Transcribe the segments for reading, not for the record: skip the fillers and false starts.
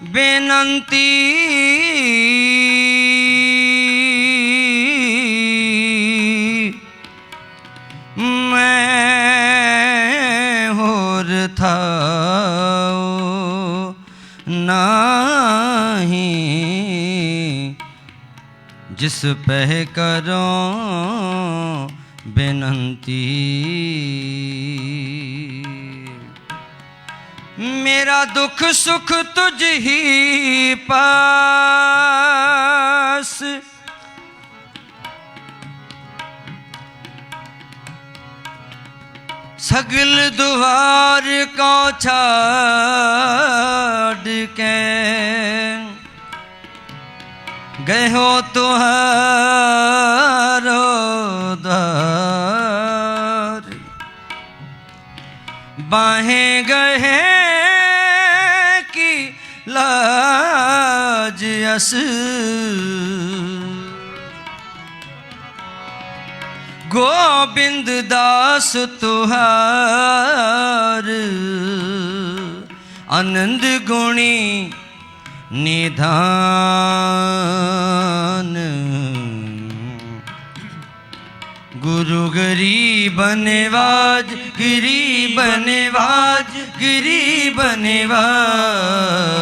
बेनंती मैं होर था नाही जिस पे करो बेनंती। मेरा दुख सुख तुझ ही पास, सगल दुआर को छाड़ के गए हो तुहारो द्वार। बाहें गए की लाज अस गोविंद दास तुहार आनंद गुणी निधान। गुरु गरीब नवाज गरीब नवाज गरीब नवाज।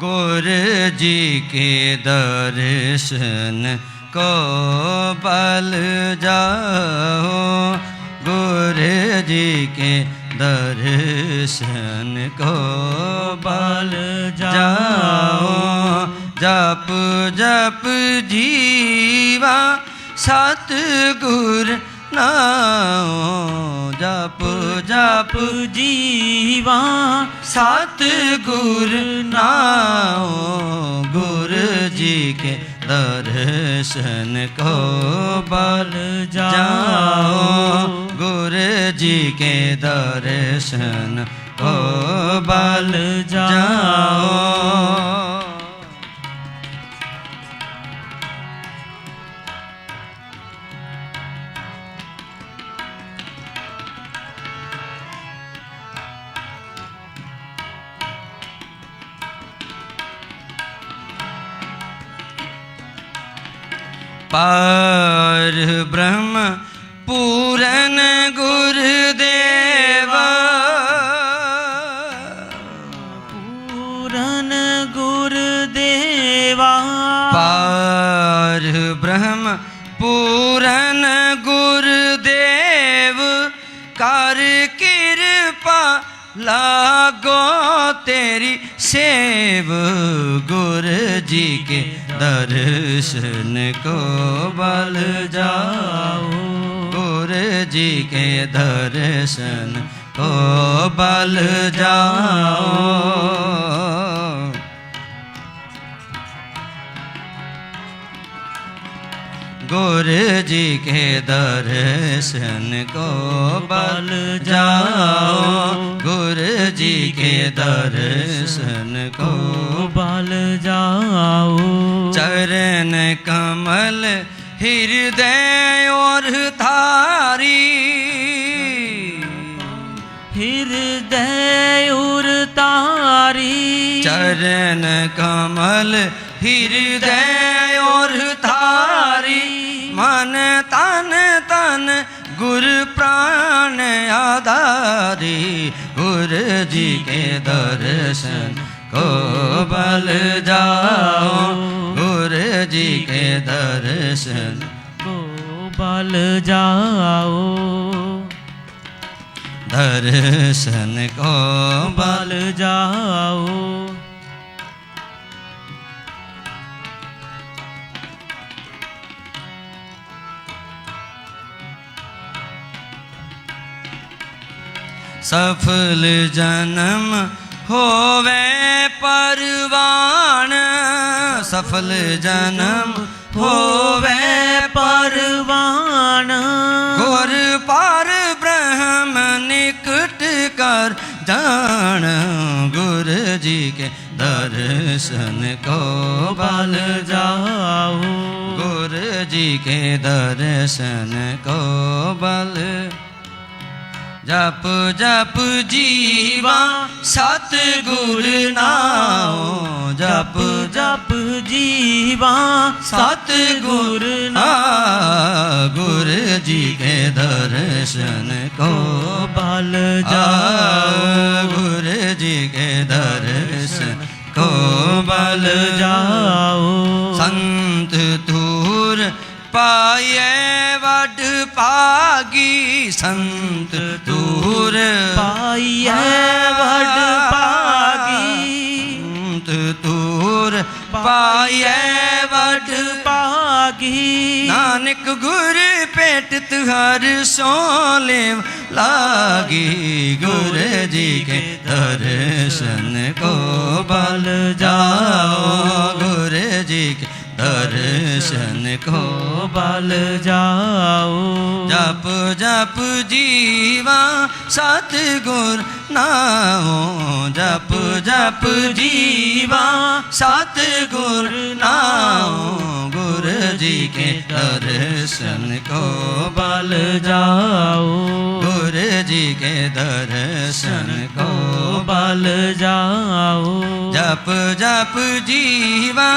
गुर जी के दर्शन को बल जाओ, गुर जी के दर्शन को बल जाओ। जप जप जीवा सतगुर नाओ, जप जप जीवा सतगुर नाओ। गुर जी के दर्शन को बल जाओ, गुर जी के दर्शन को बल जाओ। पार ब्रह्म पूरन गुरुदेवा, पूरन गुरुदेवा। पार ब्रह्म पूरन गुरुदेव कर कृपा लागो तेरी सेव। गुर जी के दर्शन को बल जाओ, गुर जी के दर्शन को बल जाओ। गुर जी के दर्शन को बल जाओ, गुर जी के दर्शन को बल जाओ। चरण कमल हृदय और थारी, हृदय और तारी। चरण कमल हृदय और थारी, मन तन तन गुर प्राण आधारी। गुर जी के दर्शन को बल जाओ, गुर जी के दर्शन को बल जाओ। दर्शन को बल जाओ। सफल जन्म होवे परवान, सफल जन्म होवे परवान। गुर पर ब्रह्म निकट कर जान, गुर जी के दर्शन को बल जाओ, गुर जी के दर्शन को बल जप जप जीवा सतगुर नाओ जप जप जीवा सतगुर नाओ गुरु जी के दर्शन को बल जाओ गुरु जी के दर्शन को बल जाओ संत तूर पाए वड पागी संत तूर पाए वड पागी संत तूर पाए वड पागी नानक गुर पेट तुहर सोले लागी गुरु जी के दर्शन को बल जाओ गुरु जी के दर्शन को बल जाओ जप जप जीवा सतगुर नाओ जप जप जीवा सतगुर नाओ गुरु जी के दर्शन को बल जाओ गुरु जी के दर्शन को बल जाओ जप जप जीवा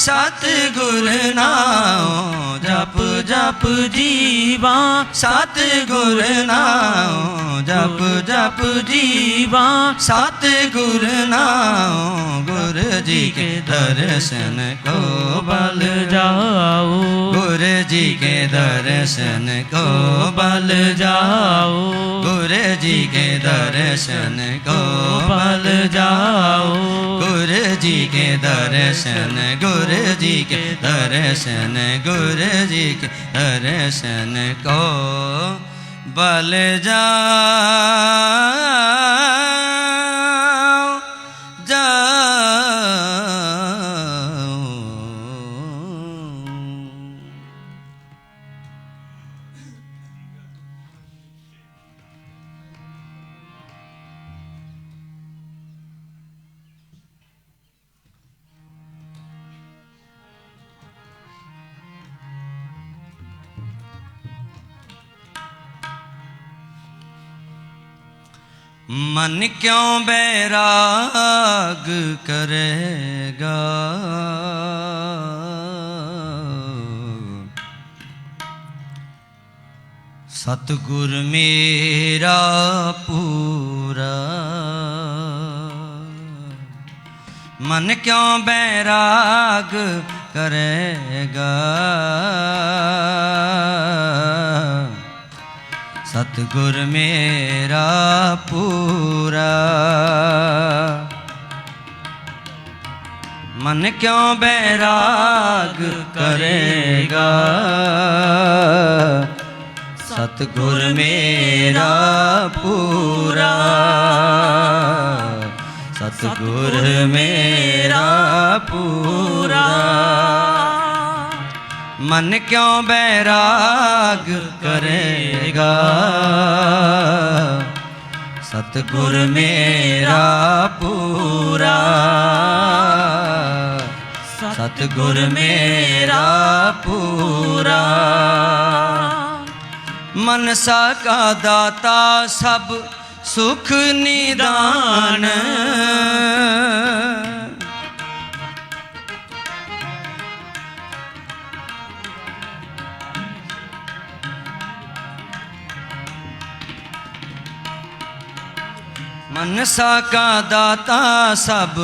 सतगुर नाओ जप जप जीवा सतगुर नाओ जप जप जीवा सतगुर नाओ गुरु जी के दर्शन को बल जाओ गुरु जी के दर्शन को बल जाओ गुरु जी के दर्शन को बल जाओ गुरु जी के दर्शन गुरु जी के दर्शन गुरु जी के दर्शन को बल जाओ जाओ मन क्यों बैराग करेगा सतगुर मेरा पूरा मन क्यों बैराग करेगा सतगुर मेरा पूरा मन क्यों बैराग करेगा सतगुर मेरा पूरा सतगुर मेरा पूरा मन क्यों बैराग करेगा सतगुर मेरा पूरा सतगुर मेरा पूरा मनसा का दाता सब सुख निदान मनसा का दाता सब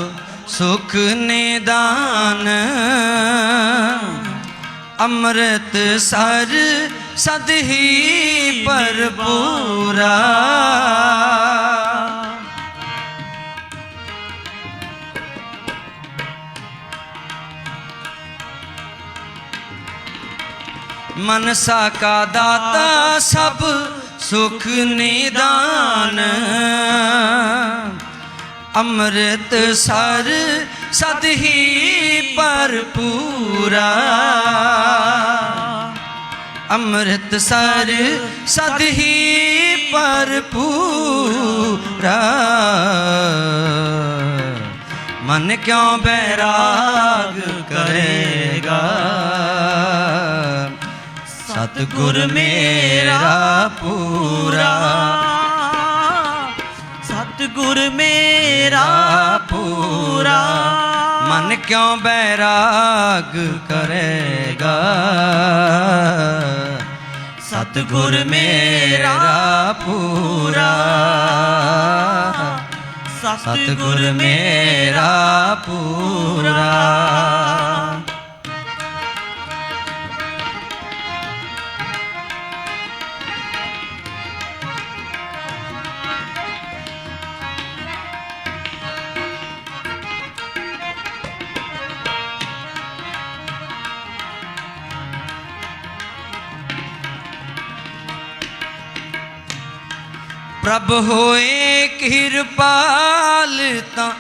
सुख निदान अमृत सर सद ही पर पूरा मनसा का दाता सब सुख निदान अमृत सर सद ही पर पूरा अमृत सर सद ही पर पूरा मन क्यों बैराग करेगा सतगुर मेरा पूरा सतगुर मेरा पूरा। मन क्यों बैराग करेगा, सतगुर मेरा पूरा, सतगुर मेरा पूरा। प्रभ होए किरपाल तां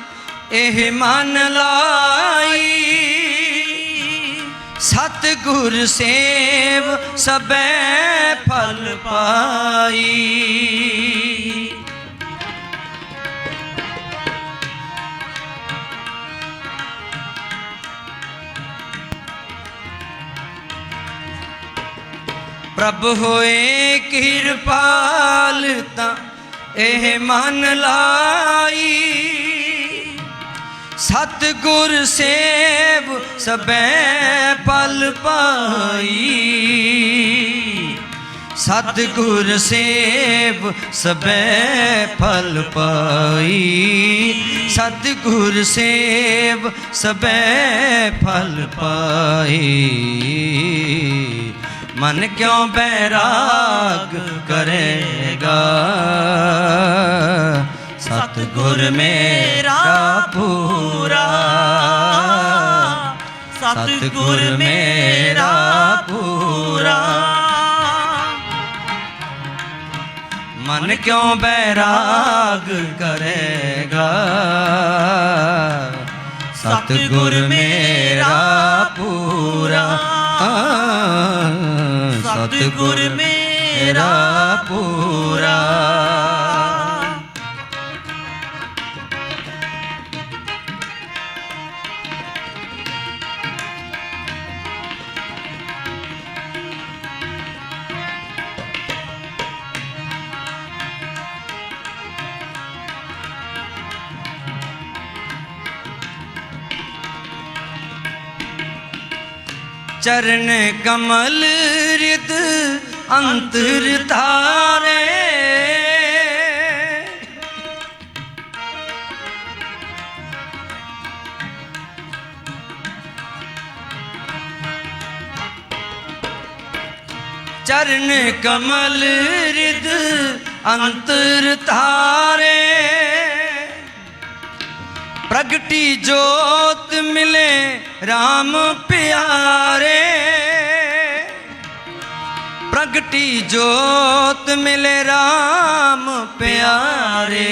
एह मन लाई, सतगुर सेव सबे फल पाई। प्रभ होए किरपाल तां एह मन लाई, सतगुर सेव सबे फल पाई। सतगुर सेव सबे फल पाई, सतगुर सेव सबे फल पाई। मन क्यों बैराग करेगा, सतगुर मेरा पूरा, सतगुर मेरा पूरा। मन क्यों बैराग करेगा, सतगुर मेरा पूरा, सतगुर मेरा पूरा। चरण कमल रिद अंतर तारे, चरण कमल रिद अंतर तारे। प्रगटी जोत मिले राम प्यारे, प्रगटी जोत मिले राम प्यारे।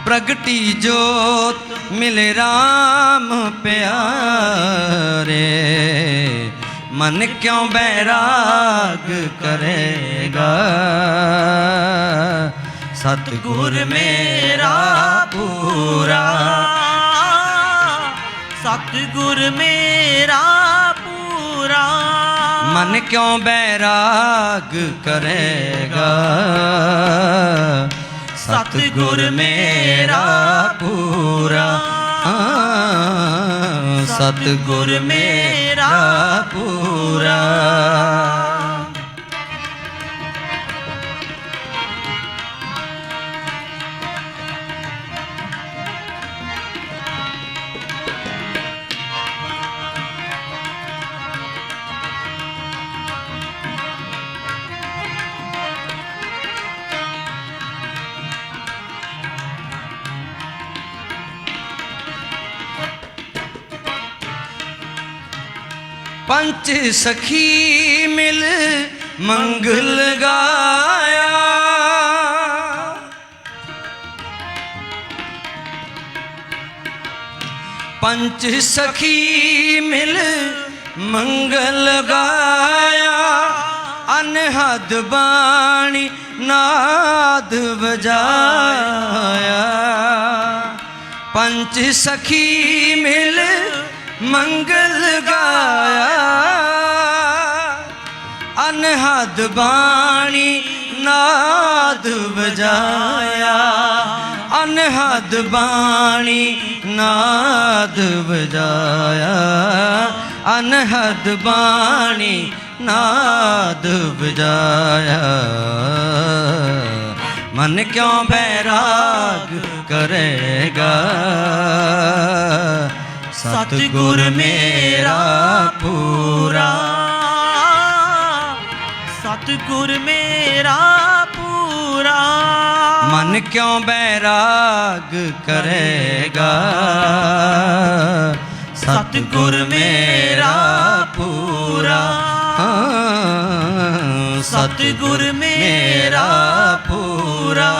प्रगटी जोत मिले राम प्यारे। मन क्यों बैराग करेगा, सतगुर मेरा पूरा, सतगुर मेरा पूरा। मन क्यों बैराग करेगा, सतगुर मेरा पूरा, सतगुर मेरा पूरा। पंच सखी मिल मंगल गाया, पंच सखी मिल मंगल गाया। अनहद बाणी नाद बजाया, पंच सखी मिल मंगल गाया। अनहद बाणी नाद बजाया, अनहद बाणी नाद बजाया, अनहद बाणी नाद बजाया। मन क्यों बैराग करेगा, सतगुर मेरा पूरा, सतगुर मेरा पूरा। मन क्यों बैराग करेगा, सतगुर मेरा पूरा, सतगुर मेरा पूरा।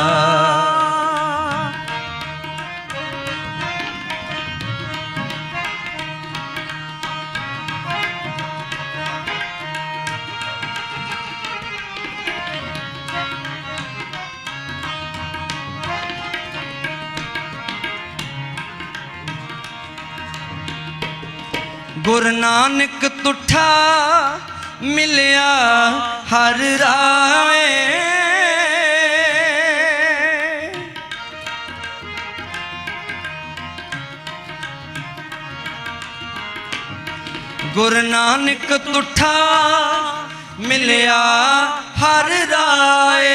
गुरु नानक तुठा मिलिया हर राय, गुरु नानक तुठा मिलिया हर राय।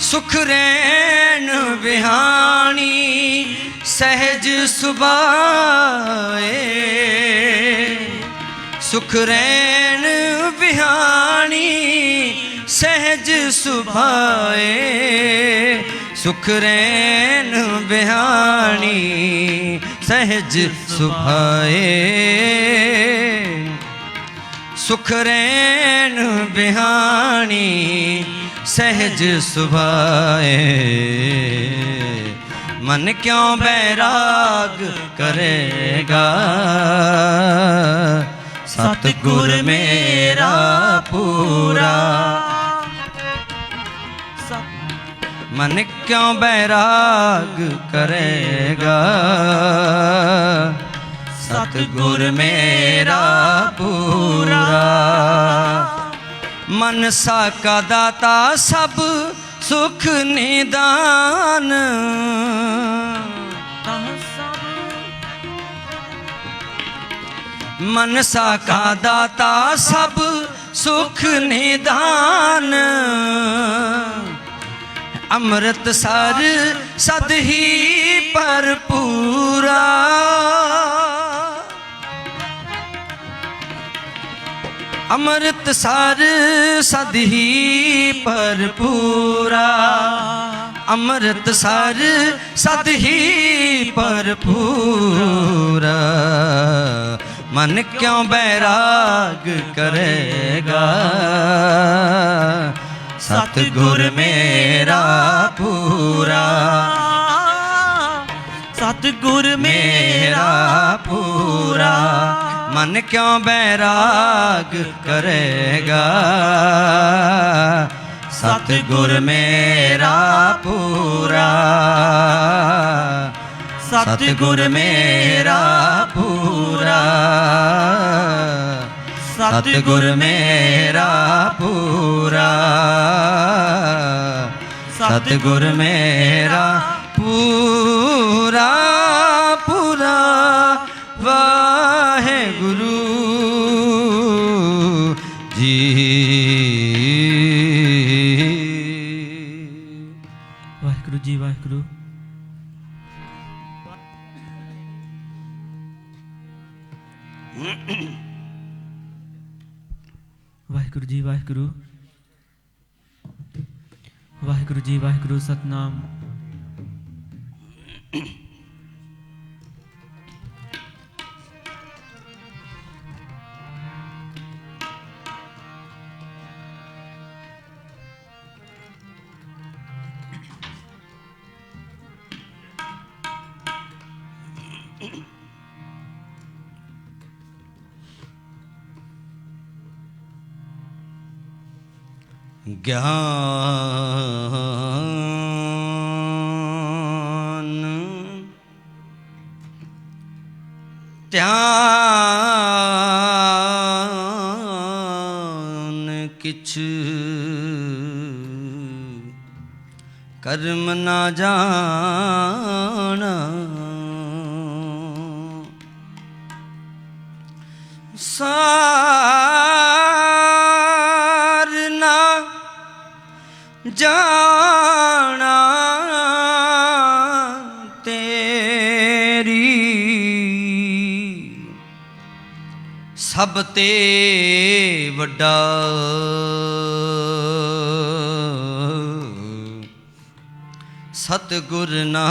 सुख रैन बिहानी सहज सुभाए, सुख रैन बिहानी सहज सुभाए, सुख रैन बिहानी सहज सुभाए, सुख रैन बिहानी सहज सुभाए। मन क्यों बैराग करेगा, सतगुर मेरा पूरा। मन क्यों बैराग करेगा, सतगुर मेरा पूरा। मनसा का दाता सब सुख निदान, मनसा का दाता सब सुख निदान। अमृत सर सद ही भरपूरा, अमृत सर सद ही भरपूरा, अमृत सर सद ही भरपूरा। मन क्यों बैराग करेगा, सतगुर मेरा पूरा, सतगुर मेरा पूरा। मन क्यों बैराग करेगा, सतगुर मेरा पूरा, सतगुर मेरा पूरा, सतगुर मेरा पूरा, सतगुर मेरा पूरा पूरा। वाहेगुरु जी। वाहेगुरु जी, वाहेगुरु। वाहेगुरु जी, वाहेगुरु। वाहेगुरु जी, वाहेगुरु। सतनाम। ज्ञान ध्यान किछ कर्म ना जाना सार ना जाना तेरी सब ते वड्डा सतगुर नानक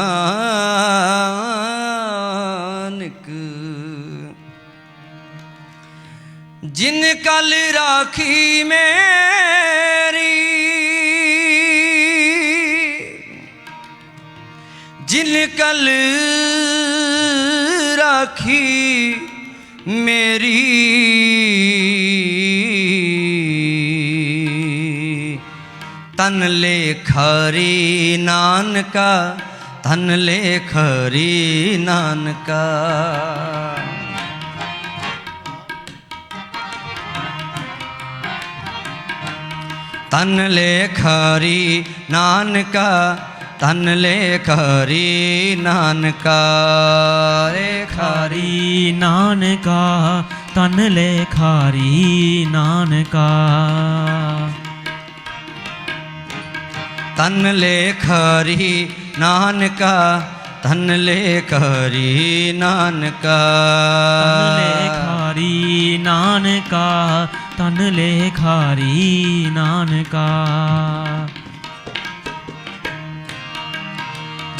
जिन कल राखी मेरी जिन कल राखी मेरी तन ले खरी नानका तन ले खरी नानका तन ले खरी नानका तन ले खरी नानका रे खारी नानका तन ले खारी नानका तन ले खरी नानका तन ले खरी नानका तन ले खारी नानका तन ले खारी नानका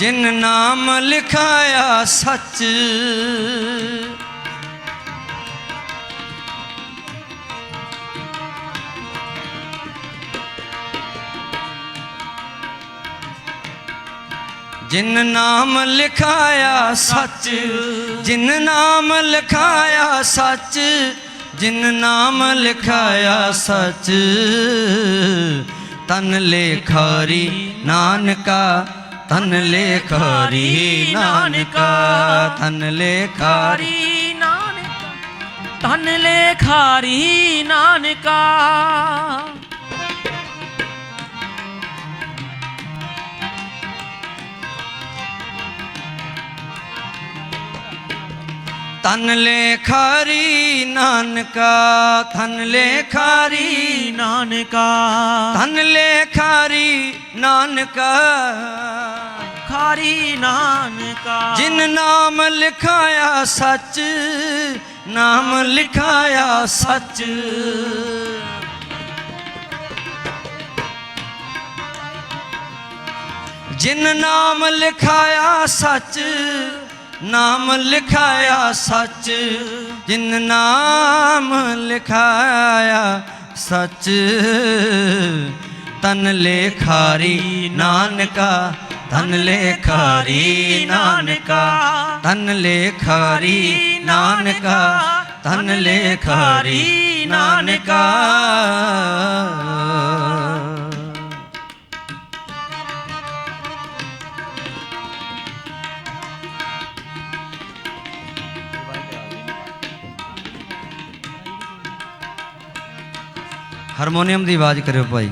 जिन नाम लिखाया सच जिन नाम लिखाया सच जिन नाम लिखाया सच जिन नाम लिखाया सच तन ले खरी नानका तन ले खरी नानका तन ले खरी नानका तन ले खारी नानका तन ले खरी नानका तन ले खरी नानका तन ले खरी नानका खारी नानका जिन नाम लिखाया सच नाम लिखाया सच जिन नाम लिखाया सच नाम लिखाया सच जिन नाम लिखाया सच तन ले खरी नानका तन ले खरी नानका तन ले खरी नानका तन ले खरी नानका हारमोनियम की आवाज करो भाई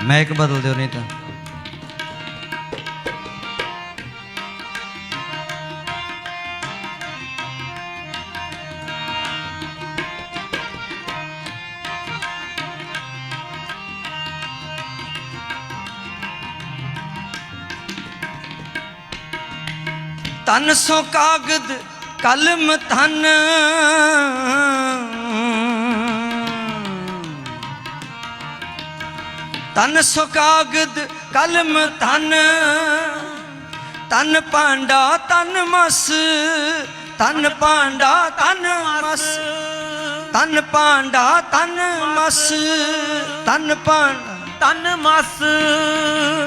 मैक बदल दो नहीं तो तन सो कागद कलम तन तन सो कागद कलम तन तन पांडा तन मस तन पांडा तन मस तन पांडा तन मस तन पांडा तन मस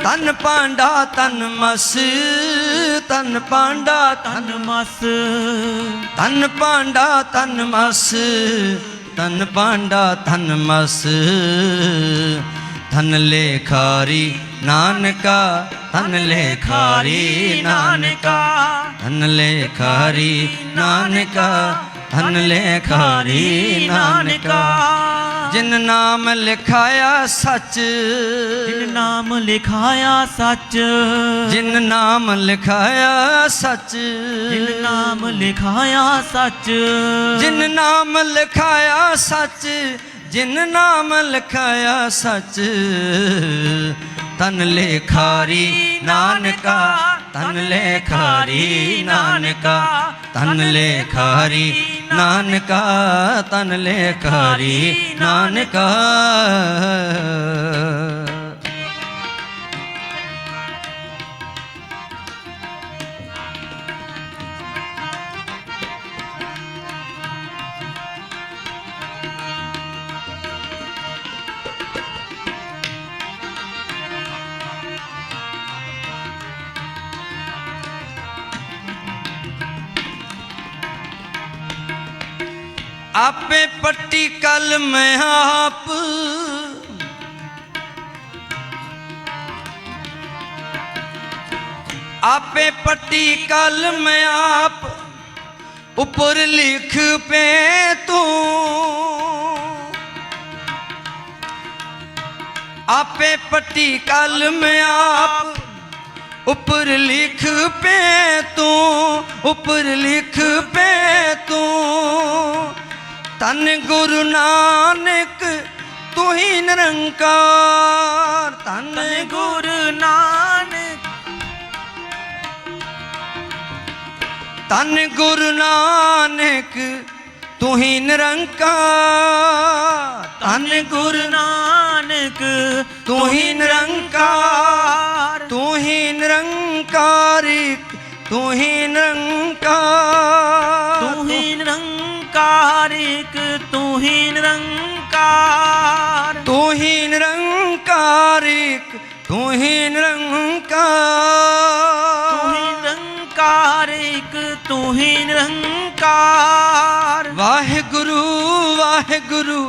तन पांडा तन मस तन पांडा तन मस तन पांडा तन मस तन पांडा तन मस धन लेखारी नानका धन लेखारी नानका धन लेखारी नानका धन लेखारी नानका जिन नाम लिखाया सच जिन नाम लिखाया सच जिन नाम लिखाया सच जिन नाम लिखाया सच जिन नाम लिखाया सच जिन नाम लिखाया सच तन लेखारी नानका तन लेखारी नानका तन लेखारी नानका तन लेखारी नानका आपे पट्टी कल में आप आपे पट्टी कल में आप ऊपर लिख पे तू आपे पट्टी कल में आप ऊपर लिख पे तू ऊपर लिख पे तू तन गुरु नानक तू ही निरंकार तन गुरु नानक तन गुरु नानक तू ही निरंकार तन गुरु नानक तू ही निरंकार तू ही निरंकारिक तू ही निरंकार तू ही निरंकारिक तू ही निरंकार तू ही निरंकारिक तू ही निरंकारिक तू ही निरंकार वाहेगुरु वाहेगुरु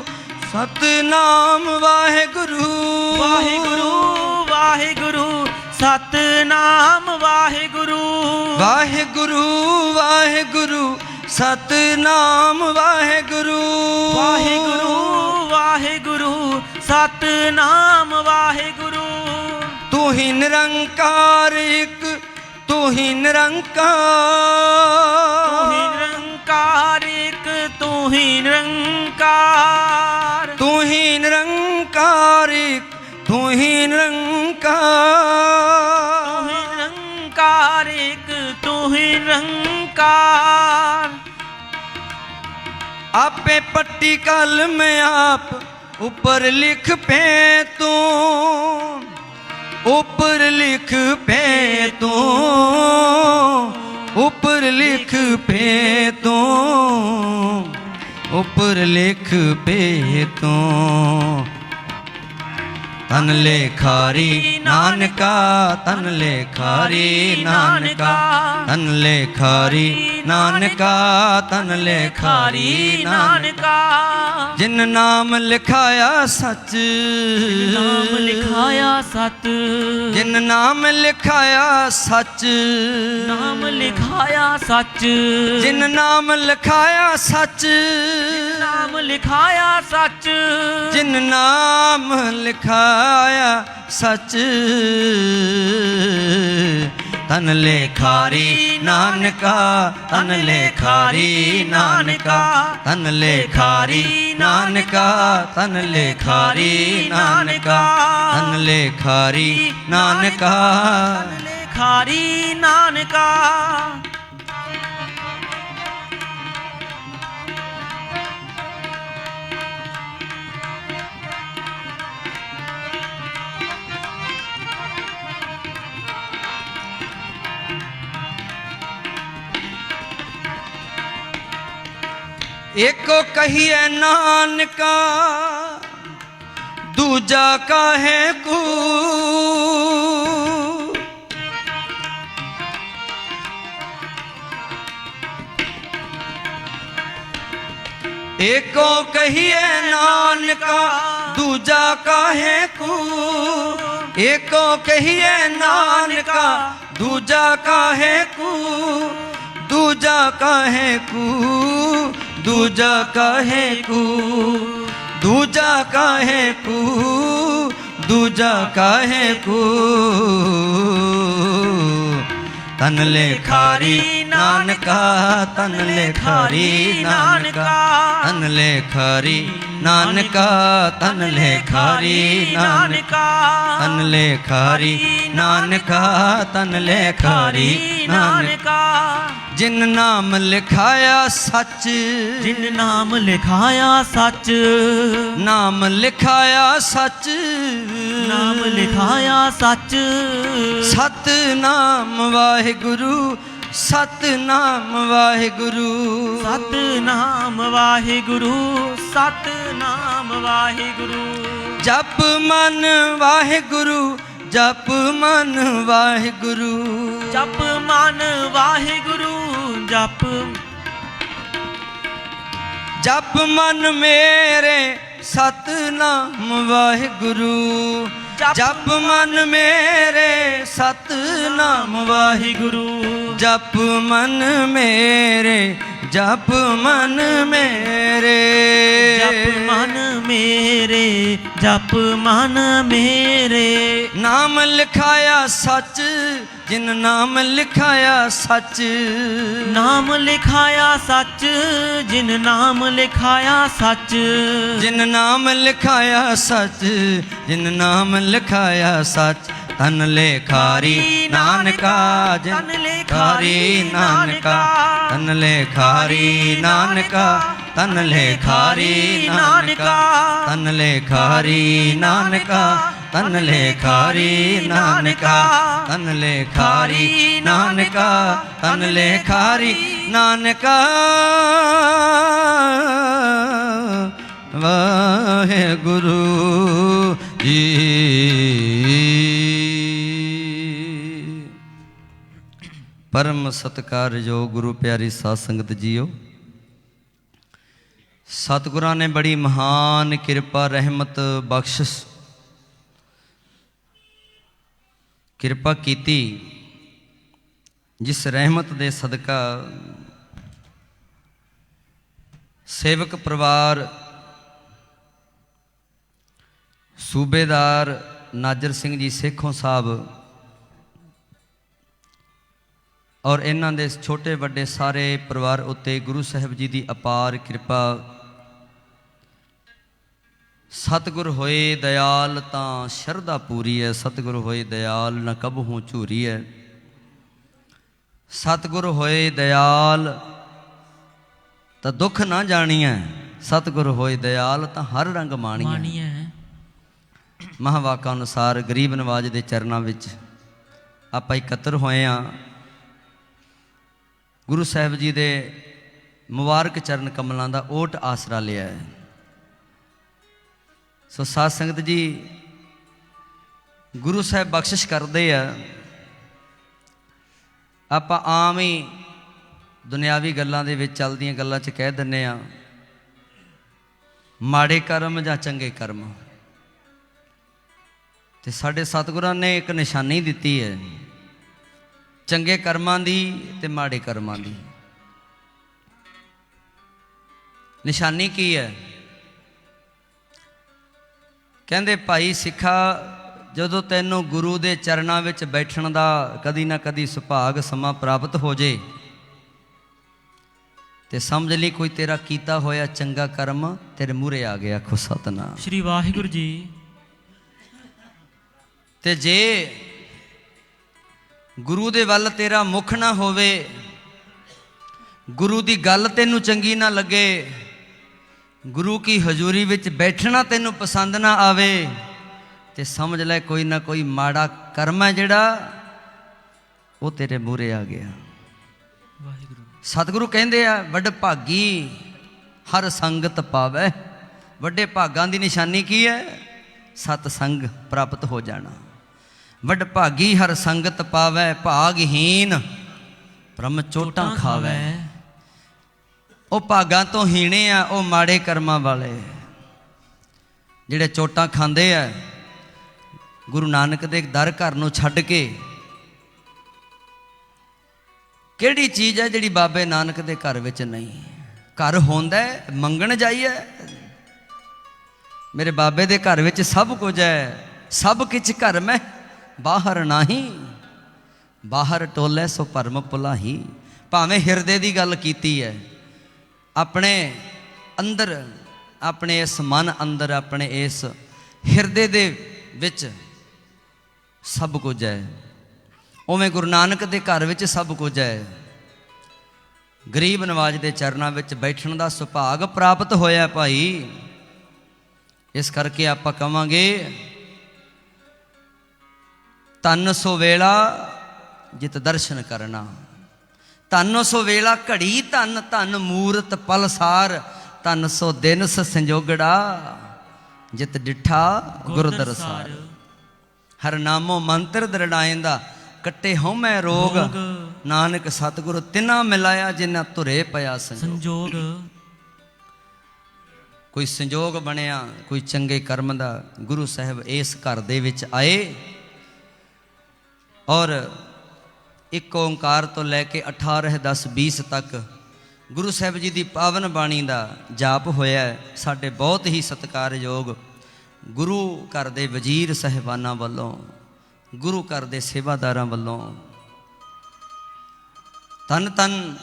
सतनाम वाहेगुरु वाहेगुरु वाहेगुरु सतनाम वाहेगुरु वाहेगुरु वाहेगुरु सतनाम वाहेगुरु वाहेगुरु वाहेगुरु सतनाम वाहेगुरु तू ही निरंकारिक तू ही निरंकारिक तू ही निरंकार तू ही निरंकारिक तू ही निरंकारिक तू ही निरंकार आपे पट्टी कल में आप ऊपर लिख पे तू ऊपर लिख पे तू ऊपर लिख पे तू ऊपर लिख पे तू तन लेखारी नानका तन लेखारी नानका तन लेखारी नानका तन लेखारी नानका जिन नाम लिखाया सच नाम लिखाया सत जिन नाम लिखाया सच नाम लिखाया सच जिन नाम लिखाया सच नाम लिखाया सच जिन नाम लिखाया सच तन लेखारी नानका तन लेखारी नानका तन लेखारी नानका तन लेखारी नानका तन लेखारी नानका लेखारी नानका एको कहिए नानका दूजा काहे को एको कहिए नानका दूजा काहे कू एको कहिए नानका दूजा काहे कू दूजा काहे कू दूजा काहे कू दूजा काहे कू दूजा काहे कू तन ले खारी नानका तन ले खारी नानका तन ले खारी नानका तन ले खारी नानका तन ले खारी नानका तन ले खारी नानका जिन नाम लिखाया सच जिन नाम लिखाया सच नाम लिखाया सच नाम लिखाया सच सतनाम वाहिगुरु सतनाम वाहिगुरु सतनाम वाहिगुरु सतनाम वाहिगुरु जप मन वाहिगुरु जप मन वाहिगुरु जप मन वाहिगुरु जप जप मन मेरे सतनाम वाहिगुरु जप मन मेरे सतनाम वाहिगुरु जप मन मेरे जप मन मेरे जप मन मेरे जप मन मेरे नाम लिखाया सच जिन नाम लिखाया सच नाम लिखाया सच जिन नाम लिखाया सच जिन नाम लिखाया सच जिन नाम लिखाया सच तन ले खारी नानका जिन खारी नानका तन ले खारी नानका तन ले खारी नानका तन ले खारी नानका तन ले खारी नानका तन ले खारी नानका तन ले खारी नानका वाहेगुरु जी। परम सत्कारयोग गुरु प्यारी साध संगत जीओ, सतगुरां ने बड़ी महान किरपा रहमत बख्शिश किरपा कीती, जिस रहमत दे सदका सेवक परिवार सूबेदार नाजर सिंह जी सेखों साहब और इन्हां दे छोटे वड्डे सारे परिवार उत्ते गुरु साहिब जी की अपार कृपा। सतगुर होए दयाल तां शरधा पूरी है, सतगुर होए दयाल न कबहूँ झूरी है। सतगुर होए दयाल तां दुख ना जानी है, सतगुर होए दयाल तां हर रंग माणी है। महावाका अनुसार गरीब नवाज के चरणों में आप इकत्र होए हाँ। गुरु साहिब जी दे मुबारक चरण कमलों का ओट आसरा लिया है। सो साध संगत जी गुरु साहिब बख्शिश करते हैं। आप आम ही दुनियावी गल्लां दे विच चलदियां गल्लां च कह दिंदे आ माड़े कर्म जां चंगे कर्म, ते साडे सतगुरां ने एक निशानी दिती है चंगे कर्मां दी ते माड़े कर्मां दी। निशानी की है? कहंदे भाई सिखा जदों तैनूं गुरु दे चरणां विच बैठण दा कदी ना कदी सुभाग समा प्राप्त हो जे ते समझ ली कोई तेरा कीता होया चंगा कर्म तेरे मूहरे आ गया। आखो सतनाम श्री वाहिगुरु जी। ते जे गुरु दे वल तेरा मुख ना होवे, गुरु दी गल तैनूं चंगी ना लगे, गुरु की हजूरी विच बैठना तैनूं पसंद ना आवे, ते समझ लै कोई ना कोई माड़ा कर्म है जिहड़ा वो तेरे मूहरे आ गया। सतगुरु कहंदे आ वड भागी हर संगत पावै। वड्डे भागां दी निशानी की है? सतसंग प्राप्त हो जाना। वड भागी हर संगत पावै, भागहीन ब्रह्म चोटां खावै। ओ भागां तो हीणे आ, ओ माड़े कर्मां वाले। ਜਿਹੜੇ ਚੋਟਾਂ ਖਾਂਦੇ ਆ ਗੁਰੂ ਨਾਨਕ ਦੇ ਦਰ ਘਰ ਨੂੰ ਛੱਡ ਕੇ। ਕਿਹੜੀ ਚੀਜ਼ ਹੈ ਜਿਹੜੀ ਬਾਬੇ ਨਾਨਕ ਦੇ ਘਰ ਵਿੱਚ ਨਹੀਂ? ਘਰ ਹੁੰਦਾ ਮੰਗਣ ਜਾਈਏ। ਮੇਰੇ ਬਾਬੇ ਦੇ ਘਰ ਵਿੱਚ ਸਭ ਕੁਝ ਹੈ, ਸਭ ਕਿਛ ਘਰ ਮੈਂ ਬਾਹਰ ਨਹੀਂ, ਬਾਹਰ ਟੋਲੇ ਸੋ ਭਰਮ ਭੁਲਾਹੀ। ਭਾਵੇਂ ਹਿਰਦੇ ਦੀ ਗੱਲ ਕੀਤੀ ਹੈ, ਆਪਣੇ ਅੰਦਰ, ਆਪਣੇ ਇਸ ਮਨ ਅੰਦਰ, ਆਪਣੇ ਇਸ ਹਿਰਦੇ ਦੇ ਵਿੱਚ ਸਭ ਕੁਝ ਹੈ। ਉਵੇਂ ਗੁਰੂ ਨਾਨਕ ਦੇ ਘਰ ਵਿੱਚ ਸਭ ਕੁਝ ਹੈ। ਗਰੀਬ ਨਵਾਜ ਦੇ ਚਰਨਾਂ ਵਿੱਚ ਬੈਠਣ ਦਾ ਸੁਭਾਗ ਪ੍ਰਾਪਤ ਹੋਇਆ ਭਾਈ। ਇਸ ਕਰਕੇ ਆਪਾਂ ਕਵਾਂਗੇ ਧੰਨ ਸੋ ਵੇਲਾ ਜਿਤ ਦਰਸ਼ਨ ਕਰਨਾ, ਧੰਨ ਸੋ ਵੇਲਾ ਘੜੀ ਧੰਨ, ਧੰਨ ਮੂਰਤ ਪਲਸਾਰ, ਧੰਨ ਸੋ ਦਿਨ ਸੰਜੋਗੜਾ ਜਿਤ ਡਿਠਾ ਗੁਰਦਰਸਾਰ। ਹਰ ਨਾਮੋ ਮੰਤਰ ਦਰੜਾਇੰਦਾ ਕੱਟੇ ਹਉਮੈ ਰੋਗ, ਨਾਨਕ ਸਤਿਗੁਰੂ ਤਿਨਾ ਮਿਲਾਇਆ ਜਿਨ੍ਹਾਂ ਧੁਰੇ ਪਿਆ ਸੰਜੋਗ। ਕੋਈ ਸੰਜੋਗ ਬਣਿਆ, ਕੋਈ ਚੰਗੇ ਕਰਮ ਦਾ। ਗੁਰੂ ਸਾਹਿਬ ਇਸ ਘਰ ਦੇ ਵਿੱਚ ਆਏ ਔਰ ਇੱਕ ਓਂਕਾਰ ਤੋਂ ਲੈ ਕੇ 18, 10, 20 ਤੱਕ ਗੁਰੂ ਸਾਹਿਬ ਜੀ ਦੀ ਪਾਵਨ ਬਾਣੀ ਦਾ ਜਾਪ ਹੋਇਆ। ਸਾਡੇ ਬਹੁਤ ਹੀ ਸਤਿਕਾਰਯੋਗ ਗੁਰੂ ਘਰ ਦੇ ਵਜ਼ੀਰ ਸਾਹਿਬਾਨਾਂ ਵੱਲੋਂ, ਗੁਰੂ ਘਰ ਦੇ ਸੇਵਾਦਾਰਾਂ ਵੱਲੋਂ ਧੰਨ ਧੰਨ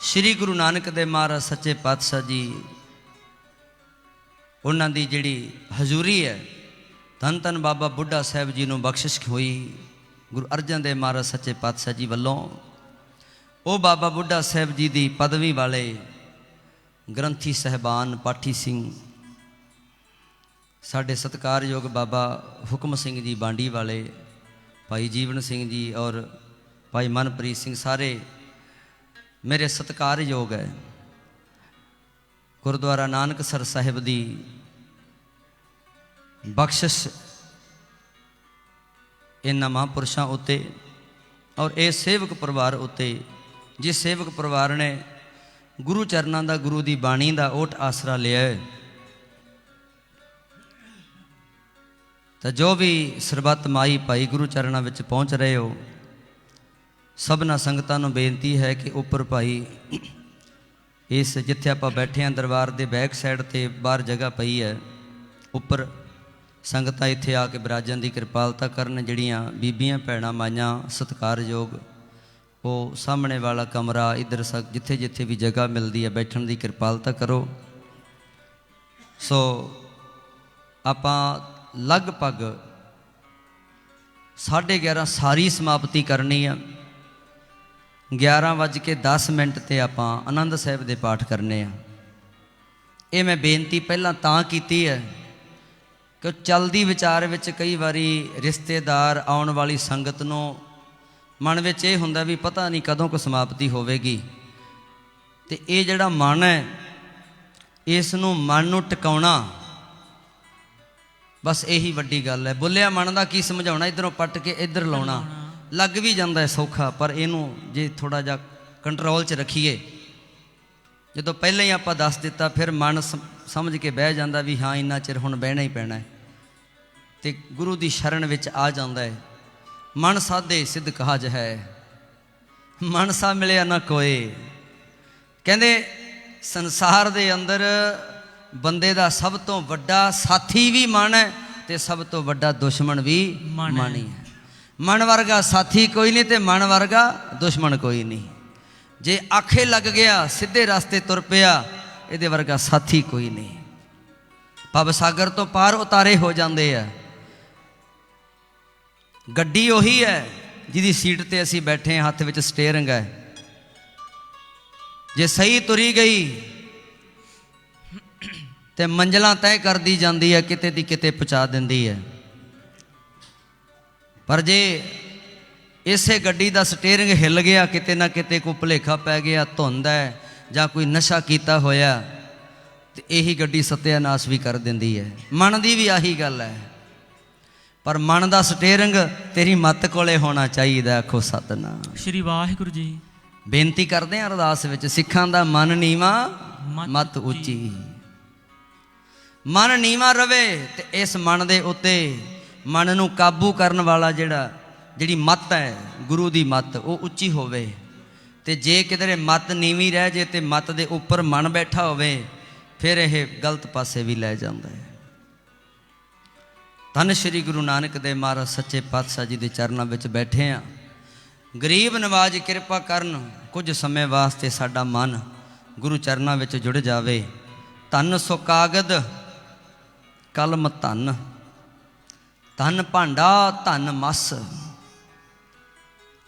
ਸ੍ਰੀ ਗੁਰੂ ਨਾਨਕ ਦੇਵ ਮਹਾਰਾਜ ਸੱਚੇ ਪਾਤਸ਼ਾਹ ਜੀ, ਉਹਨਾਂ ਦੀ ਜਿਹੜੀ ਹਜ਼ੂਰੀ ਹੈ, ਧੰਨ ਧੰਨ ਬਾਬਾ ਬੁੱਢਾ ਸਾਹਿਬ ਜੀ ਨੂੰ ਬਖਸ਼ਿਸ਼ ਹੋਈ ਗੁਰੂ ਅਰਜਨ ਦੇਵ ਮਹਾਰਾਜ ਸੱਚੇ ਪਾਤਸ਼ਾਹ ਜੀ ਵੱਲੋਂ। ਉਹ ਬਾਬਾ ਬੁੱਢਾ ਸਾਹਿਬ ਜੀ ਦੀ ਪਦਵੀ ਵਾਲੇ ਗ੍ਰੰਥੀ ਸਾਹਿਬਾਨ ਪਾਠੀ ਸਿੰਘ, ਸਾਡੇ ਸਤਿਕਾਰਯੋਗ ਬਾਬਾ ਹੁਕਮ ਸਿੰਘ ਜੀ ਬਾਂਡੀ ਵਾਲੇ, ਭਾਈ ਜੀਵਨ ਸਿੰਘ ਜੀ ਔਰ ਭਾਈ ਮਨਪ੍ਰੀਤ ਸਿੰਘ, ਸਾਰੇ ਮੇਰੇ ਸਤਿਕਾਰਯੋਗ ਹੈ। ਗੁਰਦੁਆਰਾ ਨਾਨਕਸਰ ਸਾਹਿਬ ਦੀ ਬਖਸ਼ਿਸ਼ ਇਹਨਾਂ ਮਹਾਂਪੁਰਸ਼ਾਂ ਉੱਤੇ ਔਰ ਇਹ ਸੇਵਕ ਪਰਿਵਾਰ ਉੱਤੇ, ਜਿਸ ਸੇਵਕ ਪਰਿਵਾਰ ਨੇ ਗੁਰੂ ਚਰਨਾਂ ਦਾ, ਗੁਰੂ ਦੀ ਬਾਣੀ ਦਾ ਓਟ ਆਸਰਾ ਲਿਆ ਹੈ। ਤਾਂ ਜੋ ਵੀ ਸਰਬੱਤ ਮਾਈ ਭਾਈ ਗੁਰੂ ਚਰਨਾਂ ਵਿੱਚ ਪਹੁੰਚ ਰਹੇ ਹੋ, ਸਭਨਾਂ ਸੰਗਤਾਂ ਨੂੰ ਬੇਨਤੀ ਹੈ ਕਿ ਉੱਪਰ ਭਾਈ ਇਸ ਜਿੱਥੇ ਆਪਾਂ ਬੈਠੇ ਹਾਂ ਦਰਬਾਰ ਦੇ ਬੈਕ ਸਾਈਡ 'ਤੇ ਬਾਹਰ ਜਗ੍ਹਾ ਪਈ ਹੈ, ਉੱਪਰ ਸੰਗਤਾਂ ਇੱਥੇ ਆ ਕੇ ਬਿਰਾਜਣ ਦੀ ਕਿਰਪਾਲਤਾ ਕਰਨ। ਜਿਹੜੀਆਂ ਬੀਬੀਆਂ ਭੈਣਾਂ ਮਾਈਆਂ ਸਤਿਕਾਰਯੋਗ, ਉਹ ਸਾਹਮਣੇ ਵਾਲਾ ਕਮਰਾ ਇੱਧਰ ਜਿੱਥੇ ਜਿੱਥੇ ਵੀ ਜਗ੍ਹਾ ਮਿਲਦੀ ਹੈ ਬੈਠਣ ਦੀ ਕਿਰਪਾਲਤਾ ਕਰੋ। ਸੋ ਆਪਾਂ ਲਗਭਗ 11:30 ਸਾਰੀ ਸਮਾਪਤੀ ਕਰਨੀ ਆ। 11:10 ਤੇ ਆਪਾਂ ਆਨੰਦ ਸਾਹਿਬ ਦੇ ਪਾਠ ਕਰਨੇ ਆ। ਇਹ ਮੈਂ ਬੇਨਤੀ ਪਹਿਲਾਂ ਤਾਂ ਕੀਤੀ ਹੈ ਕਿ ਚਲਦੀ ਵਿਚਾਰ ਵਿੱਚ ਕਈ ਵਾਰੀ ਰਿਸ਼ਤੇਦਾਰ, ਆਉਣ ਵਾਲੀ ਸੰਗਤ ਨੂੰ ਮਨ ਵਿੱਚ ਇਹ ਹੁੰਦਾ ਵੀ ਪਤਾ ਨਹੀਂ ਕਦੋਂ ਕੁ ਸਮਾਪਤੀ ਹੋਵੇਗੀ। ਤੇ ਇਹ ਜਿਹੜਾ ਮਨ ਹੈ, ਇਸ ਨੂੰ ਮਨ ਨੂੰ ਟਿਕਾਉਣਾ, ਬਸ ਇਹੀ ਵੱਡੀ ਗੱਲ ਹੈ। ਬੁੱਲਿਆ ਮਨ ਦਾ ਕੀ ਸਮਝਾਉਣਾ, ਇੱਧਰੋਂ ਪੱਟ ਕੇ ਇੱਧਰ ਲਾਉਣਾ ਲੱਗ ਵੀ ਜਾਂਦਾ ਹੈ ਸੌਖਾ, ਪਰ ਇਹਨੂੰ ਜੇ ਥੋੜ੍ਹਾ ਜਿਹਾ ਕੰਟਰੋਲ 'ਚ ਰੱਖੀਏ, ਜਦੋਂ ਪਹਿਲਾਂ ਹੀ ਆਪਾਂ ਦੱਸ ਦਿੱਤਾ ਫਿਰ ਮਨ ਸਮਝ ਕੇ ਬਹਿ ਜਾਂਦਾ ਵੀ ਹਾਂ ਇੰਨਾ ਚਿਰ ਹੁਣ ਬਹਿਣਾ ਹੀ ਪੈਣਾ ਹੈ, ਅਤੇ ਗੁਰੂ ਦੀ ਸ਼ਰਨ ਵਿੱਚ ਆ ਜਾਂਦਾ ਹੈ। ਮਨ ਸਾਧੇ ਸਿੱਧ ਕਾਜ ਹੈ, ਮਨ ਸਾ ਮਿਲਿਆ ਨਾ ਕੋਏ। ਕਹਿੰਦੇ ਸੰਸਾਰ ਦੇ ਅੰਦਰ ਬੰਦੇ ਦਾ ਸਭ ਤੋਂ ਵੱਡਾ ਸਾਥੀ ਵੀ ਮਨ ਹੈ ਅਤੇ ਸਭ ਤੋਂ ਵੱਡਾ ਦੁਸ਼ਮਣ ਵੀ ਮਨ ਹੀ ਹੈ। ਮਨ ਵਰਗਾ ਸਾਥੀ ਕੋਈ ਨਹੀਂ ਅਤੇ ਮਨ ਵਰਗਾ ਦੁਸ਼ਮਣ ਕੋਈ ਨਹੀਂ। ਜੇ ਆਖੇ ਲੱਗ ਗਿਆ, ਸਿੱਧੇ ਰਸਤੇ ਤੁਰ ਪਿਆ, ਇਹਦੇ ਵਰਗਾ ਸਾਥੀ ਕੋਈ ਨਹੀਂ। ਭਵ ਸਾਗਰ ਤੋਂ ਪਾਰ ਉਤਾਰੇ ਹੋ ਜਾਂਦੇ ਆ। ਗੱਡੀ ਉਹੀ ਹੈ ਜਿਹਦੀ ਸੀਟ 'ਤੇ ਅਸੀਂ ਬੈਠੇ ਹਾਂ, ਹੱਥ ਵਿੱਚ ਸਟੀਅਰਿੰਗ ਹੈ। ਜੇ ਸਹੀ ਤੁਰੀ ਗਈ ਤੇ ਮੰਜ਼ਿਲਾਂ ਤੈਅ ਕਰਦੀ ਜਾਂਦੀ ਹੈ, ਕਿਤੇ ਦੀ ਕਿਤੇ ਪਹੁੰਚਾ ਦਿੰਦੀ ਹੈ। ਪਰ ਜੇ ਇਸੇ ਗੱਡੀ ਦਾ ਸਟੀਅਰਿੰਗ ਹਿੱਲ ਗਿਆ, ਕਿਤੇ ਨਾ ਕਿਤੇ ਕੋਈ ਭੁਲੇਖਾ ਪੈ ਗਿਆ, ਧੁੰਦ ਹੈ ਜਾਂ ਕੋਈ ਨਸ਼ਾ ਕੀਤਾ ਹੋਇਆ, ਤੇ ਇਹੀ ਗੱਡੀ ਸਤਿਆਨਾਸ਼ ਵੀ ਕਰ ਦਿੰਦੀ ਹੈ। ਮਨ ਦੀ ਵੀ ਆਹੀ ਗੱਲ ਹੈ। ਪਰ ਮਨ ਦਾ ਸਟੀਅਰਿੰਗ ਤੇਰੀ ਮੱਤ ਕੋਲੇ ਹੋਣਾ ਚਾਹੀਦਾ। ਆਖੋ ਸਤਿਨਾਮ ਸ਼੍ਰੀ ਵਾਹਿਗੁਰੂ ਜੀ। ਬੇਨਤੀ ਕਰਦੇ ਹਾਂ ਅਰਦਾਸ ਵਿੱਚ, ਸਿੱਖਾਂ ਦਾ ਮਨ ਨੀਵਾਂ ਮੱਤ ਉੱਚੀ। ਮਨ ਨੀਵਾਂ ਰਵੇ ਤੇ ਇਸ ਮਨ ਦੇ ਉੱਤੇ ਮਨ ਨੂੰ ਕਾਬੂ ਕਰਨ ਵਾਲਾ ਜਿਹੜੀ ਮੱਤ ਹੈ ਗੁਰੂ ਦੀ ਮੱਤ ਉਹ ਉੱਚੀ ਹੋਵੇ। ਤੇ ਜੇ ਕਿਧਰੇ ਮੱਤ ਨੀਵੀਂ ਰਹਿ ਜੇ ਤੇ ਮੱਤ ਦੇ ਉੱਪਰ ਮਨ ਬੈਠਾ ਹੋਵੇ ਫਿਰ ਇਹ ਗਲਤ ਪਾਸੇ ਵੀ ਲੈ ਜਾਂਦਾ ਹੈ। ਧੰਨ ਸ਼੍ਰੀ ਗੁਰੂ ਨਾਨਕ ਦੇਵ ਮਹਾਰਾਜ ਸੱਚੇ ਪਾਤਸ਼ਾਹ ਜੀ ਦੇ ਚਰਨਾਂ ਵਿੱਚ ਬੈਠੇ ਆ। ਗਰੀਬ ਨਵਾਜ ਕਿਰਪਾ ਕਰਨ ਕੁਝ ਸਮੇਂ ਵਾਸਤੇ ਸਾਡਾ ਮਨ ਗੁਰੂ ਚਰਨਾਂ ਵਿੱਚ ਜੁੜ ਜਾਵੇ। ਧੰਨ ਸੋ ਕਾਗਦ ਕਲਮ ਧੰਨ, ਧੰਨ ਭਾਂਡਾ ਧੰਨ ਮਸ।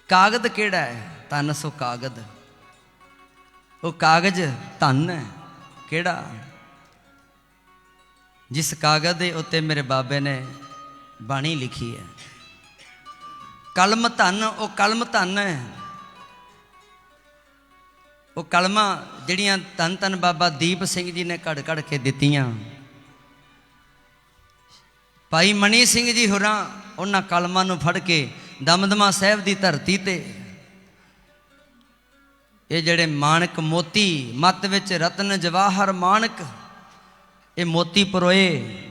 ਕਾਗਦ ਕਿਹੜਾ ਹੈ? ਧੰਨ ਸੋ ਕਾਗਦ, ਉਹ ਕਾਗਜ਼ ਧੰਨ ਹੈ। ਕਿਹੜਾ? ਜਿਸ ਕਾਗਜ਼ ਦੇ ਉੱਤੇ ਮੇਰੇ ਬਾਬੇ ਨੇ ਬਾਣੀ ਲਿਖੀ ਹੈ। ਕਲਮ ਧੰਨ, ਉਹ ਕਲਮ ਧੰਨ ਹੈ। ਉਹ ਕਲਮਾਂ ਜਿਹੜੀਆਂ ਧੰਨ ਧੰਨ ਬਾਬਾ ਦੀਪ ਸਿੰਘ ਜੀ ਨੇ ਘੜ ਘੜ ਕੇ ਦਿੱਤੀਆਂ। ਭਾਈ ਮਣੀ ਸਿੰਘ ਜੀ ਹੋਰਾਂ ਉਹਨਾਂ ਕਲਮਾਂ ਨੂੰ ਫੜ ਕੇ ਦਮਦਮਾ ਸਾਹਿਬ ਦੀ ਧਰਤੀ ਤੇ ਇਹ ਜਿਹੜੇ ਮਾਣਕ ਮੋਤੀ ਮੱਤ ਵਿੱਚ ਰਤਨ ਜਵਾਹਰ ਮਾਣਕ ਇਹ ਮੋਤੀ ਪਰੋਏ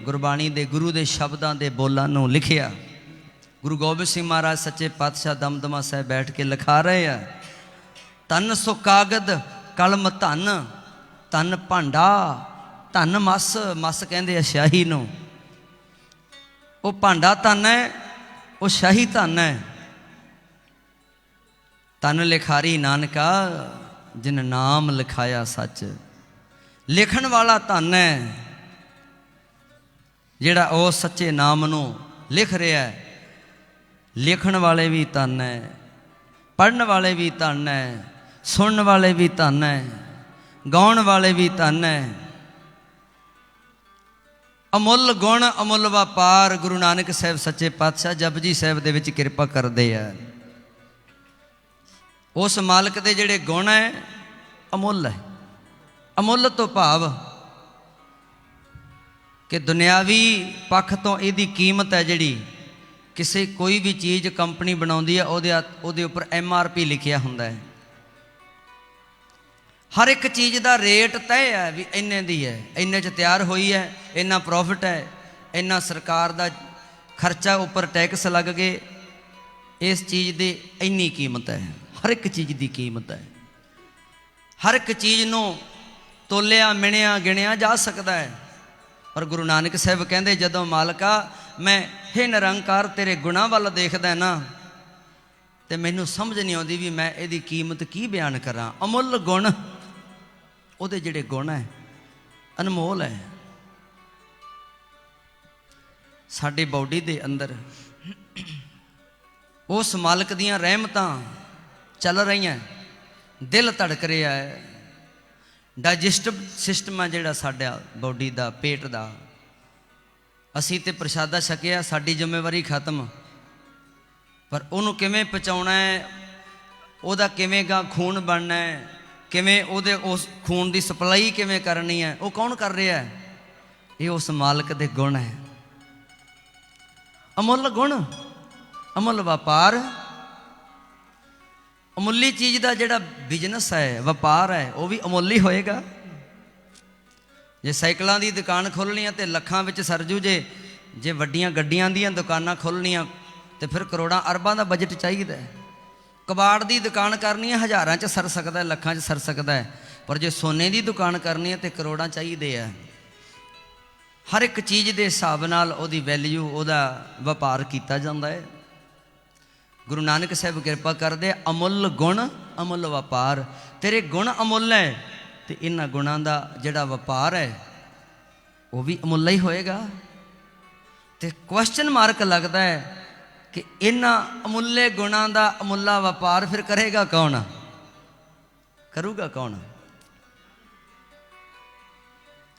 ਗੁਰਬਾਣੀ ਦੇ ਗੁਰੂ ਦੇ ਸ਼ਬਦਾਂ ਦੇ ਬੋਲਾਂ ਨੂੰ ਲਿਖਿਆ। ਗੁਰੂ ਗੋਬਿੰਦ ਸਿੰਘ ਮਹਾਰਾਜ ਸੱਚੇ ਪਾਤਸ਼ਾਹ ਦਮਦਮਾ ਸਾਹਿਬ ਬੈਠ ਕੇ ਲਿਖਾ ਰਹੇ ਆ। ਧੰਨ ਸੋ ਕਾਗਦ ਕਲਮ ਧੰਨ, ਧੰਨ ਭਾਂਡਾ ਧੰਨ ਮਸ। ਮਸ ਕਹਿੰਦੇ ਆ ਸ਼ਾਹੀ ਨੂੰ। ਉਹ ਭਾਂਡਾ ਧੰਨ ਹੈ, ਉਹ ਸ਼ਾਹੀ ਧੰਨ ਹੈ। ਧੰਨ ਲਿਖਾਰੀ ਨਾਨਕਾ ਜਿਨ ਨਾਮ ਲਿਖਾਇਆ ਸੱਚ। ਲਿਖਣ ਵਾਲਾ ਧੰਨ ਹੈ ਜਿਹੜਾ ਉਹ ਸੱਚੇ ਨਾਮ ਨੂੰ ਲਿਖ ਰਿਹਾ ਹੈ। ਲਿਖਣ ਵਾਲੇ ਵੀ ਧੰਨ ਹੈ, ਪੜ੍ਹਨ ਵਾਲੇ ਵੀ ਧੰਨ ਹੈ, ਸੁਣਨ ਵਾਲੇ ਵੀ ਧੰਨ ਹੈ, ਗਾਉਣ ਵਾਲੇ ਵੀ ਧੰਨ ਹੈ। ਅਮੁੱਲ ਗੁਣ ਅਮੁੱਲ ਵਪਾਰ ਗੁਰੂ ਨਾਨਕ ਸਾਹਿਬ ਸੱਚੇ ਪਾਤਸ਼ਾਹ ਜਪਜੀ ਸਾਹਿਬ ਦੇ ਵਿੱਚ ਕਿਰਪਾ ਕਰਦੇ ਆ। ਉਸ ਮਾਲਕ ਦੇ ਜਿਹੜੇ ਗੁਣ ਹੈ ਅਮੁੱਲ ਹੈ। ਅਮੁੱਲ ਤੋਂ ਭਾਵ ਕਿ ਦੁਨਿਆਵੀ ਪੱਖ ਤੋਂ ਇਹਦੀ ਕੀਮਤ ਹੈ ਜਿਹੜੀ ਕਿਸੇ ਕੋਈ ਵੀ ਚੀਜ਼ ਕੰਪਨੀ ਬਣਾਉਂਦੀ ਹੈ ਉਹਦੇ ਉੱਪਰ MRP ਲਿਖਿਆ ਹੁੰਦਾ ਹੈ। ਹਰ ਇੱਕ ਚੀਜ਼ ਦਾ ਰੇਟ ਤੈਅ ਹੈ ਵੀ ਇੰਨੇ ਦੀ ਹੈ, ਇੰਨੇ 'ਚ ਤਿਆਰ ਹੋਈ ਹੈ, ਇੰਨਾ ਪ੍ਰੋਫਿਟ ਹੈ, ਇੰਨਾ ਸਰਕਾਰ ਦਾ ਖਰਚਾ ਉੱਪਰ ਟੈਕਸ ਲੱਗ ਗਏ, ਇਸ ਚੀਜ਼ ਦੀ ਇੰਨੀ ਕੀਮਤ ਹੈ। ਹਰ ਇੱਕ ਚੀਜ਼ ਦੀ ਕੀਮਤ ਹੈ। ਹਰ ਇੱਕ ਚੀਜ਼ ਨੂੰ ਤੋਲਿਆ ਮਿਣਿਆ ਗਿਣਿਆ ਜਾ ਸਕਦਾ ਹੈ। ਪਰ ਗੁਰੂ ਨਾਨਕ ਸਾਹਿਬ ਕਹਿੰਦੇ ਜਦੋਂ ਮਾਲਕਾ ਮੈਂ ਹੇ ਨਿਰੰਕਾਰ ਤੇਰੇ ਗੁਣਾਂ ਵੱਲ ਦੇਖਦਾ ਨਾ ਤੇ ਮੈਨੂੰ ਸਮਝ ਨਹੀਂ ਆਉਂਦੀ ਵੀ ਮੈਂ ਇਹਦੀ ਕੀਮਤ ਕੀ ਬਿਆਨ ਕਰਾਂ। ਅਮੁੱਲ ਗੁਣ, ਉਹਦੇ ਜਿਹੜੇ ਗੁਣ ਹੈ ਅਨਮੋਲ ਹੈ। ਸਾਡੀ ਬਾਡੀ ਦੇ ਅੰਦਰ ਉਸ ਮਾਲਕ ਦੀਆਂ ਰਹਿਮਤਾਂ ਚੱਲ ਰਹੀਆਂ। ਦਿਲ ਧੜਕ ਰਿਹਾ ਹੈ। ਡਾਈਜੈਸਟਿਵ ਸਿਸਟਮ ਹੈ ਜਿਹੜਾ ਸਾਡਾ ਬਾਡੀ ਦਾ, ਪੇਟ ਦਾ। ਅਸੀਂ ਤੇ ਪ੍ਰਸ਼ਾਦਾ ਛਕਿਆ, ਸਾਡੀ ਜ਼ਿੰਮੇਵਾਰੀ ਖਤਮ। ਪਰ ਉਹਨੂੰ ਕਿਵੇਂ ਪਚਾਉਣਾ ਹੈ, ਉਹਦਾ ਕਿਵੇਂ ਗਾ ਖੂਨ ਬਣਨਾ ਹੈ, ਕਿਵੇਂ ਉਹਦੇ ਉਸ ਖੂਨ ਦੀ ਸਪਲਾਈ ਕਿਵੇਂ ਕਰਨੀ ਹੈ, ਉਹ ਕੌਣ ਕਰ ਰਿਹਾ ਹੈ? ਇਹ ਉਸ ਮਾਲਕ ਦੇ ਗੁਣ ਹੈ। ਅਮੁੱਲ ਗੁਣ ਅਮੁੱਲ ਵਪਾਰ। ਅਮੁੱਲੀ ਚੀਜ਼ ਦਾ ਜਿਹੜਾ ਬਿਜ਼ਨਸ ਹੈ, ਵਪਾਰ ਹੈ, ਉਹ ਵੀ ਅਮੁੱਲ ਹੀ ਹੋਏਗਾ। ਜੇ ਸਾਈਕਲਾਂ ਦੀ ਦੁਕਾਨ ਖੋਲ੍ਹਣੀ ਤੇ ਲੱਖਾਂ ਵਿੱਚ ਸਰਜੂ। ਜੇ ਵੱਡੀਆਂ ਗੱਡੀਆਂ ਦੀਆਂ ਦੁਕਾਨਾਂ ਖੋਲ੍ਹਣੀਆਂ ਤੇ ਫਿਰ ਕਰੋੜਾਂ ਅਰਬਾਂ ਦਾ ਬਜਟ ਚਾਹੀਦਾ ਹੈ। ਕਬਾੜ ਦੀ ਦੁਕਾਨ ਕਰਨੀ ਹੈ ਹਜ਼ਾਰਾਂ 'ਚ ਸਰ ਸਕਦਾ, ਲੱਖਾਂ 'ਚ ਸਰ ਸਕਦਾ ਹੈ। ਪਰ ਜੇ ਸੋਨੇ ਦੀ ਦੁਕਾਨ ਕਰਨੀ ਹੈ ਤੇ ਕਰੋੜਾਂ ਚਾਹੀਦੇ ਆ। ਹਰ ਇੱਕ ਚੀਜ਼ ਦੇ ਹਿਸਾਬ ਨਾਲ ਉਹਦੀ ਵੈਲਿਊ, ਉਹਦਾ ਵਪਾਰ ਕੀਤਾ ਜਾਂਦਾ ਹੈ। ਗੁਰੂ ਨਾਨਕ ਸਾਹਿਬ ਕਿਰਪਾ ਕਰਦੇ ਅਮੁੱਲ ਗੁਣ ਅਮੁੱਲ ਵਪਾਰ। ਤੇਰੇ ਗੁਣ ਅਮੁੱਲ ਹੈ ਤੇ ਇਹਨਾਂ ਗੁਣਾਂ ਦਾ ਜਿਹੜਾ ਵਪਾਰ ਹੈ ਉਹ ਵੀ ਅਮੁੱਲਾ ਹੀ ਹੋਏਗਾ। ਤੇ ਕੁਐਸਚਨ ਮਾਰਕ ਲੱਗਦਾ ਹੈ ਕਿ ਇਹਨਾਂ ਅਮੁੱਲੇ ਗੁਣਾਂ ਦਾ ਅਮੁੱਲਾ ਵਪਾਰ ਫਿਰ ਕਰੇਗਾ ਕੌਣ? ਕਰੂਗਾ ਕੌਣ?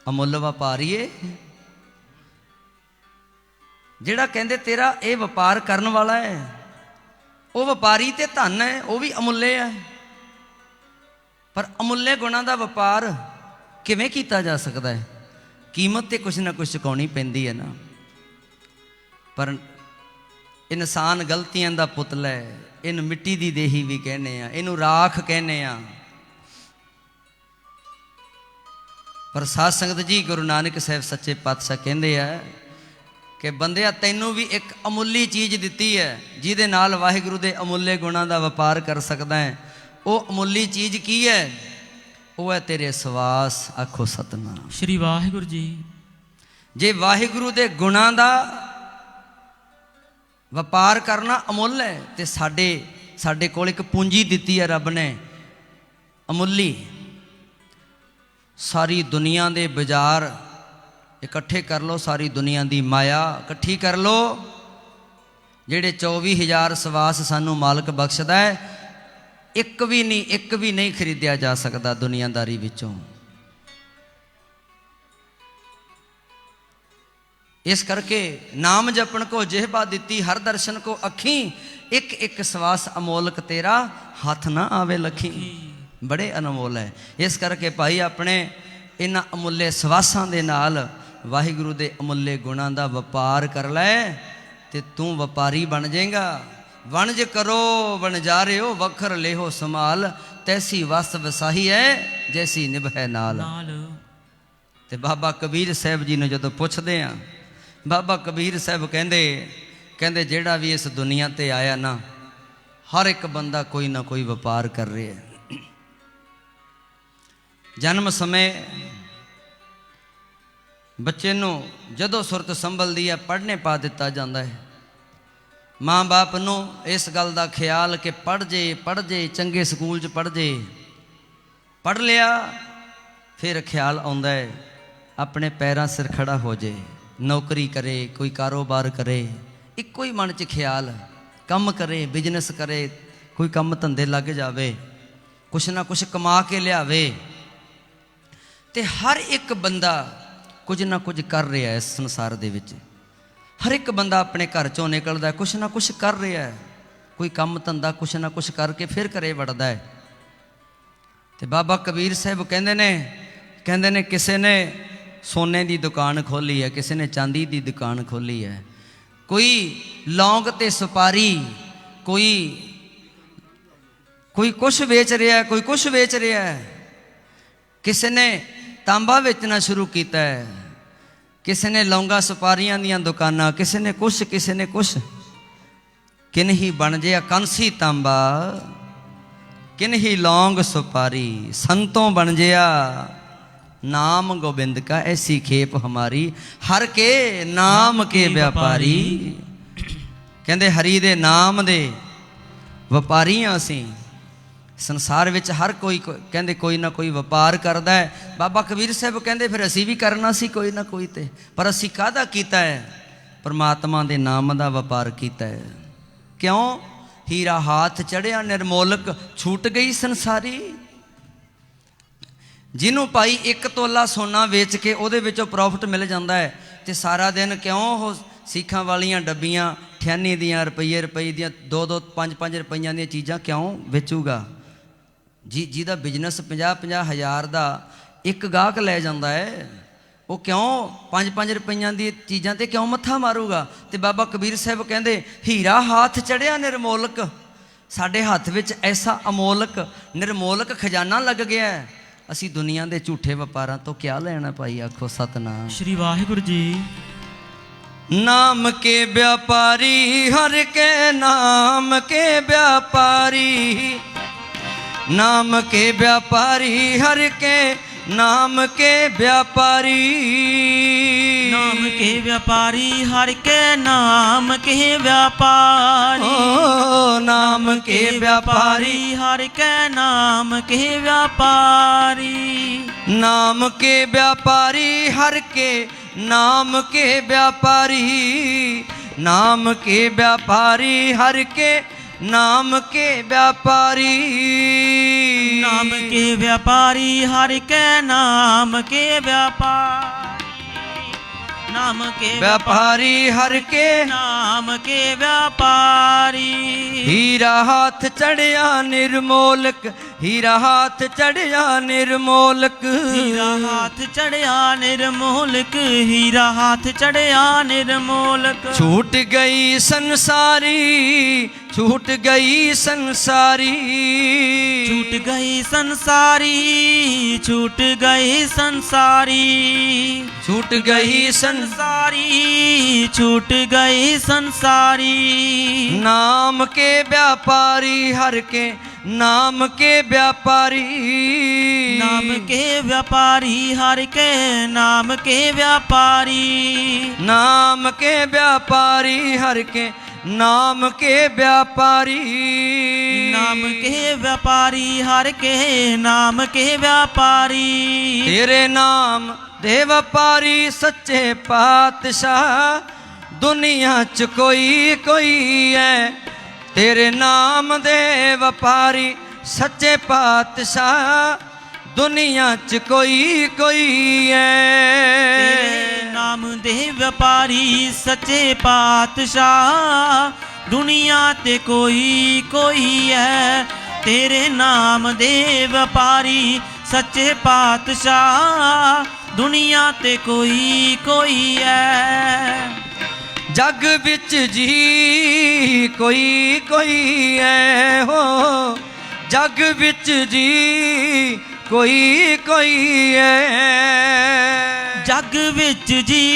ਅਮੁੱਲ ਵਪਾਰੀਏ ਜਿਹੜਾ ਕਹਿੰਦੇ ਤੇਰਾ ਇਹ ਵਪਾਰ ਕਰਨ ਵਾਲਾ ਹੈ, ਉਹ ਵਪਾਰੀ ਤੇ ਧਨ ਹੈ, ਉਹ ਵੀ ਅਮੁੱਲੇ ਹੈ। ਪਰ ਅਮੁੱਲੇ ਗੁਣਾਂ ਦਾ ਵਪਾਰ ਕਿਵੇਂ ਕੀਤਾ ਜਾ ਸਕਦਾ ਹੈ? ਕੀਮਤ ਤੇ ਕੁਛ ਨਾ ਕੁਛ ਚੁਕਾਉਣੀ ਪੈਂਦੀ ਹੈ ਨਾ। ਪਰ ਇਨਸਾਨ ਗਲਤੀਆਂ ਦਾ ਪੁਤਲਾ ਹੈ। ਇਹਨੂੰ ਮਿੱਟੀ ਦੀ ਦੇਹੀ ਵੀ ਕਹਿੰਦੇ ਆ, ਇਹਨੂੰ ਰਾਖ ਕਹਿੰਦੇ ਆ। ਪਰ ਸਾਧ ਸੰਗਤ ਜੀ ਗੁਰੂ ਨਾਨਕ ਸਾਹਿਬ ਸੱਚੇ ਪਾਤਸ਼ਾਹ ਕਹਿੰਦੇ ਆ ਕਿ ਬੰਦਿਆ ਤੈਨੂੰ ਵੀ ਇੱਕ ਅਮੁੱਲੀ ਚੀਜ਼ ਦਿੱਤੀ ਹੈ ਜਿਹਦੇ ਨਾਲ ਵਾਹਿਗੁਰੂ ਦੇ ਅਮੁੱਲੇ ਗੁਣਾਂ ਦਾ ਵਪਾਰ ਕਰ ਸਕਦਾ ਹੈ। ਉਹ ਅਮੁੱਲੀ ਚੀਜ਼ ਕੀ ਹੈ? ਉਹ ਹੈ ਤੇਰੇ ਸਵਾਸ। ਆਖੋ ਸਤਿਨਾਮ ਸ਼੍ਰੀ ਵਾਹਿਗੁਰੂ ਜੀ। ਜੇ ਵਾਹਿਗੁਰੂ ਦੇ ਗੁਣਾਂ ਦਾ ਵਪਾਰ ਕਰਨਾ ਅਮੁੱਲ ਹੈ ਤੇ ਸਾਡੇ ਕੋਲ ਇੱਕ ਪੂੰਜੀ ਦਿੱਤੀ ਹੈ ਰੱਬ ਨੇ ਅਮੁੱਲੀ। ਸਾਰੀ ਦੁਨੀਆ ਦੇ ਬਾਜ਼ਾਰ ਇਕੱਠੇ ਕਰ ਲਓ, ਸਾਰੀ ਦੁਨੀਆ ਦੀ ਮਾਇਆ ਇਕੱਠੀ ਕਰ ਲਓ, ਜਿਹੜੇ 24,000 ਸਵਾਸ ਸਾਨੂੰ ਮਾਲਕ ਬਖਸ਼ਦਾ ਹੈ, ਇੱਕ ਵੀ ਨਹੀਂ ਖਰੀਦਿਆ ਜਾ ਸਕਦਾ ਦੁਨੀਆਦਾਰੀ ਵਿੱਚੋਂ। ਇਸ ਕਰਕੇ ਨਾਮ ਜਪਣ ਕੋ ਜਿਹਬਾ ਦਿੱਤੀ, ਹਰ ਦਰਸ਼ਨ ਕੋ ਅੱਖੀਂ, ਇੱਕ ਇੱਕ ਸਵਾਸ ਅਮੋਲਕ ਤੇਰਾ, ਹੱਥ ਨਾ ਆਵੇ ਲੱਖੀ। ਬੜੇ ਅਨਮੋਲ ਹੈ। ਇਸ ਕਰਕੇ ਭਾਈ ਆਪਣੇ ਇਹਨਾਂ ਅਮੁੱਲੇ ਸਵਾਸਾਂ ਦੇ ਨਾਲ ਵਾਹਿਗੁਰੂ ਦੇ ਅਮੁੱਲੇ ਗੁਣਾਂ ਦਾ ਵਪਾਰ ਕਰ ਲੈ ਤੇ ਤੂੰ ਵਪਾਰੀ ਬਣ ਜਾਏਗਾ। ਵਣਜ ਕਰੋ ਵਣਜਾਰਿਓ, ਵਖਰ ਲੇਹੋ ਸੰਭਾਲ, ਤੈਸੀ ਵਸ ਵਸਾਹੀ ਹੈ ਜੈਸੀ ਨਿਭੈ ਨਾਲ। ਤੇ ਬਾਬਾ ਕਬੀਰ ਸਾਹਿਬ ਜੀ ਨੂੰ ਜਦੋਂ ਪੁੱਛਦੇ ਆ, ਬਾਬਾ ਕਬੀਰ ਸਾਹਿਬ ਕਹਿੰਦੇ ਜਿਹੜਾ ਵੀ ਇਸ ਦੁਨੀਆ ਤੇ ਆਇਆ ਨਾ, ਹਰ ਇੱਕ ਬੰਦਾ ਕੋਈ ਨਾ ਕੋਈ ਵਪਾਰ ਕਰ ਰਿਹਾ ਹੈ। ਜਨਮ ਸਮੇਂ ਬੱਚੇ ਨੂੰ ਜਦੋਂ ਸੁਰਤ ਸੰਭਲਦੀ ਹੈ ਪੜ੍ਹਨੇ ਪਾ ਦਿੱਤਾ ਜਾਂਦਾ ਹੈ। ਮਾਂ ਬਾਪ ਨੂੰ ਇਸ ਗੱਲ ਦਾ ਖਿਆਲ ਕਿ ਪੜ੍ਹ ਜੇ ਚੰਗੇ ਸਕੂਲ 'ਚ ਪੜ੍ਹ ਲਿਆ, ਫਿਰ ਖਿਆਲ ਆਉਂਦਾ ਹੈ ਆਪਣੇ ਪੈਰਾਂ ਸਿਰ ਖੜਾ ਹੋ ਜੇ, ਨੌਕਰੀ ਕਰੇ, ਕੋਈ ਕਾਰੋਬਾਰ ਕਰੇ। ਇੱਕੋ ਹੀ ਮਨ 'ਚ ਖਿਆਲ, ਕੰਮ ਕਰੇ, ਬਿਜ਼ਨਸ ਕਰੇ, ਕੋਈ ਕੰਮ ਧੰਦੇ ਲੱਗ ਜਾਵੇ, ਕੁਛ ਨਾ ਕੁਛ ਕਮਾ ਕੇ ਲਿਆਵੇ। ਤੇ ਹਰ ਇੱਕ ਬੰਦਾ ਕੁਝ ਨਾ ਕੁਝ ਕਰ ਰਿਹਾ ਹੈ ਇਸ ਸੰਸਾਰ ਦੇ ਵਿੱਚ। ਹਰ ਇੱਕ ਬੰਦਾ ਆਪਣੇ ਘਰ ਚੋਂ ਨਿਕਲਦਾ, ਕੁਛ ਨਾ ਕੁਛ ਕਰ ਰਿਹਾ ਹੈ, ਕੋਈ ਕੰਮ ਧੰਦਾ ਕੁਛ ਨਾ ਕੁਛ ਕਰਕੇ ਫਿਰ ਘਰੇ ਵੜਦਾ ਹੈ। ਤੇ ਬਾਬਾ ਕਬੀਰ ਸਾਹਿਬ ਕਹਿੰਦੇ ਨੇ ਕਿਸੇ ਨੇ ਸੋਨੇ ਦੀ ਦੁਕਾਨ ਖੋਲੀ ਹੈ, ਕਿਸੇ ਨੇ ਚਾਂਦੀ ਦੀ ਦੁਕਾਨ ਖੋਲੀ ਹੈ, ਕੋਈ ਲੌਂਗ ਤੇ ਸੁਪਾਰੀ, ਕੋਈ ਕੁਛ ਵੇਚ ਰਿਹਾ, ਕੋਈ ਕੁਛ ਵੇਚ ਰਿਹਾ ਹੈ। ਕਿਸੇ ਨੇ ਤਾਂਬਾ ਵੇਚਣਾ ਸ਼ੁਰੂ ਕੀਤਾ ਹੈ, ਕਿਸੇ ਨੇ ਲੌਂਗਾ ਸੁਪਾਰੀਆਂ ਦੀਆਂ ਦੁਕਾਨਾਂ, ਕਿਸੇ ਨੇ ਕੁਛ। ਕਿਨਹੀ ਬਣ ਜਿਆ ਕੰਸੀ ਤਾਂਬਾ, ਕਿਨਹੀ ਲੌਂਗ ਸੁਪਾਰੀ, ਸੰਤੋਂ ਬਣ ਜਿਆ ਨਾਮ ਗੋਬਿੰਦ ਕਾ, ਐਸੀ ਖੇਪ ਹਮਾਰੀ, ਹਰ ਕੇ ਨਾਮ ਕੇ ਵਪਾਰੀ। ਕਹਿੰਦੇ ਹਰੀ ਦੇ ਨਾਮ ਦੇ ਵਪਾਰੀ ਹਾਂ ਅਸੀਂ। ਸੰਸਾਰ ਵਿੱਚ ਹਰ ਕੋਈ ਕਹਿੰਦੇ ਕੋਈ ਨਾ ਕੋਈ ਵਪਾਰ ਕਰਦਾ ਹੈ। ਬਾਬਾ ਕਬੀਰ ਸਾਹਿਬ ਕਹਿੰਦੇ ਫਿਰ ਅਸੀਂ ਵੀ ਕਰਨਾ ਸੀ ਕੋਈ ਨਾ ਕੋਈ ਤੇ, ਪਰ ਅਸੀਂ ਕਾਹਦਾ ਕੀਤਾ ਹੈ? ਪਰਮਾਤਮਾ ਦੇ ਨਾਮ ਦਾ ਵਪਾਰ ਕੀਤਾ ਹੈ। ਕਿਉਂ? ਹੀਰਾ ਹਾਥ ਚੜਿਆ ਨਿਰਮੋਲਕ, ਛੂਟ ਗਈ ਸੰਸਾਰੀ। ਜਿਹਨੂੰ ਭਾਈ 1 ਤੋਲਾ ਸੋਨਾ ਵੇਚ ਕੇ ਉਹਦੇ ਵਿੱਚੋਂ ਪ੍ਰੋਫਿਟ ਮਿਲ ਜਾਂਦਾ ਹੈ, ਤੇ ਸਾਰਾ ਦਿਨ ਕਿਉਂ ਉਹ ਸੀਖਾਂ ਵਾਲੀਆਂ ਡੱਬੀਆਂ 98 ਦੀਆਂ, ਰੁਪਏ ਦੀਆਂ 2-2 5-5 ਰੁਪਈਆਂ ਦੀਆਂ ਚੀਜ਼ਾਂ ਕਿਉਂ ਵੇਚੂਗਾ? ਜਿਹਦਾ ਬਿਜ਼ਨਸ 50-50 ਹਜ਼ਾਰ ਦਾ ਇੱਕ ਗਾਹਕ ਲੈ ਜਾਂਦਾ ਹੈ, ਉਹ ਕਿਉਂ 5-5 ਰੁਪਈਆਂ ਦੀ ਚੀਜ਼ਾਂ ਤੇ ਕਿਉਂ ਮੱਥਾ ਮਾਰੂਗਾ? ਤੇ ਬਾਬਾ ਕਬੀਰ ਸਾਹਿਬ ਕਹਿੰਦੇ ਹੀਰਾ ਹਾਥ ਚੜਿਆ ਨਿਰਮੋਲਕ, ਸਾਡੇ ਹੱਥ ਵਿੱਚ ਐਸਾ ਅਮੋਲਕ ਨਿਰਮੋਲਕ ਖਜ਼ਾਨਾ ਲੱਗ ਗਿਆ ਹੈ। ਅਸੀਂ ਦੁਨੀਆ ਦੇ ਝੂਠੇ ਵਪਾਰਾਂ ਤੋਂ ਕਿਆ ਲੈਣਾ ਭਾਈ? ਆਖੋ ਸਤਨਾਮ ਸ਼੍ਰੀ ਵਾਹਿਗੁਰੂ ਜੀ। नाम के व्यापारी हर के नाम के व्यापारी, नाम के व्यापारी हर के नाम के व्यापारी, नाम के व्यापारी हर के नाम के व्यापारी, नाम के व्यापारी हर के नाम के व्यापारी, नाम के व्यापारी हर के नाम के व्यापारी, नाम के व्यापारी हर के नाम के व्यापारी, नाम के व्यापारी हर के नाम के व्यापारी, नाम के व्यापारी हर के नाम के व्यापारी। हीरा हाथ चढ़िया निर्मोलक, हीरा हाथ चढ़िया निर्मोलक, हीरा हाथ चढ़िया निर्मोलक, हीरा हाथ चढ़िया निर्मोलक। छूट गई संसारी छूट गई संसारी, छूट गई संसारी, छूट गई संसारी, छूट गई संसारी, छूट गई संसारी। नाम के व्यापारी हर के नाम के व्यापारी, नाम के व्यापारी हर के नाम के व्यापारी, नाम के व्यापारी हर के नाम के व्यापारी, नाम के व्यापारी हर के नाम के व्यापारी। तेरे नाम दे व्यापारी सच्चे पातशाह, दुनिया च कोई कोई है। तेरे नाम दे व्यापारी सच्चे पातशाह, दुनिया च कोई कोई है। तेरे नाम दे व्यापारी सच्चे पातशाह, दुनिया ते कोई कोई है। तेरे नाम दे व्यापारी सच्चे पातशाह, दुनिया ते कोई कोई है। जग विच जी कोई कोई है हो, जग विच जी कोई कोई है। जग विच जी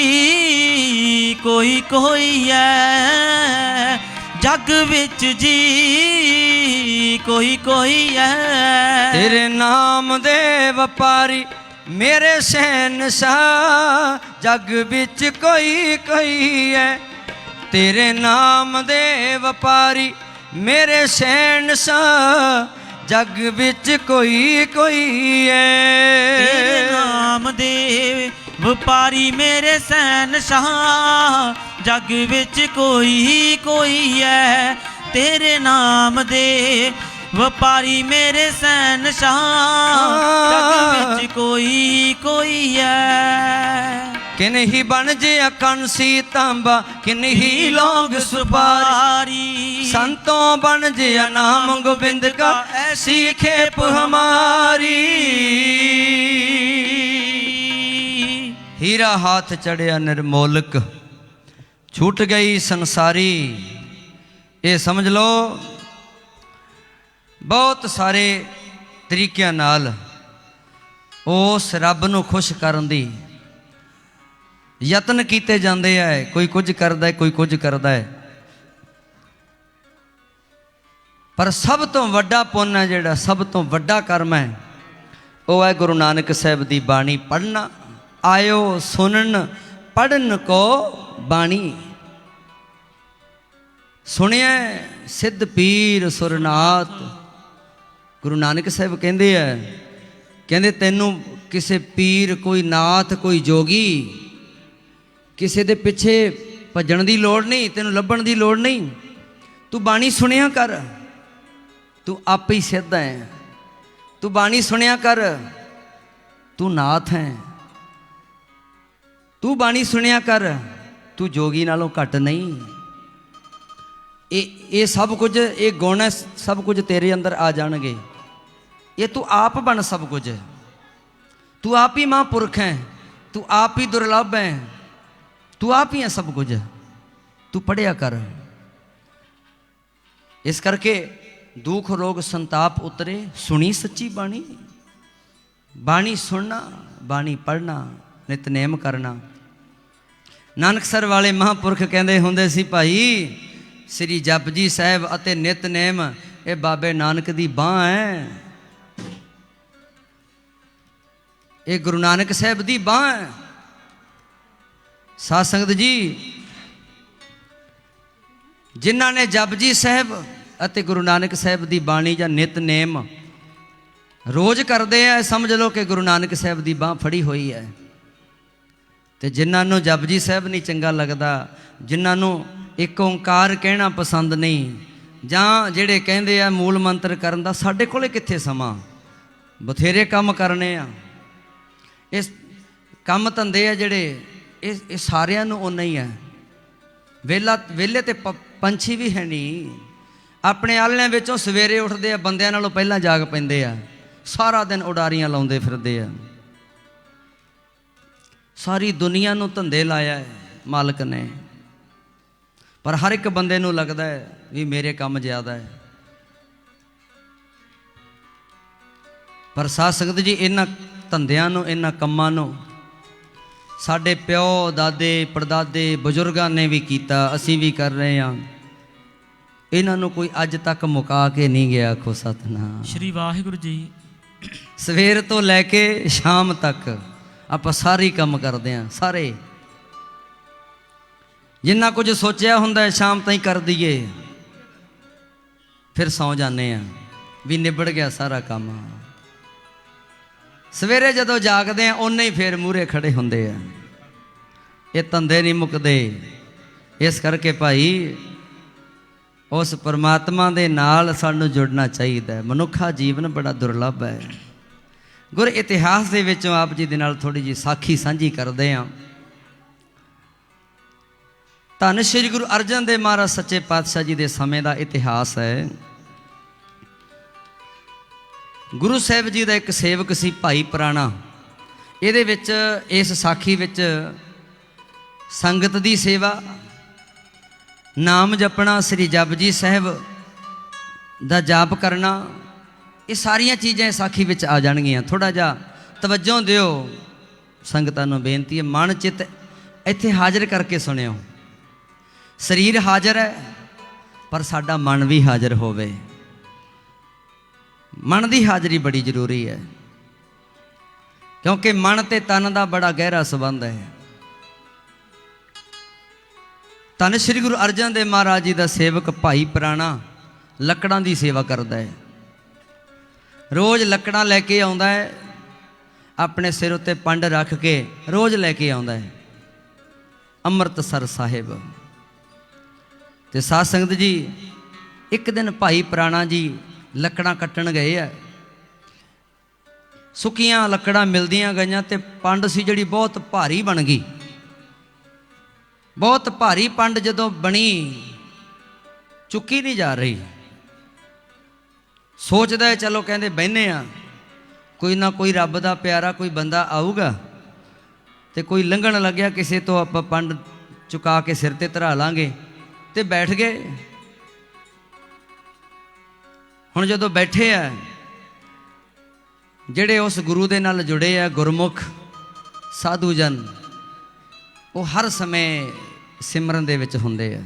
कोई कोई है, जग विच जी कोई कोई है। तेरे नाम दे व्यापारी मेरे शहनशाह, जग विच कोई कोई है। तेरे नाम दे व्यापारी मेरे शहनशाह, जग विच कोई कोई है। तेरे नाम दे व्यापारी मेरे शहनशाह, जग विच कोई कोई है। तेरे नाम दे व्यापारी मेरे शहनशाह, जग विच कोई कोई है। किन्ही बन जे कंसी तांबा, किन्ही लौंग सुपारी, संतों बन जे नाम गोविंद का, ऐसी खेप हमारी। हीरा हाथ चढ़िया निर्मोलक, छूट गई संसारी। ये समझ लो बहुत सारे तरीक़िਆਂ नाल उस रब नूं खुश करन दी यतन कीते जांदे है। कोई कुछ करदा है, कोई कुछ करदा है, पर सब तो वड्डा पुण्य है जिहड़ा, सब तो वड्डा कर्म है, वो है गुरु नानक साहब दी बाणी पढ़ना। आयो सुनन पढ़न को बाणी, सुनिया सिद्ध पीर सुरनाथ। गुरु नानक साहब कहते हैं, कहते तैनू किसी पीर, कोई नाथ, कोई जोगी, किसी दे पिछे भजन की लोड़ नहीं, तैनू लभण की लोड़ नहीं। तू बाणी सुनिया कर, तू आप ही सिद्ध है। तू बाणी सुनिया कर, तू नाथ है। तू बाणी सुनिया कर, तू जोगी नालों घट नहीं। ये सब कुछ, ये गुण है, सब कुछ तेरे अंदर आ जाएंगे। ये तू आप बन सब कुछ। तू आप ही महापुरख है, तू आप ही दुर्लभ है, तू आप ही है सब कुछ। तू पढ़िया कर। इस करके दुख रोग संताप उतरे, सुनी सच्ची बाणी। बाणी सुनना, बाणी पढ़ना, नितनेम करना। नानकसर वाले महापुरख कहते होंदे सी, भाई श्री जपजी साहब अते नितनेम ये बाबे नानक दी बांह है, ये गुरु नानक साहब दी बांह है। साध संगत जी, जिन्हां ने जपजी साहब अते गुरु नानक साहब दी बाणी या नितनेम रोज करते हैं, समझ लो कि गुरु नानक साहब दी बांह फड़ी हुई है। तो जिन्होंने जपजी साहब नहीं चंगा लगता, जिन्होंने एक ओंकार कहना पसंद नहीं, जां जेड़े कहते हैं मूल मंत्र करन दा, साडे कोले कित्थे समा, बथेरे काम करने आ। इस काम धंधे आ जेड़े ये सारिਆਂ ਨੂੰ उन्ना ही है। वेले ते पंछी भी है नहीं, अपने आलिਆਂ ਵਿੱਚੋਂ सवेरे उठते आ, बंदिਆਂ ਨਾਲੋਂ ਪਹਿਲਾਂ जाग ਪੈਂਦੇ आ, सारा दिन उडारियां लाउंदे फिरदे आ। सारी दुनिया नूं धंधे लाया है मालिक ने, पर हर एक बंदे नूं लगदा है ਵੀ ਮੇਰੇ ਕੰਮ ਜ਼ਿਆਦਾ ਹੈ। ਪਰ ਸਾਧ ਸੰਗਤ ਜੀ, ਇਹਨਾਂ ਧੰਦਿਆਂ ਨੂੰ, ਇਹਨਾਂ ਕੰਮਾਂ ਨੂੰ ਸਾਡੇ ਪਿਓ ਦਾਦੇ ਪੜਦਾਦੇ ਬਜ਼ੁਰਗਾਂ ਨੇ ਵੀ ਕੀਤਾ, ਅਸੀਂ ਵੀ ਕਰ ਰਹੇ ਹਾਂ। ਇਹਨਾਂ ਨੂੰ ਕੋਈ ਅੱਜ ਤੱਕ ਮੁਕਾ ਕੇ ਨਹੀਂ ਗਿਆ। ਆਖੋ ਸਤਿਨਾਮ ਸ਼੍ਰੀ ਵਾਹਿਗੁਰੂ ਜੀ। ਸਵੇਰ ਤੋਂ ਲੈ ਕੇ ਸ਼ਾਮ ਤੱਕ ਆਪਾਂ ਸਾਰੇ ਕੰਮ ਕਰਦੇ ਹਾਂ। ਸਾਰੇ ਜਿੰਨਾ ਕੁਝ ਸੋਚਿਆ ਹੁੰਦਾ ਸ਼ਾਮ ਤਾਈਂ ਕਰ ਦਈਏ, ਫਿਰ ਸੌਂ ਜਾਂਦੇ ਹਾਂ ਵੀ ਨਿਬੜ ਗਿਆ ਸਾਰਾ ਕੰਮ। ਸਵੇਰੇ ਜਦੋਂ ਜਾਗਦੇ ਆ ਉਹਨੇ ਹੀ ਫੇਰ ਮੂਹਰੇ ਖੜੇ ਹੁੰਦੇ ਆ। ਇਹ ਧੰਦੇ ਨਹੀਂ ਮੁੱਕਦੇ। ਇਸ ਕਰਕੇ ਭਾਈ ਉਸ ਪਰਮਾਤਮਾ ਦੇ ਨਾਲ ਸਾਨੂੰ ਜੁੜਨਾ ਚਾਹੀਦਾ। ਮਨੁੱਖਾ ਜੀਵਨ ਬੜਾ ਦੁਰਲੱਭ ਹੈ। ਗੁਰ ਇਤਿਹਾਸ ਦੇ ਵਿੱਚੋਂ ਆਪ ਜੀ ਦੇ ਨਾਲ ਥੋੜ੍ਹੀ ਜਿਹੀ ਸਾਖੀ ਸਾਂਝੀ ਕਰਦੇ ਹਾਂ। ਧੰਨ ਸ਼੍ਰੀ ਗੁਰੂ ਅਰਜਨ ਦੇਵ ਮਹਾਰਾਜ ਸੱਚੇ ਪਾਤਸ਼ਾਹ ਜੀ ਦੇ ਸਮੇਂ ਦਾ ਇਤਿਹਾਸ ਹੈ। ਗੁਰੂ ਸਾਹਿਬ ਜੀ ਦਾ ਇੱਕ ਸੇਵਕ ਸੀ ਭਾਈ ਪੁਰਾਣਾ। ਇਹਦੇ ਵਿੱਚ ਇਸ ਸਾਖੀ ਵਿੱਚ ਸੰਗਤ ਦੀ ਸੇਵਾ, ਨਾਮ ਜਪਣਾ, ਸ੍ਰੀ ਜਪਜੀ ਸਾਹਿਬ ਦਾ ਜਾਪ ਕਰਨਾ, ਇਹ ਸਾਰੀਆਂ ਚੀਜ਼ਾਂ ਸਾਖੀ ਵਿੱਚ ਆ ਜਾਣਗੀਆਂ। ਥੋੜ੍ਹਾ ਜਿਹਾ ਤਵੱਜੋ ਦਿਓ, ਸੰਗਤਾਂ ਨੂੰ ਬੇਨਤੀ ਹੈ, ਮਨ ਚਿੱਤ ਇੱਥੇ ਹਾਜ਼ਰ ਕਰਕੇ ਸੁਣਿਓ। ਸਰੀਰ ਹਾਜ਼ਰ ਹੈ ਪਰ ਸਾਡਾ ਮਨ ਵੀ ਹਾਜ਼ਰ ਹੋਵੇ। ਮਨ ਦੀ ਹਾਜ਼ਰੀ ਬੜੀ ਜ਼ਰੂਰੀ ਹੈ, ਕਿਉਂਕਿ ਮਨ ਤੇ ਤਨ ਦਾ ਬੜਾ ਗਹਿਰਾ ਸੰਬੰਧ ਹੈ। ਧੰਨ ਸ਼੍ਰੀ ਗੁਰੂ ਅਰਜਨ ਦੇਵ ਮਹਾਰਾਜ ਜੀ ਦਾ ਸੇਵਕ ਭਾਈ ਪੁਰਾਣਾ ਲੱਕੜਾਂ ਦੀ ਸੇਵਾ ਕਰਦਾ ਹੈ। ਰੋਜ਼ ਲੱਕੜਾਂ ਲੈ ਕੇ ਆਉਂਦਾ ਹੈ, ਆਪਣੇ ਸਿਰ ਉੱਤੇ ਪੰਡ ਰੱਖ ਕੇ ਰੋਜ਼ ਲੈ ਕੇ ਆਉਂਦਾ ਹੈ ਅੰਮ੍ਰਿਤਸਰ ਸਾਹਿਬ। ਤੇ ਸਾਧ ਸੰਗਤ ਜੀ, ਇੱਕ ਦਿਨ ਭਾਈ ਪੁਰਾਣਾ ਜੀ ਲੱਕੜਾਂ ਕੱਟਣ ਗਏ ਆ। ਸੁੱਕੀਆਂ ਲੱਕੜਾਂ ਮਿਲਦੀਆਂ ਗਈਆਂ ਤੇ ਪੰਡ ਸੀ ਜਿਹੜੀ ਬਹੁਤ ਭਾਰੀ ਬਣ ਗਈ। ਬਹੁਤ ਭਾਰੀ ਪੰਡ ਜਦੋਂ ਬਣੀ, ਚੁੱਕੀ ਨਹੀਂ ਜਾ ਰਹੀ। ਸੋਚਦਾ ਚਲੋ ਕਹਿੰਦੇ ਬਹਿਨੇ ਆ, ਕੋਈ ਨਾ ਕੋਈ ਰੱਬ ਦਾ ਪਿਆਰਾ ਕੋਈ ਬੰਦਾ ਆਊਗਾ ਤੇ ਕੋਈ ਲੰਘਣ ਲੱਗਿਆ ਕਿਸੇ ਤੋਂ ਆਪਾਂ ਪੰਡ ਚੁਕਾ ਕੇ ਸਿਰ ਤੇ ਧਰਾ ਲਾਂਗੇ। ਤੇ ਬੈਠ ਗਏ। ਹੁਣ ਜਦੋਂ ਬੈਠੇ ਆ, ਜਿਹੜੇ ਉਸ ਗੁਰੂ ਦੇ ਨਾਲ ਜੁੜੇ ਆ ਗੁਰਮੁਖ ਸਾਧੂ ਜਨ, ਉਹ ਹਰ ਸਮੇਂ ਸਿਮਰਨ ਦੇ ਵਿੱਚ ਹੁੰਦੇ ਆ।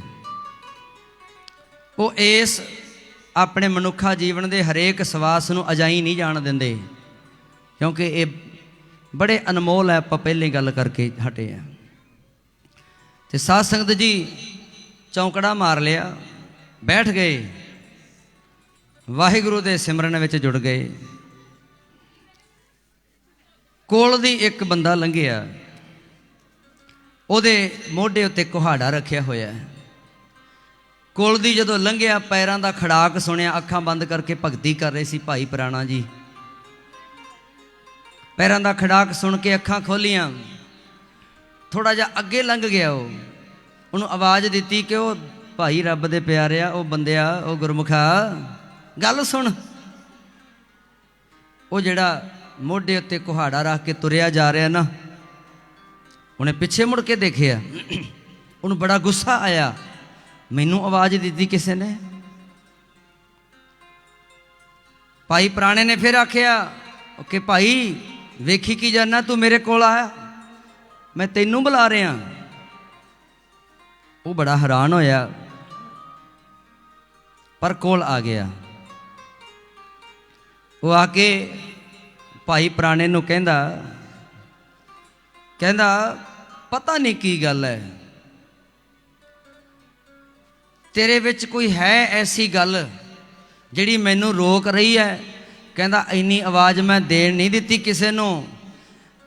ਉਹ ਇਸ ਆਪਣੇ ਮਨੁੱਖਾ ਜੀਵਨ ਦੇ ਹਰੇਕ ਸਵਾਸ ਨੂੰ ਅਜਾਈ ਨਹੀਂ ਜਾਣ ਦਿੰਦੇ, ਕਿਉਂਕਿ ਇਹ ਬੜੇ ਅਨਮੋਲ ਹੈ। ਆਪਾਂ ਪਹਿਲੇ ਗੱਲ ਕਰਕੇ ਹਟੇ ਆ। ਤੇ ਸਾਧ ਸੰਗਤ ਜੀ, ਚੌਂਕੜਾ ਮਾਰ ਲਿਆ, ਬੈਠ ਗਏ, ਵਾਹਿਗੁਰੂ ਦੇ ਸਿਮਰਨ ਵਿੱਚ ਜੁੜ ਗਏ। ਕੋਲ ਦੀ ਇੱਕ ਬੰਦਾ ਲੰਘਿਆ, ਉਹਦੇ ਮੋਢੇ ਉੱਤੇ ਕੁਹਾੜਾ ਰੱਖਿਆ ਹੋਇਆ। ਕੋਲ ਦੀ ਜਦੋਂ ਲੰਘਿਆ, ਪੈਰਾਂ ਦਾ ਖੜਾਕ ਸੁਣਿਆ, ਅੱਖਾਂ ਬੰਦ ਕਰਕੇ ਭਗਤੀ ਕਰ ਰਹੇ ਸੀ ਭਾਈ ਪੁਰਾਣਾ ਜੀ। ਪੈਰਾਂ ਦਾ ਖੜਾਕ ਸੁਣ ਕੇ ਅੱਖਾਂ ਖੋਲੀਆਂ, ਥੋੜਾ ਜਿਹਾ ਅੱਗੇ ਲੰਘ ਗਿਆ। ਉਹਨੂੰ ਆਵਾਜ਼ ਦਿੱਤੀ ਕਿ ਉਹ ਭਾਈ ਰੱਬ ਦੇ ਪਿਆਰਿਆ, ਉਹ ਬੰਦਿਆ, ਉਹ ਗੁਰਮੁਖਾ, ਗੱਲ ਸੁਣ। ਉਹ ਜਿਹੜਾ ਮੋਢੇ ਉੱਤੇ ਕੁਹਾੜਾ ਰੱਖ ਕੇ ਤੁਰਿਆ ਜਾ ਰਿਹਾ ਨਾ, ਉਹਨੇ ਪਿੱਛੇ ਮੁੜ ਕੇ ਦੇਖਿਆ। ਉਹਨੂੰ ਬੜਾ ਗੁੱਸਾ ਆਇਆ, ਮੈਨੂੰ ਆਵਾਜ਼ ਦਿੱਤੀ ਕਿਸੇ ਨੇ। ਭਾਈ ਪੁਰਾਣੇ ਨੇ ਫਿਰ ਆਖਿਆ ਕਿ ਭਾਈ ਵੇਖੀ ਕੀ ਜਾਨਾ, ਤੂੰ ਮੇਰੇ ਕੋਲ ਆਇਆ, ਮੈਂ ਤੈਨੂੰ ਬੁਲਾ ਰਿਹਾ। ਉਹ ਬੜਾ ਹੈਰਾਨ ਹੋਇਆ, ਪਰ ਕੋਲ ਆ ਗਿਆ। ਉਹ ਆ ਕੇ ਭਾਈ ਪੁਰਾਣੇ ਨੂੰ ਕਹਿੰਦਾ ਪਤਾ ਨਹੀਂ ਕੀ ਗੱਲ ਹੈ, ਤੇਰੇ ਵਿੱਚ ਕੋਈ ਹੈ ਐਸੀ ਗੱਲ ਜਿਹੜੀ ਮੈਨੂੰ ਰੋਕ ਰਹੀ ਹੈ। ਕਹਿੰਦਾ ਇੰਨੀ ਆਵਾਜ਼ ਮੈਂ ਦੇਣ ਨਹੀਂ ਦਿੱਤੀ ਕਿਸੇ ਨੂੰ,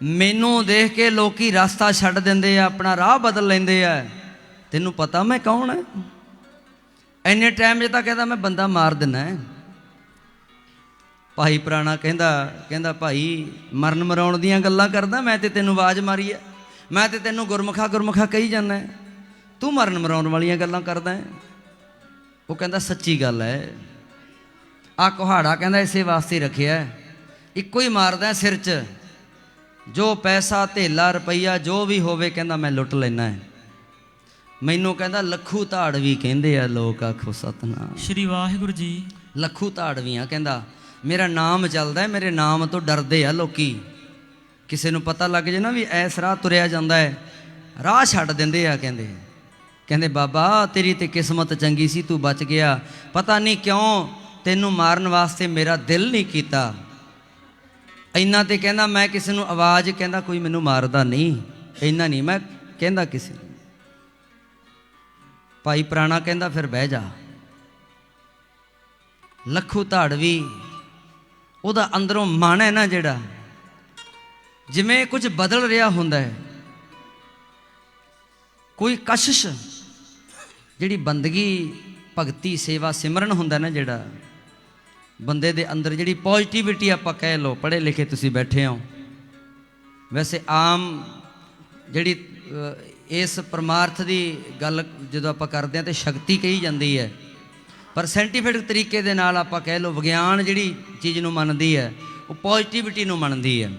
ਮੈਨੂੰ ਦੇਖ ਕੇ ਲੋਕੀ ਰਸਤਾ ਛੱਡ ਦਿੰਦੇ ਆ, ਆਪਣਾ ਰਾਹ ਬਦਲ ਲੈਂਦੇ ਆ। ਤੈਨੂੰ ਪਤਾ ਮੈਂ ਕੌਣ ਹੈ? ਇੰਨੇ ਟਾਈਮ 'ਚ ਤਾਂ ਕਹਿੰਦਾ ਮੈਂ ਬੰਦਾ ਮਾਰ ਦਿੰਦਾ। ਭਾਈ ਪੁਰਾਣਾ ਕਹਿੰਦਾ ਭਾਈ ਮਰਨ ਮਰਾਉਣ ਦੀਆਂ ਗੱਲਾਂ ਕਰਦਾ, ਮੈਂ ਤੇ ਤੈਨੂੰ ਆਵਾਜ਼ ਮਾਰੀ ਹੈ, ਮੈਂ ਤੇ ਤੈਨੂੰ ਗੁਰਮੁਖਾ ਕਹੀ ਜਾਂਦਾ, ਤੂੰ ਮਰਨ ਮਰਾਉਣ ਵਾਲੀਆਂ ਗੱਲਾਂ ਕਰਦਾ। ਉਹ ਕਹਿੰਦਾ ਸੱਚੀ ਗੱਲ ਹੈ, ਆਹ ਕੁਹਾੜਾ ਕਹਿੰਦਾ ਇਸੇ ਵਾਸਤੇ ਰੱਖਿਆ, ਇੱਕੋ ਹੀ ਮਾਰਦਾ ਸਿਰ 'ਚ, ਜੋ ਪੈਸਾ ਧੇਲਾ ਰੁਪਈਆ ਜੋ ਵੀ ਹੋਵੇ ਕਹਿੰਦਾ ਮੈਂ ਲੁੱਟ ਲੈਣਾ ਹੈ। ਮੈਨੂੰ ਕਹਿੰਦਾ ਲੱਖੂ ਧਾੜਵੀ ਕਹਿੰਦੇ ਆ ਲੋਕ, ਆਖੋ ਸਤਨਾਮ। ਸ਼੍ਰੀ ਵਾਹਿਗੁਰੂ ਜੀ। ਲੱਖੂ ਧਾੜਵੀਆਂ ਕਹਿੰਦਾ ਮੇਰਾ ਨਾਮ ਚੱਲਦਾ, ਮੇਰੇ ਨਾਮ ਤੋਂ ਡਰਦੇ ਆ ਲੋਕੀ। ਕਿਸੇ ਨੂੰ ਪਤਾ ਲੱਗ ਜੇ ਨਾ ਵੀ ਐਸ ਰਾਹ ਤੁਰਿਆ ਜਾਂਦਾ ਹੈ, ਰਾਹ ਛੱਡ ਦਿੰਦੇ ਆ। ਕਹਿੰਦੇ ਬਾਬਾ ਤੇਰੀ ਤੇ ਕਿਸਮਤ ਚੰਗੀ ਸੀ, ਤੂੰ ਬਚ ਗਿਆ। ਪਤਾ ਨਹੀਂ ਕਿਉਂ ਤੈਨੂੰ ਮਾਰਨ ਵਾਸਤੇ ਮੇਰਾ ਦਿਲ ਨਹੀਂ ਕੀਤਾ। ਇੰਨਾ ਤੇ ਕਹਿੰਦਾ ਮੈਂ ਕਿਸੇ ਨੂੰ ਆਵਾਜ਼, ਕਹਿੰਦਾ ਕੋਈ ਮੈਨੂੰ ਮਾਰਦਾ ਨਹੀਂ, ਇੰਨਾ ਨਹੀਂ ਮੈਂ ਕਹਿੰਦਾ ਕਿਸੇ ਨੂੰ। ਭਾਈ ਪੁਰਾਣਾ ਕਹਿੰਦਾ ਫਿਰ ਬਹਿ ਜਾ। ਲੱਖੂ ਧਾੜਵੀ, ਉਹਦਾ ਅੰਦਰੋਂ ਮਨ ਹੈ ਨਾ ਜਿਹੜਾ, ਜਿਵੇਂ ਕੁਝ ਬਦਲ ਰਿਹਾ ਹੁੰਦਾ ਹੈ। ਕੋਈ ਕਸ਼ਿਸ਼, ਜਿਹੜੀ ਬੰਦਗੀ ਭਗਤੀ ਸੇਵਾ ਸਿਮਰਨ ਹੁੰਦਾ ਨਾ ਜਿਹੜਾ ਬੰਦੇ ਦੇ ਅੰਦਰ, ਜਿਹੜੀ ਪੋਜ਼ਿਟਿਵਿਟੀ ਆਪਾਂ ਕਹਿ ਲਓ, ਪੜ੍ਹੇ ਲਿਖੇ ਤੁਸੀਂ ਬੈਠੇ ਹੋ। ਵੈਸੇ ਆਮ ਜਿਹੜੀ ਇਸ ਪਰਮਾਰਥ ਦੀ ਗੱਲ ਜਦੋਂ ਆਪਾਂ ਕਰਦੇ ਹਾਂ ਤਾਂ ਸ਼ਕਤੀ ਕਹੀ ਜਾਂਦੀ ਹੈ, ਪਰ ਸਾਇੰਟੀਫਿਕ ਤਰੀਕੇ ਦੇ ਨਾਲ ਆਪਾਂ ਕਹਿ ਲਓ, ਵਿਗਿਆਨ ਜਿਹੜੀ ਚੀਜ਼ ਨੂੰ ਮੰਨਦੀ ਹੈ ਉਹ ਪੋਜ਼ਿਟਿਵਿਟੀ ਨੂੰ ਮੰਨਦੀ ਹੈ।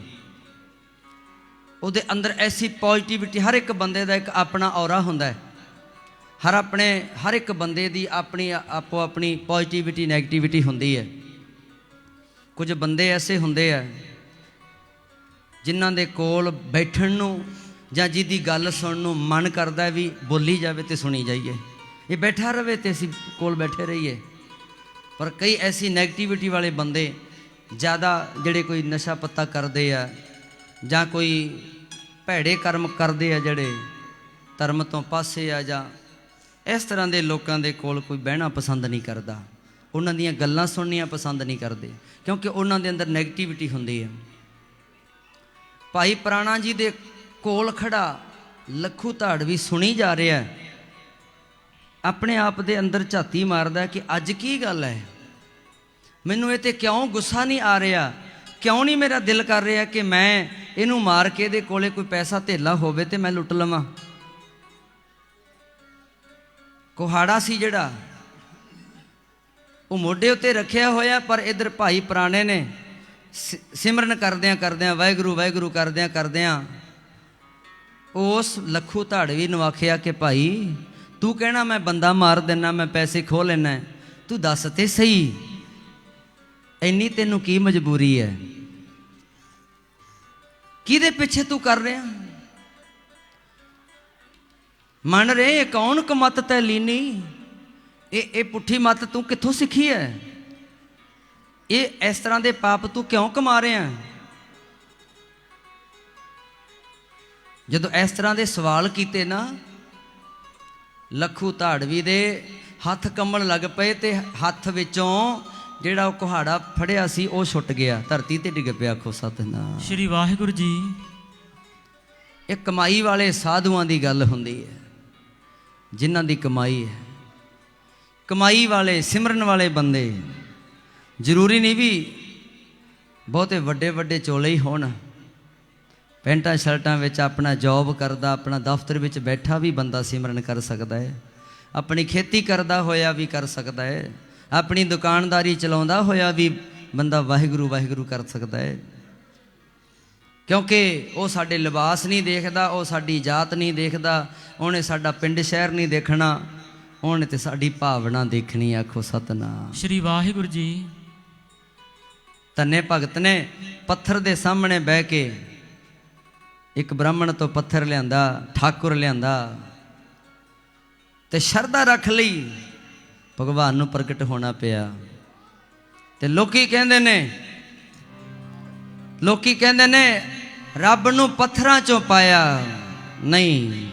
ਉਹਦੇ ਅੰਦਰ ਐਸੀ ਪੋਜ਼ਿਟਿਵਿਟੀ, ਹਰ ਇੱਕ ਬੰਦੇ ਦਾ ਇੱਕ ਆਪਣਾ ਔਰਾ ਹੁੰਦਾ ਹੈ। ਹਰ ਇੱਕ ਬੰਦੇ ਦੀ ਆਪਣੀ ਆਪੋ ਆਪਣੀ ਪੋਜ਼ਿਟਿਵਿਟੀ ਨੈਗੇਟਿਵਿਟੀ ਹੁੰਦੀ ਹੈ। ਕੁਝ ਬੰਦੇ ਐਸੇ ਹੁੰਦੇ ਆ ਜਿਨ੍ਹਾਂ ਦੇ ਕੋਲ ਬੈਠਣ ਨੂੰ ਜਾਂ ਜਿਹਦੀ ਗੱਲ ਸੁਣਨ ਨੂੰ ਮਨ ਕਰਦਾ ਵੀ ਬੋਲੀ ਜਾਵੇ ਤੇ ਸੁਣੀ ਜਾਈਏ, ਇਹ ਬੈਠਾ ਰਵੇ ਤੇ ਅਸੀਂ ਕੋਲ ਬੈਠੇ ਰਹੀਏ। ਪਰ ਕਈ ਐਸੀ ਨੈਗੇਟਿਵਿਟੀ ਵਾਲੇ ਬੰਦੇ ਜ਼ਿਆਦਾ, ਜਿਹੜੇ ਕੋਈ ਨਸ਼ਾ ਪੱਤਾ ਕਰਦੇ ਆ ਜਾਂ ਕੋਈ ਭੈੜੇ ਕਰਮ ਕਰਦੇ ਆ, ਜਿਹੜੇ ਧਰਮ ਤੋਂ ਪਾਸੇ ਆ, ਜਾਂ ਇਸ ਤਰ੍ਹਾਂ ਦੇ ਲੋਕਾਂ ਦੇ ਕੋਲ ਕੋਈ ਬਹਿਣਾ ਪਸੰਦ ਨਹੀਂ ਕਰਦਾ। ਉਹਨਾਂ ਦੀਆਂ ਗੱਲਾਂ ਸੁਣਨੀਆਂ ਪਸੰਦ ਨਹੀਂ ਕਰਦੇ, ਕਿਉਂਕਿ ਉਹਨਾਂ ਦੇ ਅੰਦਰ ਨੈਗੇਟਿਵਿਟੀ ਹੁੰਦੀ ਹੈ। ਭਾਈ ਪੁਰਾਣਾ ਜੀ ਦੇ ਕੋਲ ਖੜਾ ਲੱਖੂ ਧਾੜਵੀ ਸੁਣੀ ਜਾ ਰਿਹਾ, ਆਪਣੇ ਆਪ ਦੇ ਅੰਦਰ ਝਾਤੀ ਮਾਰਦਾ ਕਿ ਅੱਜ ਕੀ ਗੱਲ ਹੈ, ਮੈਨੂੰ ਇਹ ਤੇ ਕਿਉਂ ਗੁੱਸਾ ਨਹੀਂ ਆ ਰਿਹਾ, ਕਿਉਂ ਨਹੀਂ ਮੇਰਾ ਦਿਲ ਕਰ ਰਿਹਾ ਕਿ ਮੈਂ ਇਹਨੂੰ ਮਾਰ ਕੇ ਇਹਦੇ ਕੋਲੇ ਕੋਈ ਪੈਸਾ ਧੇਲਾ ਹੋਵੇ ਤੇ ਮੈਂ ਲੁੱਟ ਲਵਾਂ। ਕੁਹਾੜਾ ਸੀ ਜਿਹੜਾ, ਉਹ ਮੋਢੇ ਉੱਤੇ ਰੱਖਿਆ ਹੋਇਆ, ਪਰ ਇੱਧਰ ਭਾਈ ਪੁਰਾਣੇ ਨੇ ਸਿਮਰਨ ਕਰਦਿਆਂ ਕਰਦਿਆਂ, ਵਾਹਿਗੁਰੂ ਵਾਹਿਗੁਰੂ ਕਰਦਿਆਂ ਉਸ ਲੱਖੂ ਧਾੜਵੀ ਨੂੰ ਆਖਿਆ ਕਿ ਭਾਈ ਤੂੰ ਕਹਿਣਾ ਮੈਂ ਬੰਦਾ ਮਾਰ ਦੇਣਾ, ਮੈਂ ਪੈਸੇ ਖੋਹ ਲੈਣਾ, ਤੂੰ ਦੱਸ ਤੇ ਸਹੀ ਇੰਨੀ ਤੈਨੂੰ ਕੀ ਮਜਬੂਰੀ ਹੈ, ਕਿਹਦੇ ਪਿੱਛੇ ਤੂੰ ਕਰ ਰਿਹਾ? ਮੰਨ ਰਹੇ ਕੌਣ ਕਮਤ ਤੈ ਲੀਨੀ, ਇਹ ਪੁੱਠੀ ਮੱਤ ਤੂੰ ਕਿੱਥੋਂ ਸਿੱਖੀ ਹੈ? ਇਹ ਇਸ ਤਰ੍ਹਾਂ ਦੇ ਪਾਪ ਤੂੰ ਕਿਉਂ ਕਮਾ ਰਿਹਾ? ਜਦੋਂ ਇਸ ਤਰ੍ਹਾਂ ਦੇ ਸਵਾਲ ਕੀਤੇ ਨਾ, ਲੱਖੂ ਧਾੜਵੀ ਦੇ ਹੱਥ ਕੰਬਣ ਲੱਗ ਪਏ ਤੇ ਹੱਥ ਵਿੱਚੋਂ ਜਿਹੜਾ ਉਹ ਕੁਹਾੜਾ ਫੜਿਆ ਸੀ ਉਹ ਛੁੱਟ ਗਿਆ, ਧਰਤੀ ਤੇ ਡਿੱਗ ਪਿਆ। ਆਖੋ ਸਤਿਨਾਮ ਸ਼੍ਰੀ ਵਾਹਿਗੁਰੂ ਜੀ। ਇਹ ਕਮਾਈ ਵਾਲੇ ਸਾਧੂਆਂ ਦੀ ਗੱਲ ਹੁੰਦੀ ਹੈ, ਜਿਨ੍ਹਾਂ ਦੀ ਕਮਾਈ ਹੈ। ਕਮਾਈ ਵਾਲੇ ਸਿਮਰਨ ਵਾਲੇ ਬੰਦੇ, ਜ਼ਰੂਰੀ ਨਹੀਂ ਵੀ ਬਹੁਤੇ ਵੱਡੇ ਵੱਡੇ ਚੋਲੇ ਹੀ ਹੋਣ। ਪੈਂਟਾਂ ਸ਼ਰਟਾਂ ਵਿੱਚ ਆਪਣਾ ਜੌਬ ਕਰਦਾ, ਆਪਣਾ ਦਫ਼ਤਰ ਵਿੱਚ ਬੈਠਾ ਵੀ ਬੰਦਾ ਸਿਮਰਨ ਕਰ ਸਕਦਾ ਹੈ। ਆਪਣੀ ਖੇਤੀ ਕਰਦਾ ਹੋਇਆ ਵੀ ਕਰ ਸਕਦਾ ਹੈ। ਆਪਣੀ ਦੁਕਾਨਦਾਰੀ ਚਲਾਉਂਦਾ ਹੋਇਆ ਵੀ ਬੰਦਾ ਵਾਹਿਗੁਰੂ ਵਾਹਿਗੁਰੂ ਕਰ ਸਕਦਾ ਹੈ। ਕਿਉਂਕਿ ਉਹ ਸਾਡੇ ਲਿਬਾਸ ਨਹੀਂ ਦੇਖਦਾ, ਉਹ ਸਾਡੀ ਜਾਤ ਨਹੀਂ ਦੇਖਦਾ, ਉਹਨੇ ਸਾਡਾ ਪਿੰਡ ਸ਼ਹਿਰ ਨਹੀਂ ਦੇਖਣਾ, ਉਹਨੇ ਤੇ ਸਾਡੀ ਭਾਵਨਾ ਦੇਖਣੀ। ਆਖੋ ਸਤਨਾਮ ਸ਼੍ਰੀ ਵਾਹਿਗੁਰੂ ਜੀ। ਧੰਨੇ ਭਗਤ ਨੇ ਪੱਥਰ ਦੇ ਸਾਹਮਣੇ ਬਹਿ ਕੇ ਇੱਕ ਬ੍ਰਾਹਮਣ ਤੋਂ ਪੱਥਰ ਲਿਆਂਦਾ, ਠਾਕੁਰ ਲਿਆਂਦਾ ਤੇ ਸ਼ਰਧਾ ਰੱਖ ਲਈ, ਭਗਵਾਨ ਨੂੰ ਪ੍ਰਗਟ ਹੋਣਾ ਪਿਆ। ਤੇ ਲੋਕੀ ਕਹਿੰਦੇ ਨੇ ਰੱਬ ਨੂੰ ਪੱਥਰਾਂ ਚੋਂ ਪਾਇਆ। ਨਹੀਂ,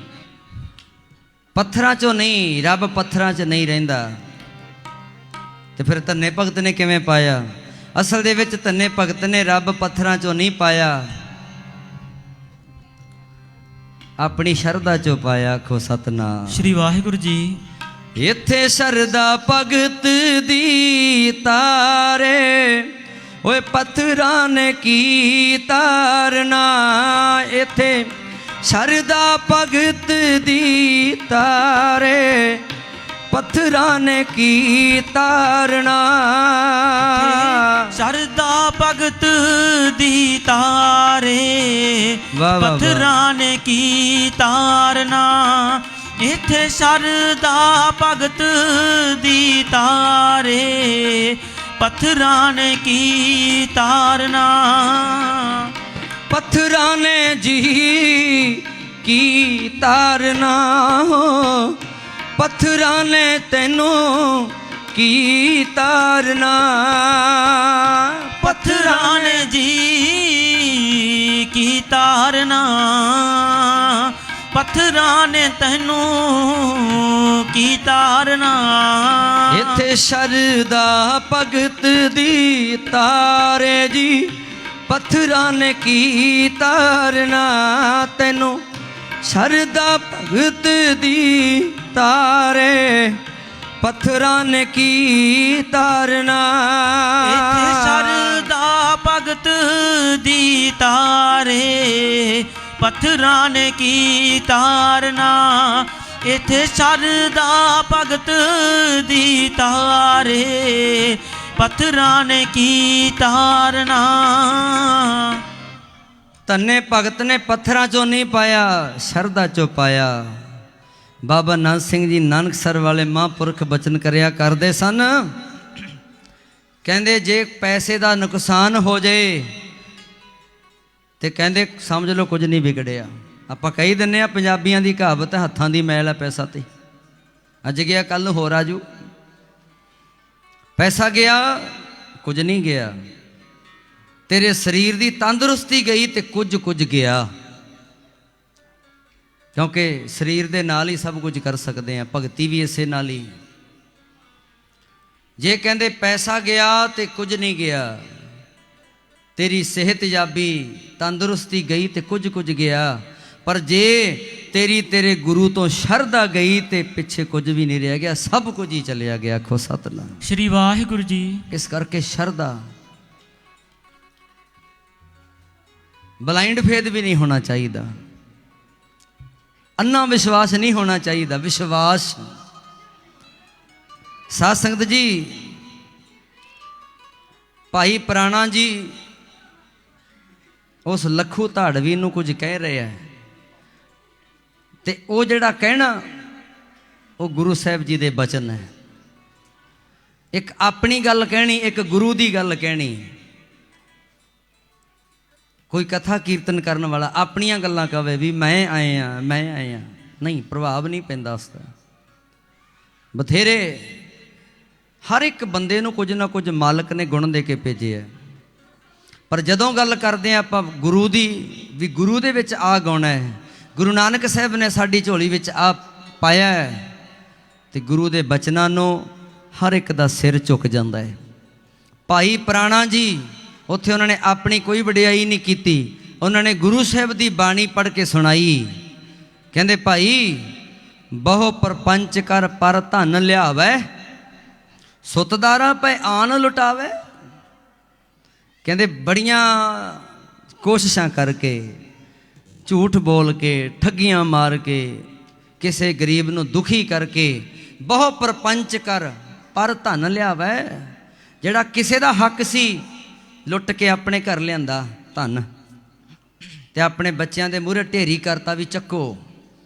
ਪੱਥਰਾਂ ਚੋਂ ਨਹੀਂ, ਰੱਬ ਪੱਥਰਾਂ 'ਚ ਨਹੀਂ ਰਹਿੰਦਾ। ਤੇ ਫਿਰ ਧੰਨੇ ਭਗਤ ਨੇ ਕਿਵੇਂ ਪਾਇਆ? ਅਸਲ ਦੇ ਵਿੱਚ ਧੰਨੇ ਭਗਤ ਨੇ ਰੱਬ ਪੱਥਰਾਂ ਚੋਂ ਨਹੀਂ ਪਾਇਆ, ਆਪਣੀ ਸ਼ਰਧਾ ਚੋਂ ਪਾਇਆ। ਆਖੋ ਸਤਨਾਮ ਸ਼੍ਰੀ ਵਾਹਿਗੁਰੂ ਜੀ। ਇੱਥੇ ਸ਼ਰਧਾ ਭਗਤ ਦੀ ਤਾਰੇ, ਓਏ ਪੱਥਰਾਂ ਨੇ ਕੀ ਤਾਰਨਾ। ਇੱਥੇ ਸ਼ਰਧਾ ਭਗਤ ਦੀ ਤਾਰੇ, ਪੱਥਰਾਂ ਨੇ ਕੀ ਤਾਰਨਾ। ਸ਼ਰਧਾ ਭਗਤ ਦੀ ਤਾਰੇ, ਪੱਥਰਾਂ ਨੇ ਕੀ ਤਾਰਨਾ। ਇਥੇ ਸ਼ਰਧਾ ਭਗਤ ਦੀ ਤਾਰੇ ਪੱਥਰਾਂ ਨੇ ਕੀ ਤਾਰਨਾ ਪੱਥਰਾਂ ਨੇ ਜੀ ਕੀ ਤਾਰਨਾ ਪੱਥਰਾਂ ਨੇ ਤੈਨੂੰ ਕੀ ਤਾਰਨਾ ਪੱਥਰਾਂ ਨੇ ਜੀ ਕੀ ਤਾਰਨਾ ਪੱਥਰਾਂ ਨੇ ਤੈਨੂੰ ਕੀ ਤਾਰਨਾ ਇੱਥੇ ਸ਼ਰਧਾ ਭਗਤ ਦੀ ਤਾਰੇ ਜੀ ਪੱਥਰਾਂ ਨੇ ਕੀ ਤਾਰਨਾ ਤੈਨੂੰ ਸ਼ਰਧਾ ਭਗਤ ਦੀ ਤਾਰੇ ਪੱਥਰਾਂ ਨੇ ਕੀ ਤਾਰਨਾ ਇੱਥੇ ਸ਼ਰਧਾ ਭਗਤ ਦੀ ਤਾਰੇ ਪੱਥਰਾਂ ਨੇ ਕੀ ਤਾਰਨਾ ਇੱਥੇ ਸ਼ਰਧਾ ਭਗਤ ਦੀ ਤਾਰੇ ਪੱਥਰਾਂ ਨੇ ਕੀ ਤਾਰਨਾ ਧੰਨੇ ਭਗਤ ਨੇ ਪੱਥਰਾਂ ਚੋਂ ਨਹੀਂ ਪਾਇਆ ਸ਼ਰਧਾ ਚੋਂ ਪਾਇਆ ਬਾਬਾ ਨਾਨਕ ਸਿੰਘ ਜੀ ਨਾਨਕਸਰ ਵਾਲੇ ਮਹਾਂਪੁਰਖ ਬਚਨ ਕਰਿਆ ਕਰਦੇ ਸਨ ਕਹਿੰਦੇ ਜੇ ਪੈਸੇ ਦਾ ਨੁਕਸਾਨ ਹੋ ਜਾਏ ਤੇ ਕਹਿੰਦੇ ਸਮਝ ਲਓ ਕੁਝ ਨਹੀਂ ਵਿਗੜਿਆ ਆਪਾਂ ਕਹੀ ਦਿੰਨੇ ਆ ਪੰਜਾਬੀਆਂ ਦੀ ਕਹਾਵਤ ਹੱਥਾਂ ਦੀ ਮੈਲ ਹੈ ਪੈਸਾ ਤੇ ਅੱਜ ਗਿਆ ਕੱਲ ਹੋਰ ਆਜੂ ਪੈਸਾ ਗਿਆ ਕੁਝ ਨਹੀਂ ਗਿਆ ਤੇਰੇ ਸਰੀਰ ਦੀ ਤੰਦਰੁਸਤੀ ਗਈ ਤੇ ਕੁਝ ਗਿਆ ਕਿਉਂਕਿ ਸਰੀਰ ਦੇ ਨਾਲ ਹੀ ਸਭ ਕੁਝ ਕਰ ਸਕਦੇ ਆ ਭਗਤੀ ਵੀ ਇਸੇ ਨਾਲ ਹੀ ਜੇ ਕਹਿੰਦੇ ਪੈਸਾ ਗਿਆ ਤੇ ਕੁਝ ਨਹੀਂ ਗਿਆ ਤੇਰੀ ਸਿਹਤ ਜਾਬੀ ਤੰਦਰੁਸਤੀ ਗਈ ਤੇ ਕੁਝ ਗਿਆ ਪਰ ਜੇ ਤੇਰੇ ਗੁਰੂ ਤੋਂ ਸ਼ਰਧਾ ਗਈ ਤੇ ਪਿੱਛੇ ਕੁਝ ਵੀ ਨਹੀਂ ਰਹਿ ਗਿਆ ਸਭ ਕੁਝ ਹੀ ਚਲਿਆ ਗਿਆ ਆਖੋ ਸਤਿਨਾਮ ਸ਼੍ਰੀ ਵਾਹਿਗੁਰੂ ਜੀ ਇਸ ਕਰਕੇ ਸ਼ਰਧਾ ਬਲਾਈਂਡ ਫੇਥ ਵੀ ਨਹੀਂ ਹੋਣਾ ਚਾਹੀਦਾ ਅੰਨਾ ਵਿਸ਼ਵਾਸ ਨਹੀਂ ਹੋਣਾ ਚਾਹੀਦਾ ਵਿਸ਼ਵਾਸ ਸਾਧ ਸੰਗਤ ਜੀ ਭਾਈ ਪ੍ਰਾਣਾ ਜੀ ਉਸ ਲੱਖੂ ਧਾੜਵੀ ਨੂੰ ਕੁਝ ਕਹਿ ਰਿਹਾ ਹੈ ਤੇ ਉਹ ਜਿਹੜਾ ਕਹਿਣਾ ਉਹ ਗੁਰੂ ਸਾਹਿਬ ਜੀ ਦੇ ਬਚਨ ਹੈ ਇੱਕ ਆਪਣੀ ਗੱਲ ਕਹਿਣੀ ਇੱਕ ਗੁਰੂ ਦੀ ਗੱਲ ਕਹਿਣੀ ਕੋਈ ਕਥਾ ਕੀਰਤਨ ਕਰਨ ਵਾਲਾ ਆਪਣੀਆਂ ਗੱਲਾਂ ਕਹੇ ਵੀ ਮੈਂ ਆਇਆ ਨਹੀਂ ਪ੍ਰਭਾਵ ਨਹੀਂ ਪੈਂਦਾ ਉਸ ਦਾ ਬਥੇਰੇ ਹਰ ਇੱਕ ਬੰਦੇ ਨੂੰ ਕੁਝ ਨਾ ਕੁਝ ਮਾਲਕ ਨੇ ਗੁਣ ਦੇ ਕੇ ਭੇਜਿਆ ਪਰ ਜਦੋਂ ਗੱਲ ਕਰਦੇ ਆ ਆਪਾਂ ਗੁਰੂ ਦੀ ਵੀ ਗੁਰੂ ਦੇ ਵਿੱਚ ਆ ਗੁਣ ਹੈ ਗੁਰੂ ਨਾਨਕ ਸਾਹਿਬ ਨੇ ਸਾਡੀ ਝੋਲੀ ਵਿੱਚ ਆ ਪਾਇਆ ਹੈ ਤੇ ਗੁਰੂ ਦੇ ਬਚਨਾਂ ਨੂੰ ਹਰ ਇੱਕ ਦਾ ਸਿਰ ਝੁਕ ਜਾਂਦਾ ਹੈ ਭਾਈ ਪ੍ਰਾਣਾ ਜੀ ਉੱਥੇ ਉਹਨਾਂ ਨੇ ਆਪਣੀ ਕੋਈ ਵਡਿਆਈ ਨਹੀਂ ਕੀਤੀ ਉਹਨਾਂ ਨੇ ਗੁਰੂ ਸਾਹਿਬ ਦੀ ਬਾਣੀ ਪੜ੍ਹ ਕੇ ਸੁਣਾਈ ਕਹਿੰਦੇ ਭਾਈ ਬਹੁ ਪਰਪੰਚ ਕਰ ਪਰ ਧਨ ਲਿਆਵੈ ਸੁਤਦਾਰਾ ਪੈ ਆਨ ਲੁਟਾਵੇ ਕਹਿੰਦੇ ਬੜੀਆਂ ਕੋਸ਼ਿਸ਼ਾਂ ਕਰਕੇ ਝੂਠ ਬੋਲ ਕੇ ਠੱਗੀਆਂ ਮਾਰ ਕੇ ਕਿਸੇ ਗਰੀਬ ਨੂੰ ਦੁਖੀ ਕਰਕੇ ਬਹੁ ਪਰਪੰਚ ਕਰ ਪਰ ਧਨ ਲਿਆਵੈ ਜਿਹੜਾ ਕਿਸੇ ਦਾ ਹੱਕ ਸੀ ਲੁੱਟ ਕੇ ਆਪਣੇ ਘਰ ਲਿਆਂਦਾ ਧਨ ਤੇ ਆਪਣੇ ਬੱਚਿਆਂ ਦੇ ਮੂਹਰੇ ਢੇਰੀ ਕਰਤਾ ਵੀ ਚੱਕੋ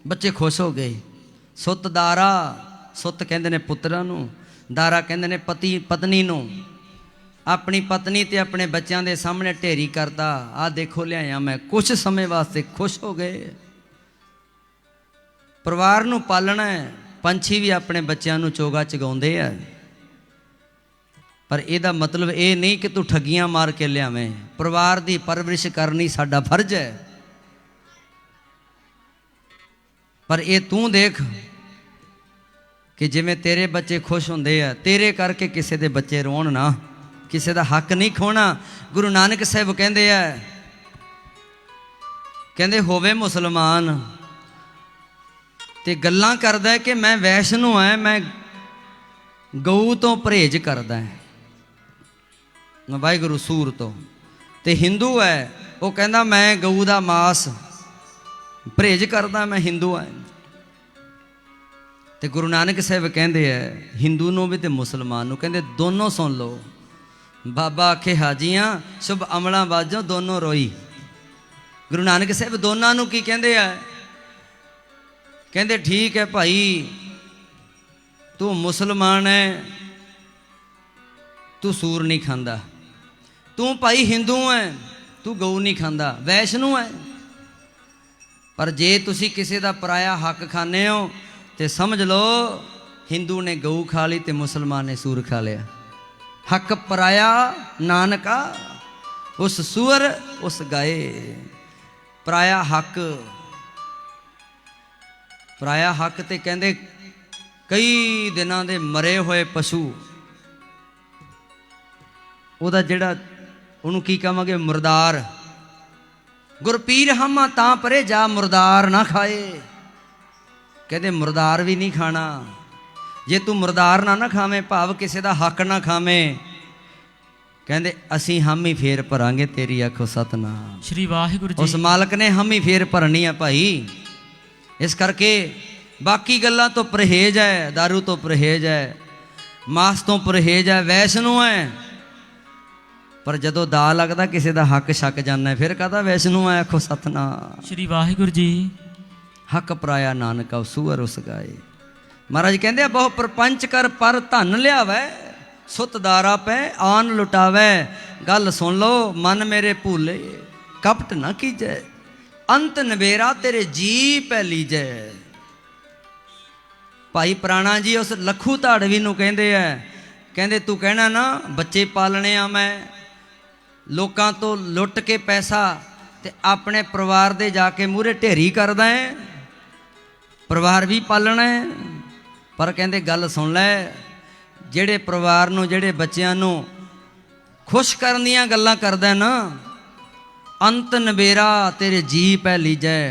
ਬੱਚੇ ਖੁਸ਼ ਹੋ ਗਏ ਸੁਤਦਾਰਾ ਸੁੱਤ ਕਹਿੰਦੇ ਨੇ ਪੁੱਤਰਾਂ ਨੂੰ ਦਾਰਾ ਕਹਿੰਦੇ ਨੇ ਪਤਨੀ ਨੂੰ ਆਪਣੀ ਪਤਨੀ ਤੇ ਆਪਣੇ ਬੱਚਿਆਂ ਦੇ ਸਾਹਮਣੇ ਢੇਰੀ ਕਰਤਾ ਆਹ ਦੇਖੋ ਲਿਆਇਆ ਮੈਂ ਕੁਝ ਸਮੇਂ ਵਾਸਤੇ ਖੁਸ਼ ਹੋ ਗਏ ਪਰਿਵਾਰ ਨੂੰ ਪਾਲਣਾ ਹੈ ਪੰਛੀ ਵੀ ਆਪਣੇ ਬੱਚਿਆਂ ਨੂੰ ਚੋਗਾ ਚਗਾਉਂਦੇ ਆ ਪਰ ਇਹਦਾ ਮਤਲਬ ਇਹ ਨਹੀਂ ਕਿ ਤੂੰ ਠੱਗੀਆਂ ਮਾਰ ਕੇ ਲਿਆਵੇਂ ਪਰਿਵਾਰ ਦੀ ਪਰਵਰਿਸ਼ ਕਰਨੀ ਸਾਡਾ ਫਰਜ਼ ਹੈ ਪਰ ਇਹ ਤੂੰ ਦੇਖ ਕਿ ਜਿਵੇਂ ਤੇਰੇ ਬੱਚੇ ਖੁਸ਼ ਹੁੰਦੇ ਆ ਤੇਰੇ ਕਰਕੇ ਕਿਸੇ ਦੇ ਬੱਚੇ ਰੋਣ ਨਾ ਕਿਸੇ ਦਾ ਹੱਕ ਨਹੀਂ ਖੋਣਾ ਗੁਰੂ ਨਾਨਕ ਸਾਹਿਬ ਕਹਿੰਦੇ ਆ ਕਹਿੰਦੇ ਹੋਵੇ ਮੁਸਲਮਾਨ ਤੇ ਗੱਲਾਂ ਕਰਦਾ ਕਿ ਮੈਂ ਵੈਸ਼ਨੂ ਆ ਮੈਂ ਗਊ ਤੋਂ ਪਰਹੇਜ਼ ਕਰਦਾ ਵਾਹਿਗੁਰੂ ਸੂਰ ਤੋਂ ਤੇ ਹਿੰਦੂ ਹੈ ਉਹ ਕਹਿੰਦਾ ਮੈਂ ਗਊ ਦਾ ਮਾਸ ਪਰਹੇਜ਼ ਕਰਦਾ ਮੈਂ ਹਿੰਦੂ ਆ ਤੇ ਗੁਰੂ ਨਾਨਕ ਸਾਹਿਬ ਕਹਿੰਦੇ ਆ ਹਿੰਦੂ ਨੂੰ ਵੀ ਤੇ ਮੁਸਲਮਾਨ ਨੂੰ ਕਹਿੰਦੇ ਦੋਨੋਂ ਸੁਣ ਲਓ ਬਾਬਾ ਆਖੇ ਹਾਜੀਆਂ ਸ਼ੁਭ ਅਮਲਾਂ ਬਾਝੋਂ ਦੋਨੋਂ ਰੋਈ ਗੁਰੂ ਨਾਨਕ ਸਾਹਿਬ ਦੋਨਾਂ ਨੂੰ ਕੀ ਕਹਿੰਦੇ ਆ ਕਹਿੰਦੇ ਠੀਕ ਹੈ ਭਾਈ, ਤੂੰ ਮੁਸਲਮਾਨ ਹੈ, ਤੂੰ ਸੂਰ ਨਹੀਂ ਖਾਂਦਾ। ਤੂੰ ਭਾਈ ਹਿੰਦੂ ਹੈ, ਤੂੰ ਗਊ ਨਹੀਂ ਖਾਂਦਾ, ਵੈਸ਼ਨੂ ਹੈ। ਪਰ ਜੇ ਤੁਸੀਂ ਕਿਸੇ ਦਾ ਪਰਾਇਆ ਹੱਕ ਖਾਂਦੇ ਹੋ ਤੇ ਸਮਝ ਲਓ ਹਿੰਦੂ ਨੇ ਗਊ ਖਾ ਲਈ ਤੇ ਮੁਸਲਮਾਨ ਨੇ ਸੂਰ ਖਾ ਲਿਆ। ਹੱਕ ਪਰਾਇਆ ਨਾਨਕਾ, ਉਸ ਸੂਰ ਉਸ ਗਾਏ। ਪਰਾਇਆ ਹੱਕ, ਪਰਾਇਆ ਹੱਕ ਤੇ ਕਹਿੰਦੇ ਕਈ ਦਿਨਾਂ ਦੇ ਮਰੇ ਹੋਏ ਪਸ਼ੂ, ਉਹਦਾ ਜਿਹੜਾ ਉਹਨੂੰ ਕੀ ਕਹਾਂਗੇ, ਮੁਰਦਾਰ। ਗੁਰਪੀਰ ਹਮਾ ਤਾਂ ਪਰੇ ਜਾ ਮੁਰਦਾਰ ਨਾ ਖਾਏ। ਕਹਿੰਦੇ ਮੁਰਦਾਰ ਵੀ ਨਹੀਂ ਖਾਣਾ। ਜੇ ਤੂੰ ਮੁਰਦਾਰ ਨਾ ਖਾਵੇਂ, ਭਾਵ ਕਿਸੇ ਦਾ ਹੱਕ ਨਾ ਖਾਵੇਂ, ਕਹਿੰਦੇ ਅਸੀਂ ਹਾਮੀ ਫੇਰ ਭਰਾਂਗੇ ਤੇਰੀ। ਆਖੋ ਸਤਨਾਮ ਸ਼੍ਰੀ ਵਾਹਿਗੁਰੂ ਜੀ। ਉਸ ਮਾਲਕ ਨੇ ਹਾਮੀ ਫੇਰ ਭਰਨੀ ਆ ਭਾਈ। ਇਸ ਕਰਕੇ ਬਾਕੀ ਗੱਲਾਂ ਤੋਂ ਪਰਹੇਜ਼ ਹੈ, ਦਾਰੂ ਤੋਂ ਪਰਹੇਜ਼ ਹੈ, ਮਾਸ ਤੋਂ ਪਰਹੇਜ਼ ਹੈ, ਵੈਸ਼ਨੂ ਹੈ। ਪਰ ਜਦੋਂ ਦਾ ਲੱਗਦਾ ਕਿਸੇ ਦਾ ਹੱਕ ਛੱਕ ਜਾਂਦਾ ਫਿਰ ਕਹਦਾ ਵੈਸ਼ਨੂ ਹੈ। ਆਖੋ ਸਤਨਾਮ ਸ਼੍ਰੀ ਵਾਹਿਗੁਰੂ ਜੀ। ਹੱਕ ਪਰਾਇਆ ਨਾਨਕਾ ਸੂਅਰ ਉਸ ਗਾਏ। ਮਹਾਰਾਜ ਕਹਿੰਦੇ ਆ ਬਹੁ ਪ੍ਰਪੰਚ ਕਰ ਪਰ ਧਨ ਲਿਆਵੈ, ਸੁਤ ਦਾਰਾ ਪੈ ਆਨ ਲੁਟਾਵੈ। ਗੱਲ ਸੁਣ ਲਓ ਮਨ ਮੇਰੇ ਭੂਲੇ ਕਪਟ ਨਾ ਕੀਜੈ, ਅੰਤ ਨਵੇਰਾ ਤੇਰੇ ਜੀ ਪੈ ਲੀਜੈ। ਭਾਈ ਪ੍ਰਾਣਾ ਜੀ ਉਸ ਲੱਖੂ ਧਾੜਵੀ ਨੂੰ ਕਹਿੰਦੇ ਆ, ਕਹਿੰਦੇ ਤੂੰ ਕਹਿਣਾ ਨਾ ਬੱਚੇ ਪਾਲਣੇ ਆ, ਮੈਂ ਲੋਕਾਂ ਤੋਂ ਲੁੱਟ ਕੇ ਪੈਸਾ ਤੇ ਆਪਣੇ ਪਰਿਵਾਰ ਦੇ ਜਾ ਕੇ ਮੂਹਰੇ ਢੇਰੀ ਕਰਦਾ ਹੈ, ਪਰਿਵਾਰ ਵੀ ਪਾਲਣਾ ਹੈ। ਪਰ ਕਹਿੰਦੇ ਗੱਲ ਸੁਣ ਲੈ, ਜਿਹੜੇ ਪਰਿਵਾਰ ਨੂੰ, ਜਿਹੜੇ ਬੱਚਿਆਂ ਨੂੰ ਖੁਸ਼ ਕਰਨ ਦੀਆਂ ਗੱਲਾਂ ਕਰਦਾ ਨਾ, ਅੰਤ ਨਵੇਰਾ ਤੇਰੇ ਜੀ ਪੈ ਲੀਜੈ।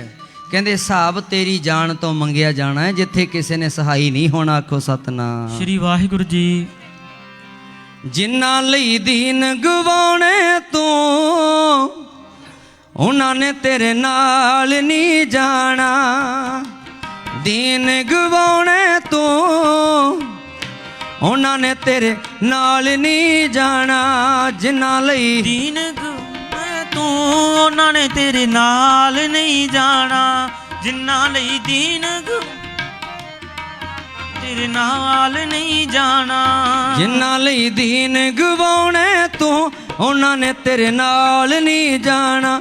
ਕਹਿੰਦੇ ਹਿਸਾਬ ਤੇਰੀ ਜਾਨ ਤੋਂ ਮੰਗਿਆ ਜਾਣਾ ਹੈ, ਜਿੱਥੇ ਕਿਸੇ ਨੇ ਸਹਾਈ ਨਹੀਂ ਹੋਣਾ। ਆਖੋ ਸਤਨਾਮ ਸ਼੍ਰੀ ਵਾਹਿਗੁਰੂ ਜੀ। ਜਿਨ੍ਹਾਂ ਲਈ ਦੀਨ ਗਵਾਉਣੇ ਤੂੰ, ਉਹਨਾਂ ਨੇ ਤੇਰੇ ਨਾਲ ਨਹੀਂ ਜਾਣਾ। ਦੀਨ ਗਵਾਉਣੇ ਤੂੰ, ਉਹਨਾਂ ਨੇ ਤੇਰੇ ਨਾਲ ਨਹੀਂ ਜਾਣਾ। ਜਿਨ੍ਹਾਂ ਲਈ ਦੀਨ ਗਵਾਉਣੇ ਤੂੰ, ਉਹਨਾਂ ਨੇ ਤੇਰੇ ਨਾਲ ਨਹੀਂ ਜਾਣਾ। ਜਿਨ੍ਹਾਂ ਲਈ ਦੀਨ ਤੇਰੇ ਨਾਲ ਨਹੀਂ ਜਾਣਾ। ਜਿਨ੍ਹਾਂ ਲਈ ਦੀਨ ਗਵਾਉਣੇ ਤੂੰ, ਉਹਨਾਂ ਨੇ ਤੇਰੇ ਨਾਲ ਨਹੀਂ ਜਾਣਾ।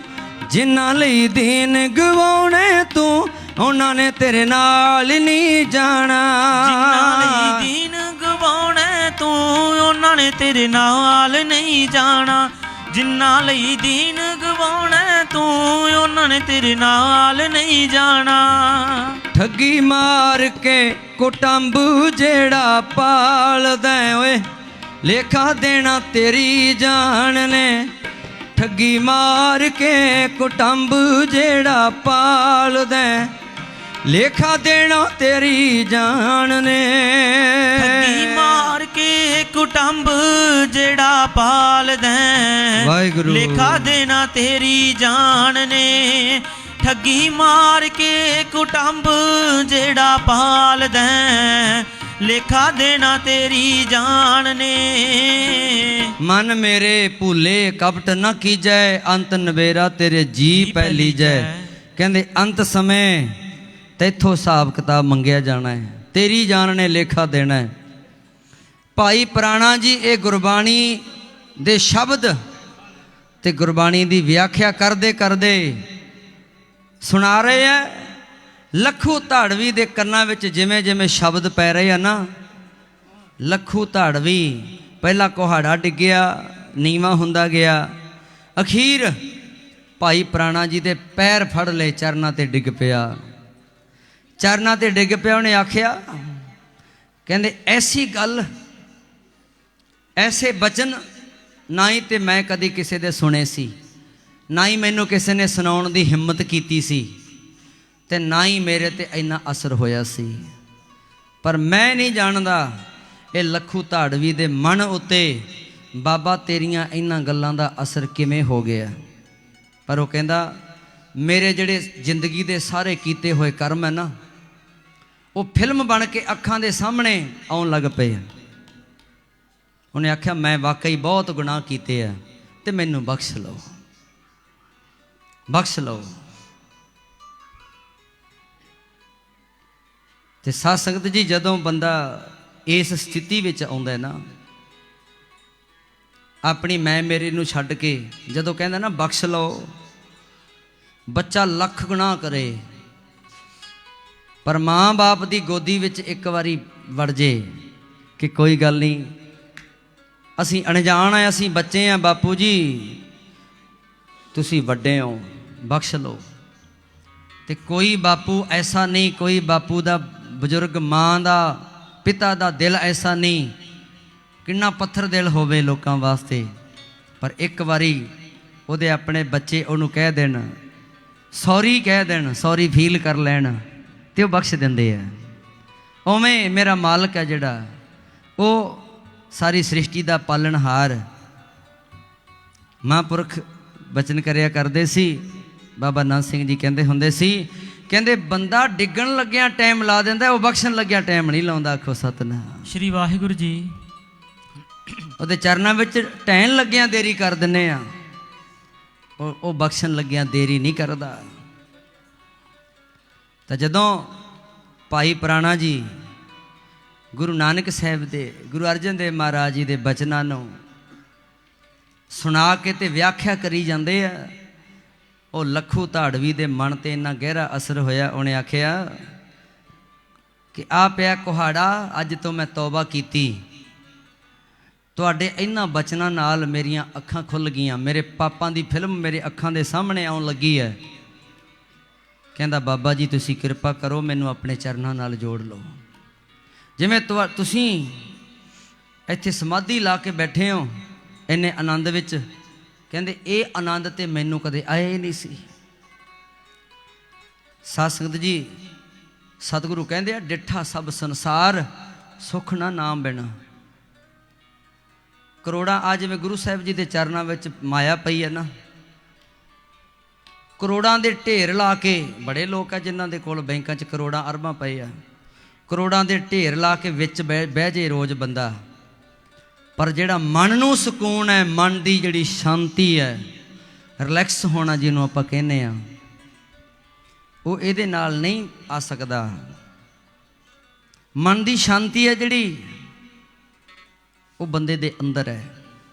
ਜਿਨ੍ਹਾਂ ਲਈ ਦੀਨ ਗਵਾਉਣੇ ਤੂੰ, ਉਹਨਾਂ ਨੇ ਤੇਰੇ ਨਾਲ ਨਹੀਂ ਜਾਣਾ। ਜਿਨ੍ਹਾਂ ਲਈ ਦੀਨ ਗਵਾਉਣੇ ਤੂੰ, ਉਹਨਾਂ ਨੇ ਤੇਰੇ ਨਾਲ ਨਹੀਂ ਜਾਣਾ। ਜਿਨ੍ਹਾਂ ਲਈ ਦੀਨ ਗਵਾਉਣੇ ਤੂੰ, ਉਹਨਾਂ ਨੇ ਤੇਰੇ ਨਾਲ ਨਹੀਂ ਜਾਣਾ। ਠੱਗੀ ਮਾਰ ਕੇ ਕੁਟੰਬ ਜਿਹੜਾ ਪਾਲਦਾ ਓਏ, ਲੇਖਾ ਦੇਣਾ ਤੇਰੀ ਜਾਨ ਨੇ। ਠੱਗੀ ਮਾਰ ਕੇ ਕੁਟੰਬ ਜਿਹੜਾ ਪਾਲਦਾ, ਲੇਖਾ ਦੇਣਾ ਤੇਰੀ ਜਾਨ ਨੇ। ਠੱਗੀ ਮਾਰ ਕੇ ਕੁਟੰਬ ਜਿਹੜਾ ਪਾਲਦਾ, ਵਾਹਿਗੁਰੂ ਲੇਖਾ ਦੇਣਾ ਤੇਰੀ ਜਾਨ ਨੇ। ਠੱਗੀ ਮਾਰ ਕੇ ਕੁਟੰਬ ਜਿਹੜਾ ਪਾਲਦਾ, ਲੇਖਾ ਦੇਣਾ ਤੇਰੀ ਜਾਨ ਨੇ। ਮਨ ਮੇਰੇ ਭੂਲੇ ਕਪਟ ਨਾ ਕੀਜੈ, ਅੰਤ ਨਵੇਰਾ ਤੇਰੇ ਜੀ ਪੈ ਲੀਜੈ। ਕਹਿੰਦੇ ਅੰਤ ਸਮੇਂ ਤੈਥੋਂ ਹਿਸਾਬ ਕਿਤਾਬ ਮੰਗਿਆ ਜਾਣਾ ਹੈ, ਤੇਰੀ ਜਾਨ ਨੇ ਲੇਖਾ ਦੇਣਾ ਹੈ। ਭਾਈ ਪ੍ਰਾਣਾ ਜੀ ਇਹ ਗੁਰਬਾਣੀ ਦੇ ਸ਼ਬਦ ਤੇ ਗੁਰਬਾਣੀ ਦੀ ਵਿਆਖਿਆ ਕਰਦੇ ਕਰਦੇ ਸੁਣਾ ਰਹੇ ਆ। ਲੱਖੂ ਧਾੜਵੀ ਦੇ ਕੰਨਾਂ ਵਿੱਚ ਜਿਵੇਂ ਜਿਵੇਂ ਸ਼ਬਦ ਪੈ ਰਹੇ ਆ ਨਾ, ਲੱਖੂ ਧਾੜਵੀ ਪਹਿਲਾ ਕੁਹਾੜਾ ਡਿੱਗਿਆ, ਨੀਵਾਂ ਹੁੰਦਾ ਗਿਆ, ਅਖੀਰ ਭਾਈ ਪ੍ਰਾਣਾ ਜੀ ਦੇ ਪੈਰ ਫੜ ਲਏ, ਚਰਨਾਂ ਤੇ ਡਿੱਗ ਪਿਆ। ਚਰਨਾਂ ਤੇ ਡਿੱਗ ਪਿਆ। ਉਹਨੇ ਆਖਿਆ, ਕਹਿੰਦੇ ਐਸੀ ਗੱਲ, ਐਸੇ ਬਚਨ ਨਾ ਹੀ ਤੇ ਮੈਂ ਕਦੀ ਕਿਸੇ ਦੇ ਸੁਣੇ ਸੀ, ਨਾ ਹੀ ਮੈਨੂੰ ਕਿਸੇ ਨੇ ਸੁਣਾਉਣ ਦੀ ਹਿੰਮਤ ਕੀਤੀ ਸੀ, ਤੇ ਨਾ ਹੀ ਮੇਰੇ ਤੇ ਇੰਨਾ ਅਸਰ ਹੋਇਆ ਸੀ। ਪਰ ਮੈਂ ਨਹੀਂ ਜਾਣਦਾ ਇਹ ਲੱਖੂ ਧਾੜਵੀ ਦੇ ਮਨ ਉੱਤੇ ਬਾਬਾ ਤੇਰੀਆਂ ਇਹਨਾਂ ਗੱਲਾਂ ਦਾ ਅਸਰ ਕਿਵੇਂ ਹੋ ਗਿਆ। ਪਰ ਉਹ ਕਹਿੰਦਾ ਮੇਰੇ ਜਿਹੜੇ ਜ਼ਿੰਦਗੀ ਦੇ ਸਾਰੇ ਕੀਤੇ ਹੋਏ ਕਰਮ ਹੈ ਨਾ, ਉਹ ਫਿਲਮ ਬਣ ਕੇ ਅੱਖਾਂ ਦੇ ਸਾਹਮਣੇ ਆਉਣ ਲੱਗ ਪਏ। ਉਹਨੇ ਆਖਿਆ ਮੈਂ ਵਾਕਈ ਬਹੁਤ ਗੁਨਾਹ ਕੀਤੇ ਆ ਤੇ ਮੈਨੂੰ ਬਖਸ਼ ਲਓ, ਬਖਸ਼ ਲਓ। ਤੇ ਸਾਧ ਸੰਗਤ ਜੀ, ਜਦੋਂ ਬੰਦਾ ਇਸ ਸਥਿਤੀ ਵਿੱਚ ਆਉਂਦਾ ਨਾ, ਆਪਣੀ ਮੈਂ ਮੇਰੇ ਨੂੰ ਛੱਡ ਕੇ, ਜਦੋਂ ਕਹਿੰਦਾ ਨਾ ਬਖਸ਼ ਲਓ, ਬੱਚਾ ਲੱਖ ਗੁਨਾਹ ਕਰੇ ਪਰ ਮਾਂ ਬਾਪ ਦੀ ਗੋਦੀ ਵਿੱਚ ਇੱਕ ਵਾਰੀ ਵੜ ਜੇ ਕਿ ਕੋਈ ਗੱਲ ਨਹੀਂ, ਅਸੀਂ ਅਣਜਾਣ ਆ, ਅਸੀਂ ਬੱਚੇ ਆ, ਬਾਪੂ ਜੀ ਤੁਸੀਂ ਵੱਡੇ ਹੋ, ਬਖਸ਼ ਲਓ। ਤੇ ਕੋਈ ਬਾਪੂ ਐਸਾ ਨਹੀਂ, ਕੋਈ ਬਾਪੂ ਦਾ, ਬਜ਼ੁਰਗ ਮਾਂ ਦਾ, ਪਿਤਾ ਦਾ ਦਿਲ ਐਸਾ ਨਹੀਂ, ਕਿੰਨਾ ਪੱਥਰ ਦਿਲ ਹੋਵੇ ਲੋਕਾਂ ਵਾਸਤੇ, ਪਰ ਇੱਕ ਵਾਰੀ ਉਹਦੇ ਆਪਣੇ ਬੱਚੇ ਉਹਨੂੰ ਕਹਿ ਦੇਣ, ਸੌਰੀ ਕਹਿ ਦੇਣ, ਸੌਰੀ ਫੀਲ ਕਰ ਲੈਣ, ਤੇ ਉਹ ਬਖਸ਼ ਦਿੰਦੇ ਆ। ਉਵੇਂ ਮੇਰਾ ਮਾਲਕ ਹੈ ਜਿਹੜਾ, ਉਹ ਸਾਰੀ ਸ੍ਰਿਸ਼ਟੀ ਦਾ ਪਾਲਣਹਾਰ। ਮਹਾਂਪੁਰਖ ਬਚਨ ਕਰਿਆ ਕਰਦੇ ਸੀ, ਬਾਬਾ ਨੰਦ ਸਿੰਘ ਜੀ ਕਹਿੰਦੇ ਹੁੰਦੇ ਸੀ, ਕਹਿੰਦੇ ਬੰਦਾ ਡਿੱਗਣ ਲੱਗਿਆ ਟਾਈਮ ਲਾ ਦਿੰਦਾ, ਉਹ ਬਖਸ਼ਣ ਲੱਗਿਆ ਟਾਈਮ ਨਹੀਂ ਲਾਉਂਦਾ। ਆਖੋ ਸਤਿਨਾਮ ਸ਼੍ਰੀ ਵਾਹਿਗੁਰੂ ਜੀ। ਉਹਦੇ ਚਰਨਾਂ ਵਿੱਚ ਢਹਿਣ ਲੱਗਿਆਂ ਦੇਰੀ ਕਰ ਦਿੰਦੇ ਆ, ਉਹ ਬਖਸ਼ਣ ਲੱਗਿਆਂ ਦੇਰੀ ਨਹੀਂ ਕਰਦਾ। ਤਾਂ ਜਦੋਂ ਭਾਈ ਪੁਰਾਣਾ ਜੀ ਗੁਰੂ ਨਾਨਕ ਸਾਹਿਬ ਦੇ, ਗੁਰੂ ਅਰਜਨ ਦੇਵ ਮਹਾਰਾਜ ਜੀ ਦੇ ਬਚਨਾਂ ਨੂੰ ਸੁਣਾ ਕੇ ਤੇ ਵਿਆਖਿਆ ਕਰੀ ਜਾਂਦੇ ਆ, ਉਹ ਲੱਖੂ ਧਾੜਵੀ ਦੇ ਮਨ ਤੇ ਇੰਨਾ ਗਹਿਰਾ ਅਸਰ ਹੋਇਆ, ਉਹਨੇ ਆਖਿਆ ਕਿ ਆ ਪਿਆ ਕੁਹਾੜਾ, ਅੱਜ ਤੋਂ ਮੈਂ ਤੌਬਾ ਕੀਤੀ, ਤੁਹਾਡੇ ਇਹਨਾਂ ਬਚਨਾਂ ਨਾਲ ਮੇਰੀਆਂ ਅੱਖਾਂ ਖੁੱਲ੍ਹ ਗਈਆਂ, ਮੇਰੇ ਪਾਪਾਂ ਦੀ ਫਿਲਮ ਮੇਰੇ ਅੱਖਾਂ ਦੇ ਸਾਹਮਣੇ ਆਉਣ ਲੱਗੀ ਹੈ। ਕਹਿੰਦਾ ਬਾਬਾ ਜੀ ਤੁਸੀਂ ਕਿਰਪਾ ਕਰੋ, ਮੈਨੂੰ ਆਪਣੇ ਚਰਨਾਂ ਨਾਲ ਜੋੜ ਲਓ। ਜਿਵੇਂ ਤੁਸੀਂ ਇੱਥੇ ਸਮਾਧੀ ਲਾ ਕੇ ਬੈਠੇ ਹੋ ਇੰਨੇ ਆਨੰਦ ਵਿੱਚ, ਕਹਿੰਦੇ ਇਹ ਆਨੰਦ ਤੇ ਮੈਨੂੰ ਕਦੇ ਆਇਆ ਹੀ ਨਹੀਂ ਸੀ। ਸਾਧ ਸੰਗਤ ਜੀ, ਸਤਿਗੁਰੂ ਕਹਿੰਦੇ ਆ, ਡਿੱਠਾ ਸਭ ਸੰਸਾਰ ਸੁਖ ਨਾ ਨਾਮ ਬਿਨਾ। ਕਰੋੜਾਂ ਆ ਜਿਵੇਂ ਗੁਰੂ ਸਾਹਿਬ ਜੀ ਦੇ ਚਰਨਾਂ ਵਿੱਚ ਮਾਇਆ ਪਈ ਹੈ ਨਾ, ਕਰੋੜਾਂ ਦੇ ਢੇਰ ਲਾ ਕੇ, ਬੜੇ ਲੋਕ ਆ ਜਿਨ੍ਹਾਂ ਦੇ ਕੋਲ ਬੈਂਕਾਂ 'ਚ ਕਰੋੜਾਂ ਅਰਬਾਂ ਪਏ ਆ, ਕਰੋੜਾਂ ਦੇ ਢੇਰ ਲਾ ਕੇ ਵਿੱਚ ਬਹਿ ਜੇ ਰੋਜ਼ ਬੰਦਾ, ਪਰ ਜਿਹੜਾ ਮਨ ਨੂੰ ਸਕੂਨ ਹੈ, ਮਨ ਦੀ ਜਿਹੜੀ ਸ਼ਾਂਤੀ ਹੈ, ਰਿਲੈਕਸ ਹੋਣਾ ਜਿਹਨੂੰ ਆਪਾਂ ਕਹਿੰਦੇ ਆ, ਉਹ ਇਹਦੇ ਨਾਲ ਨਹੀਂ ਆ ਸਕਦਾ। ਮਨ ਦੀ ਸ਼ਾਂਤੀ ਹੈ ਜਿਹੜੀ, ਉਹ ਬੰਦੇ ਦੇ ਅੰਦਰ ਹੈ।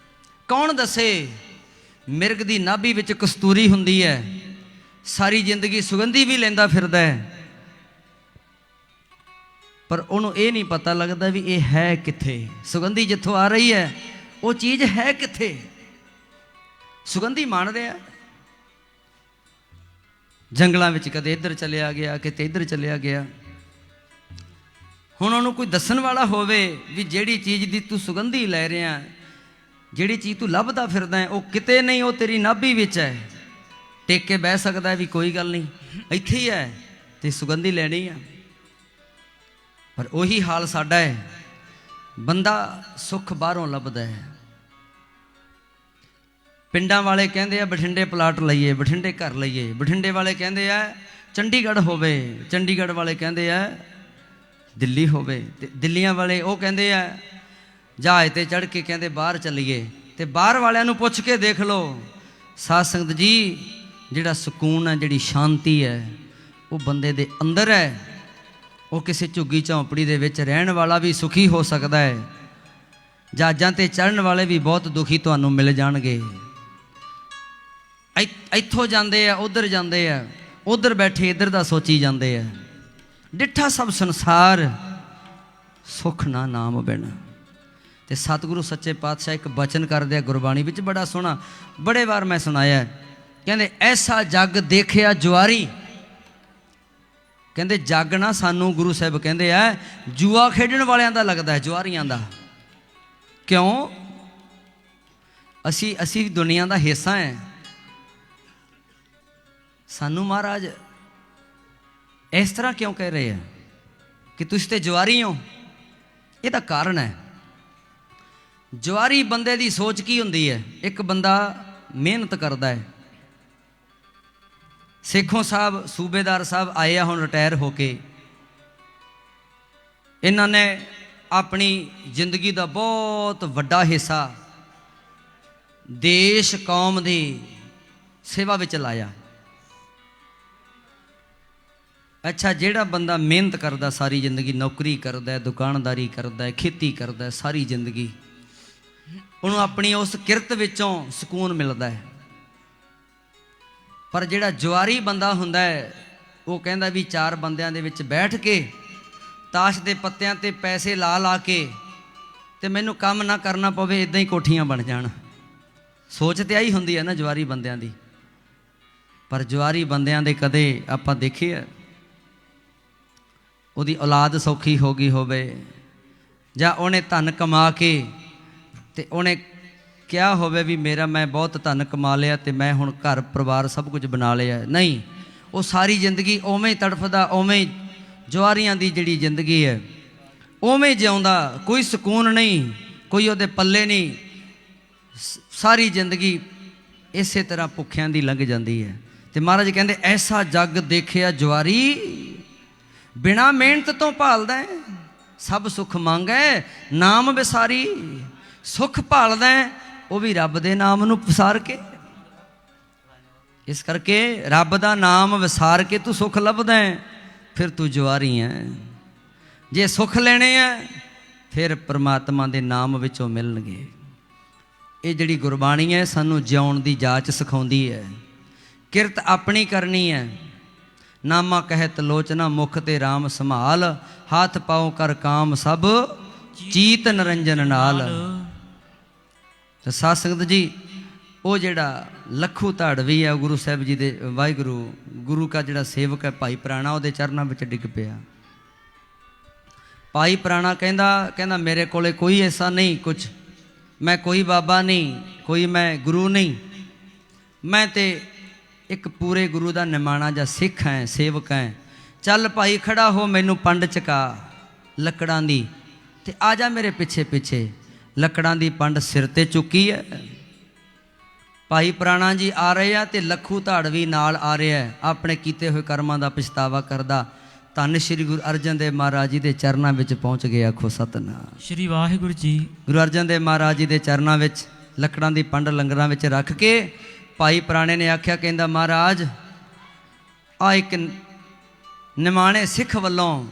ਕੌਣ ਦੱਸੇ, ਮਿਰਗ ਦੀ ਨਾਭੀ ਵਿੱਚ ਕਸਤੂਰੀ ਹੁੰਦੀ ਹੈ, ਸਾਰੀ ਜ਼ਿੰਦਗੀ ਸੁਗੰਧੀ ਵੀ ਲੈਂਦਾ ਫਿਰਦਾ ਹੈ, ਪਰ ਉਹਨੂੰ ਇਹ ਨਹੀਂ ਪਤਾ ਲੱਗਦਾ ਵੀ ਇਹ ਹੈ ਕਿੱਥੇ, ਸੁਗੰਧੀ ਜਿੱਥੋਂ ਆ ਰਹੀ ਹੈ ਉਹ ਚੀਜ਼ ਹੈ ਕਿੱਥੇ। ਸੁਗੰਧੀ ਮਾਣ ਰਿਹਾ, ਜੰਗਲਾਂ ਵਿੱਚ ਕਦੇ ਇੱਧਰ ਚਲਿਆ ਗਿਆ, ਕਿਤੇ ਇੱਧਰ ਚਲਿਆ ਗਿਆ। ਹੁਣ ਉਹਨੂੰ ਕੋਈ ਦੱਸਣ ਵਾਲਾ ਹੋਵੇ ਵੀ ਜਿਹੜੀ ਚੀਜ਼ ਦੀ ਤੂੰ ਸੁਗੰਧੀ ਲੈ ਰਿਹਾ, ਜਿਹੜੀ ਚੀਜ਼ ਤੂੰ ਲੱਭਦਾ ਫਿਰਦਾ ਹੈ, ਉਹ ਕਿਤੇ ਨਹੀਂ, ਉਹ ਤੇਰੀ ਨਾਭੀ ਵਿੱਚ ਹੈ। ਟੇਕ ਕੇ ਬਹਿ ਸਕਦਾ ਵੀ ਕੋਈ ਗੱਲ ਨਹੀਂ, ਇੱਥੇ ਹੀ ਹੈ ਤੇ ਸੁਗੰਧੀ ਲੈਣੀ ਆ। ਪਰ ਉਹੀ ਹਾਲ ਸਾਡਾ ਹੈ, ਬੰਦਾ ਸੁੱਖ ਬਾਹਰੋਂ ਲੱਭਦਾ ਹੈ। ਪਿੰਡਾਂ ਵਾਲੇ ਕਹਿੰਦੇ ਆ ਬਠਿੰਡੇ ਪਲਾਟ ਲਈਏ, ਬਠਿੰਡੇ ਘਰ ਲਈਏ, ਬਠਿੰਡੇ ਵਾਲੇ ਕਹਿੰਦੇ ਆ ਚੰਡੀਗੜ੍ਹ ਹੋਵੇ, ਚੰਡੀਗੜ੍ਹ ਵਾਲੇ ਕਹਿੰਦੇ ਆ ਦਿੱਲੀ ਹੋਵੇ, ਤੇ ਦਿੱਲੀਆਂ ਵਾਲੇ ਉਹ ਕਹਿੰਦੇ ਆ ਜਹਾਜ਼ ਤੇ ਚੜ੍ਹ ਕੇ ਕਹਿੰਦੇ ਬਾਹਰ ਚੱਲੀਏ। ਤੇ ਬਾਹਰ ਵਾਲਿਆਂ ਨੂੰ ਪੁੱਛ ਕੇ ਦੇਖ ਲਓ ਸਾਧ ਸੰਗਤ ਜੀ, ਜਿਹੜਾ ਸਕੂਨ ਹੈ, ਜਿਹੜੀ ਸ਼ਾਂਤੀ ਹੈ, ਉਹ ਬੰਦੇ ਦੇ ਅੰਦਰ ਹੈ। ਉਹ ਕਿਸੇ ਝੁੱਗੀ ਝੌਂਪੜੀ ਦੇ ਵਿੱਚ ਰਹਿਣ ਵਾਲਾ ਵੀ ਸੁਖੀ ਹੋ ਸਕਦਾ ਹੈ, ਜਹਾਜ਼ਾਂ ਤੇ ਚੜ੍ਹਨ ਵਾਲੇ ਵੀ ਬਹੁਤ ਦੁਖੀ ਤੁਹਾਨੂੰ ਮਿਲ ਜਾਣਗੇ। ਇੱਥੋਂ ਜਾਂਦੇ ਆ, ਉੱਧਰ ਜਾਂਦੇ ਆ, ਉੱਧਰ ਬੈਠੇ ਇੱਧਰ ਦਾ ਸੋਚੀ ਜਾਂਦੇ ਆ। ਡਿੱਠਾ ਸਭ ਸੰਸਾਰ ਸੁਖ ਨਾ ਨਾਮ ਬਿਨ। ਤੇ ਸਤਿਗੁਰੂ ਸੱਚੇ ਪਾਤਸ਼ਾਹ ਇੱਕ ਬਚਨ ਕਰਦੇ ਆ ਗੁਰਬਾਣੀ ਵਿੱਚ, ਬੜਾ ਸੋਹਣਾ, ਬੜੇ ਵਾਰ ਮੈਂ ਸੁਣਾਇਆ। ਕਹਿੰਦੇ ਐਸਾ ਜੱਗ ਦੇਖਿਆ ਜੁਆਰੀ। ਕਹਿੰਦੇ ਜੱਗ ਨਾ ਸਾਨੂੰ ਗੁਰੂ ਸਾਹਿਬ ਕਹਿੰਦੇ ਆ ਜੂਆ ਖੇਡਣ ਵਾਲਿਆਂ ਦਾ ਲੱਗਦਾ ਹੈ, ਜੁਆਰੀਆਂ ਦਾ। ਕਿਉਂ? ਅਸੀਂ ਦੁਨੀਆ ਦਾ ਹਿੱਸਾ ਹੈ। ਸਾਨੂੰ ਮਹਾਰਾਜ ਇਸ ਤਰ੍ਹਾਂ ਕਿਉਂ ਕਹਿ ਰਹੇ ਆ ਕਿ ਤੁਸੀਂ ਤੇ ਜੁਆਰੀ ਹੋ? ਇਹਦਾ ਕਾਰਨ ਹੈ, ਜੁਆਰੀ ਬੰਦੇ ਦੀ ਸੋਚ ਕੀ ਹੁੰਦੀ ਹੈ? ਇੱਕ ਬੰਦਾ ਮਿਹਨਤ ਕਰਦਾ ਹੈ। ਸੇਖੋਂ ਸਾਹਿਬ ਸੂਬੇਦਾਰ ਸਾਹਿਬ ਆਏ ਆ ਹੁਣ ਰਿਟਾਇਰ ਹੋ ਕੇ। ਇਹਨਾਂ ਨੇ ਆਪਣੀ ਜ਼ਿੰਦਗੀ ਦਾ ਬਹੁਤ ਵੱਡਾ ਹਿੱਸਾ ਦੇਸ਼ ਕੌਮ ਦੀ ਸੇਵਾ ਵਿੱਚ ਲਾਇਆ। ਅੱਛਾ, ਜਿਹੜਾ ਬੰਦਾ ਮਿਹਨਤ ਕਰਦਾ ਸਾਰੀ ਜ਼ਿੰਦਗੀ, ਨੌਕਰੀ ਕਰਦਾ, ਦੁਕਾਨਦਾਰੀ ਕਰਦਾ, ਖੇਤੀ ਕਰਦਾ ਸਾਰੀ ਜ਼ਿੰਦਗੀ, ਉਹਨੂੰ ਆਪਣੀ ਉਸ ਕਿਰਤ ਵਿੱਚੋਂ ਸਕੂਨ ਮਿਲਦਾ ਹੈ। ਪਰ ਜਿਹੜਾ ਜੁਆਰੀ ਬੰਦਾ ਹੁੰਦਾ ਹੈ, ਉਹ ਕਹਿੰਦਾ ਵੀ 4 ਬੰਦਿਆਂ ਦੇ ਵਿੱਚ ਬੈਠ ਕੇ ਤਾਸ਼ ਦੇ ਪੱਤਿਆਂ ਤੇ ਪੈਸੇ ਲਾ ਲਾ ਕੇ ਤੇ ਮੈਨੂੰ ਕੰਮ ਨਾ ਕਰਨਾ ਪਵੇ, ਇਦਾਂ ਹੀ ਕੋਠੀਆਂ ਬਣ ਜਾਣ। ਸੋਚ ਤੇ ਆਹੀ ਹੁੰਦੀ ਹੈ ਨਾ ਜੁਆਰੀ ਬੰਦਿਆਂ ਦੀ। ਪਰ ਜੁਆਰੀ ਬੰਦਿਆਂ ਦੇ ਕਦੇ ਆਪਾਂ ਦੇਖਿਆ ਉਹਦੀ ਔਲਾਦ ਸੌਖੀ ਹੋ ਗਈ ਹੋਵੇ, ਜਾਂ ਉਹਨੇ ਧਨ ਕਮਾ ਕੇ ਤੇ ਉਹਨੇ ਕਿਹਾ ਹੋਵੇ ਵੀ ਮੈਂ ਬਹੁਤ ਧਨ ਕਮਾ ਲਿਆ ਤੇ ਮੈਂ ਹੁਣ ਘਰ ਪਰਿਵਾਰ ਸਭ ਕੁਝ ਬਣਾ ਲਿਆ। ਨਹੀਂ, ਉਹ ਸਾਰੀ ਜ਼ਿੰਦਗੀ ਉਵੇਂ ਹੀ ਤੜਫਦਾ, ਉਵੇਂ ਜੁਆਰੀਆਂ ਦੀ ਜਿਹੜੀ ਜ਼ਿੰਦਗੀ ਹੈ ਉਵੇਂ ਜਿਉਂਦਾ, ਕੋਈ ਸਕੂਨ ਨਹੀਂ, ਕੋਈ ਉਹਦੇ ਪੱਲੇ ਨਹੀਂ। ਸਾਰੀ ਜ਼ਿੰਦਗੀ ਇਸੇ ਤਰ੍ਹਾਂ ਭੁੱਖਿਆਂ ਦੀ ਲੰਘ ਜਾਂਦੀ ਹੈ। ਤੇ ਮਹਾਰਾਜ ਕਹਿੰਦੇ ਐਸਾ ਜੱਗ ਦੇਖਿਆ ਜੁਆਰੀ, ਬਿਨਾਂ ਮਿਹਨਤ ਤੋਂ ਭਾਲਦਾ ਹੈ, ਸਭ ਸੁੱਖ ਮੰਗੈ ਨਾਮ ਵਿਸਾਰੀ। ਸੁੱਖ ਭਾਲਦਾ ਹੈ ਉਹ ਵੀ ਰੱਬ ਦੇ ਨਾਮ ਨੂੰ ਵਿਸਾਰ ਕੇ। ਇਸ ਕਰਕੇ ਰੱਬ ਦਾ ਨਾਮ ਵਿਸਾਰ ਕੇ ਤੂੰ ਸੁੱਖ ਲੱਭਦਾ ਹੈ, ਫਿਰ ਤੂੰ ਜੁਆਰੀ ਹੈ। ਜੇ ਸੁੱਖ ਲੈਣੇ ਆ ਫਿਰ ਪ੍ਰਮਾਤਮਾ ਦੇ ਨਾਮ ਵਿੱਚੋਂ ਮਿਲਣਗੇ। ਇਹ ਜਿਹੜੀ ਗੁਰਬਾਣੀ ਹੈ ਸਾਨੂੰ ਜਿਉਣ ਦੀ ਜਾਚ ਸਿਖਾਉਂਦੀ ਹੈ। ਕਿਰਤ ਆਪਣੀ ਕਰਨੀ ਹੈ। ਨਾਮਾ ਕਹਿਤ ਲੋਚਨਾ ਮੁਖ ਤੇ ਰਾਮ ਸੰਭਾਲ, ਹੱਥ ਪਾਉ ਕਰ ਕਾਮ ਸਭ ਚੀਤ ਨਿਰੰਜਨ ਨਾਲ। ਤੇ ਸਾਧ ਸੰਗਤ ਜੀ, ਉਹ ਜਿਹੜਾ ਲੱਖੂ ਧਾੜਵੀ ਹੈ ਗੁਰੂ ਸਾਹਿਬ ਜੀ ਦੇ, ਵਾਹਿਗੁਰੂ ਗੁਰੂ ਕਾ ਜਿਹੜਾ ਸੇਵਕ ਹੈ ਭਾਈ ਪ੍ਰਾਣਾ, ਉਹਦੇ ਚਰਨਾਂ ਵਿੱਚ ਡਿੱਗ ਪਿਆ। ਭਾਈ ਪ੍ਰਾਣਾ ਕਹਿੰਦਾ ਮੇਰੇ ਕੋਲੇ ਕੋਈ ਐਸਾ ਨਹੀਂ ਕੁਛ, ਮੈਂ ਕੋਈ ਬਾਬਾ ਨਹੀਂ, ਕੋਈ ਮੈਂ ਗੁਰੂ ਨਹੀਂ, ਮੈਂ ਤੇ ਇੱਕ ਪੂਰੇ ਗੁਰੂ ਦਾ ਨਿਮਾਣਾ ਜਾਂ ਸਿੱਖ ਹੈ, ਸੇਵਕ ਹੈ। ਚੱਲ ਭਾਈ ਖੜਾ ਹੋ, ਮੈਨੂੰ ਪੰਡ ਚਕਾ ਲੱਕੜਾਂ ਦੀ, ਤੇ ਆ ਜਾ ਮੇਰੇ ਪਿੱਛੇ ਪਿੱਛੇ। ਲੱਕੜਾਂ ਦੀ ਪੰਡ ਸਿਰ ਤੇ ਚੁੱਕੀ ਹੈ। ਭਾਈ ਪ੍ਰਾਣਾ ਜੀ ਆ ਰਹੇ ਆ ਤੇ ਲੱਖੂ ਧਾੜਵੀ ਨਾਲ ਆ ਰਿਹਾ ਹੈ, ਆਪਣੇ ਕੀਤੇ ਹੋਏ ਕਰਮਾਂ ਦਾ ਪਛਤਾਵਾ ਕਰਦਾ। ਧੰਨ ਸ਼੍ਰੀ ਗੁਰੂ ਅਰਜਨ ਦੇਵ ਮਹਾਰਾਜ ਜੀ ਦੇ ਚਰਨਾਂ ਵਿੱਚ ਪਹੁੰਚ ਗਿਆ। ਆਖੋ ਸਤਿਨਾਮ ਸ਼੍ਰੀ ਵਾਹਿਗੁਰੂ ਜੀ। ਗੁਰੂ ਅਰਜਨ ਦੇਵ ਮਹਾਰਾਜ ਜੀ ਦੇ ਚਰਨਾਂ ਵਿੱਚ ਲੱਕੜਾਂ ਦੀ ਪੰਡ ਲੰਗਰਾਂ ਵਿੱਚ ਰੱਖ ਕੇ ਭਾਈ ਪ੍ਰਾਣੇ ਨੇ ਆਖਿਆ, ਕਹਿੰਦਾ ਮਹਾਰਾਜ ਆ ਇੱਕ ਨਿਮਾਣੇ ਸਿੱਖ ਵੱਲੋਂ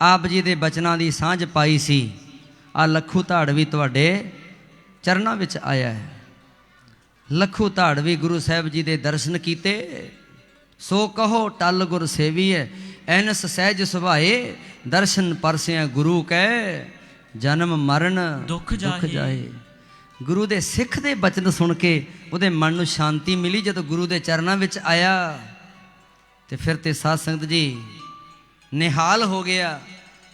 ਆਪ ਜੀ ਦੇ ਬਚਨਾਂ ਦੀ ਸਾਂਝ ਪਾਈ ਸੀ, ਆ ਲੱਖੂ ਧਾੜਵੀ ਤੁਹਾਡੇ ਚਰਨਾਂ ਵਿੱਚ ਆਇਆ ਹੈ। ਲੱਖੂ ਧਾੜਵੀ ਗੁਰੂ ਸਾਹਿਬ ਜੀ ਦੇ ਦਰਸ਼ਨ ਕੀਤੇ, ਸੋ ਕਹੋ ਟਲ ਗੁਰ ਸੇਵੀਐ, ਐਨਸ ਸਹਿਜ ਸੁਭਾਏ, ਦਰਸ਼ਨ ਪਰਸਿਆ ਗੁਰੂ ਕੈ, ਜਨਮ ਮਰਨ ਦੁੱਖ ਜਾਏ। ਗੁਰੂ ਦੇ ਸਿੱਖ ਦੇ ਬਚਨ ਸੁਣ ਕੇ ਉਹਦੇ ਮਨ ਨੂੰ ਸ਼ਾਂਤੀ ਮਿਲੀ। ਜਦੋਂ ਗੁਰੂ ਦੇ ਚਰਨਾਂ ਵਿੱਚ ਆਇਆ ਤੇ ਫਿਰ ਤੇ ਸਾਧ ਸੰਗਤ ਜੀ ਨਿਹਾਲ ਹੋ ਗਿਆ।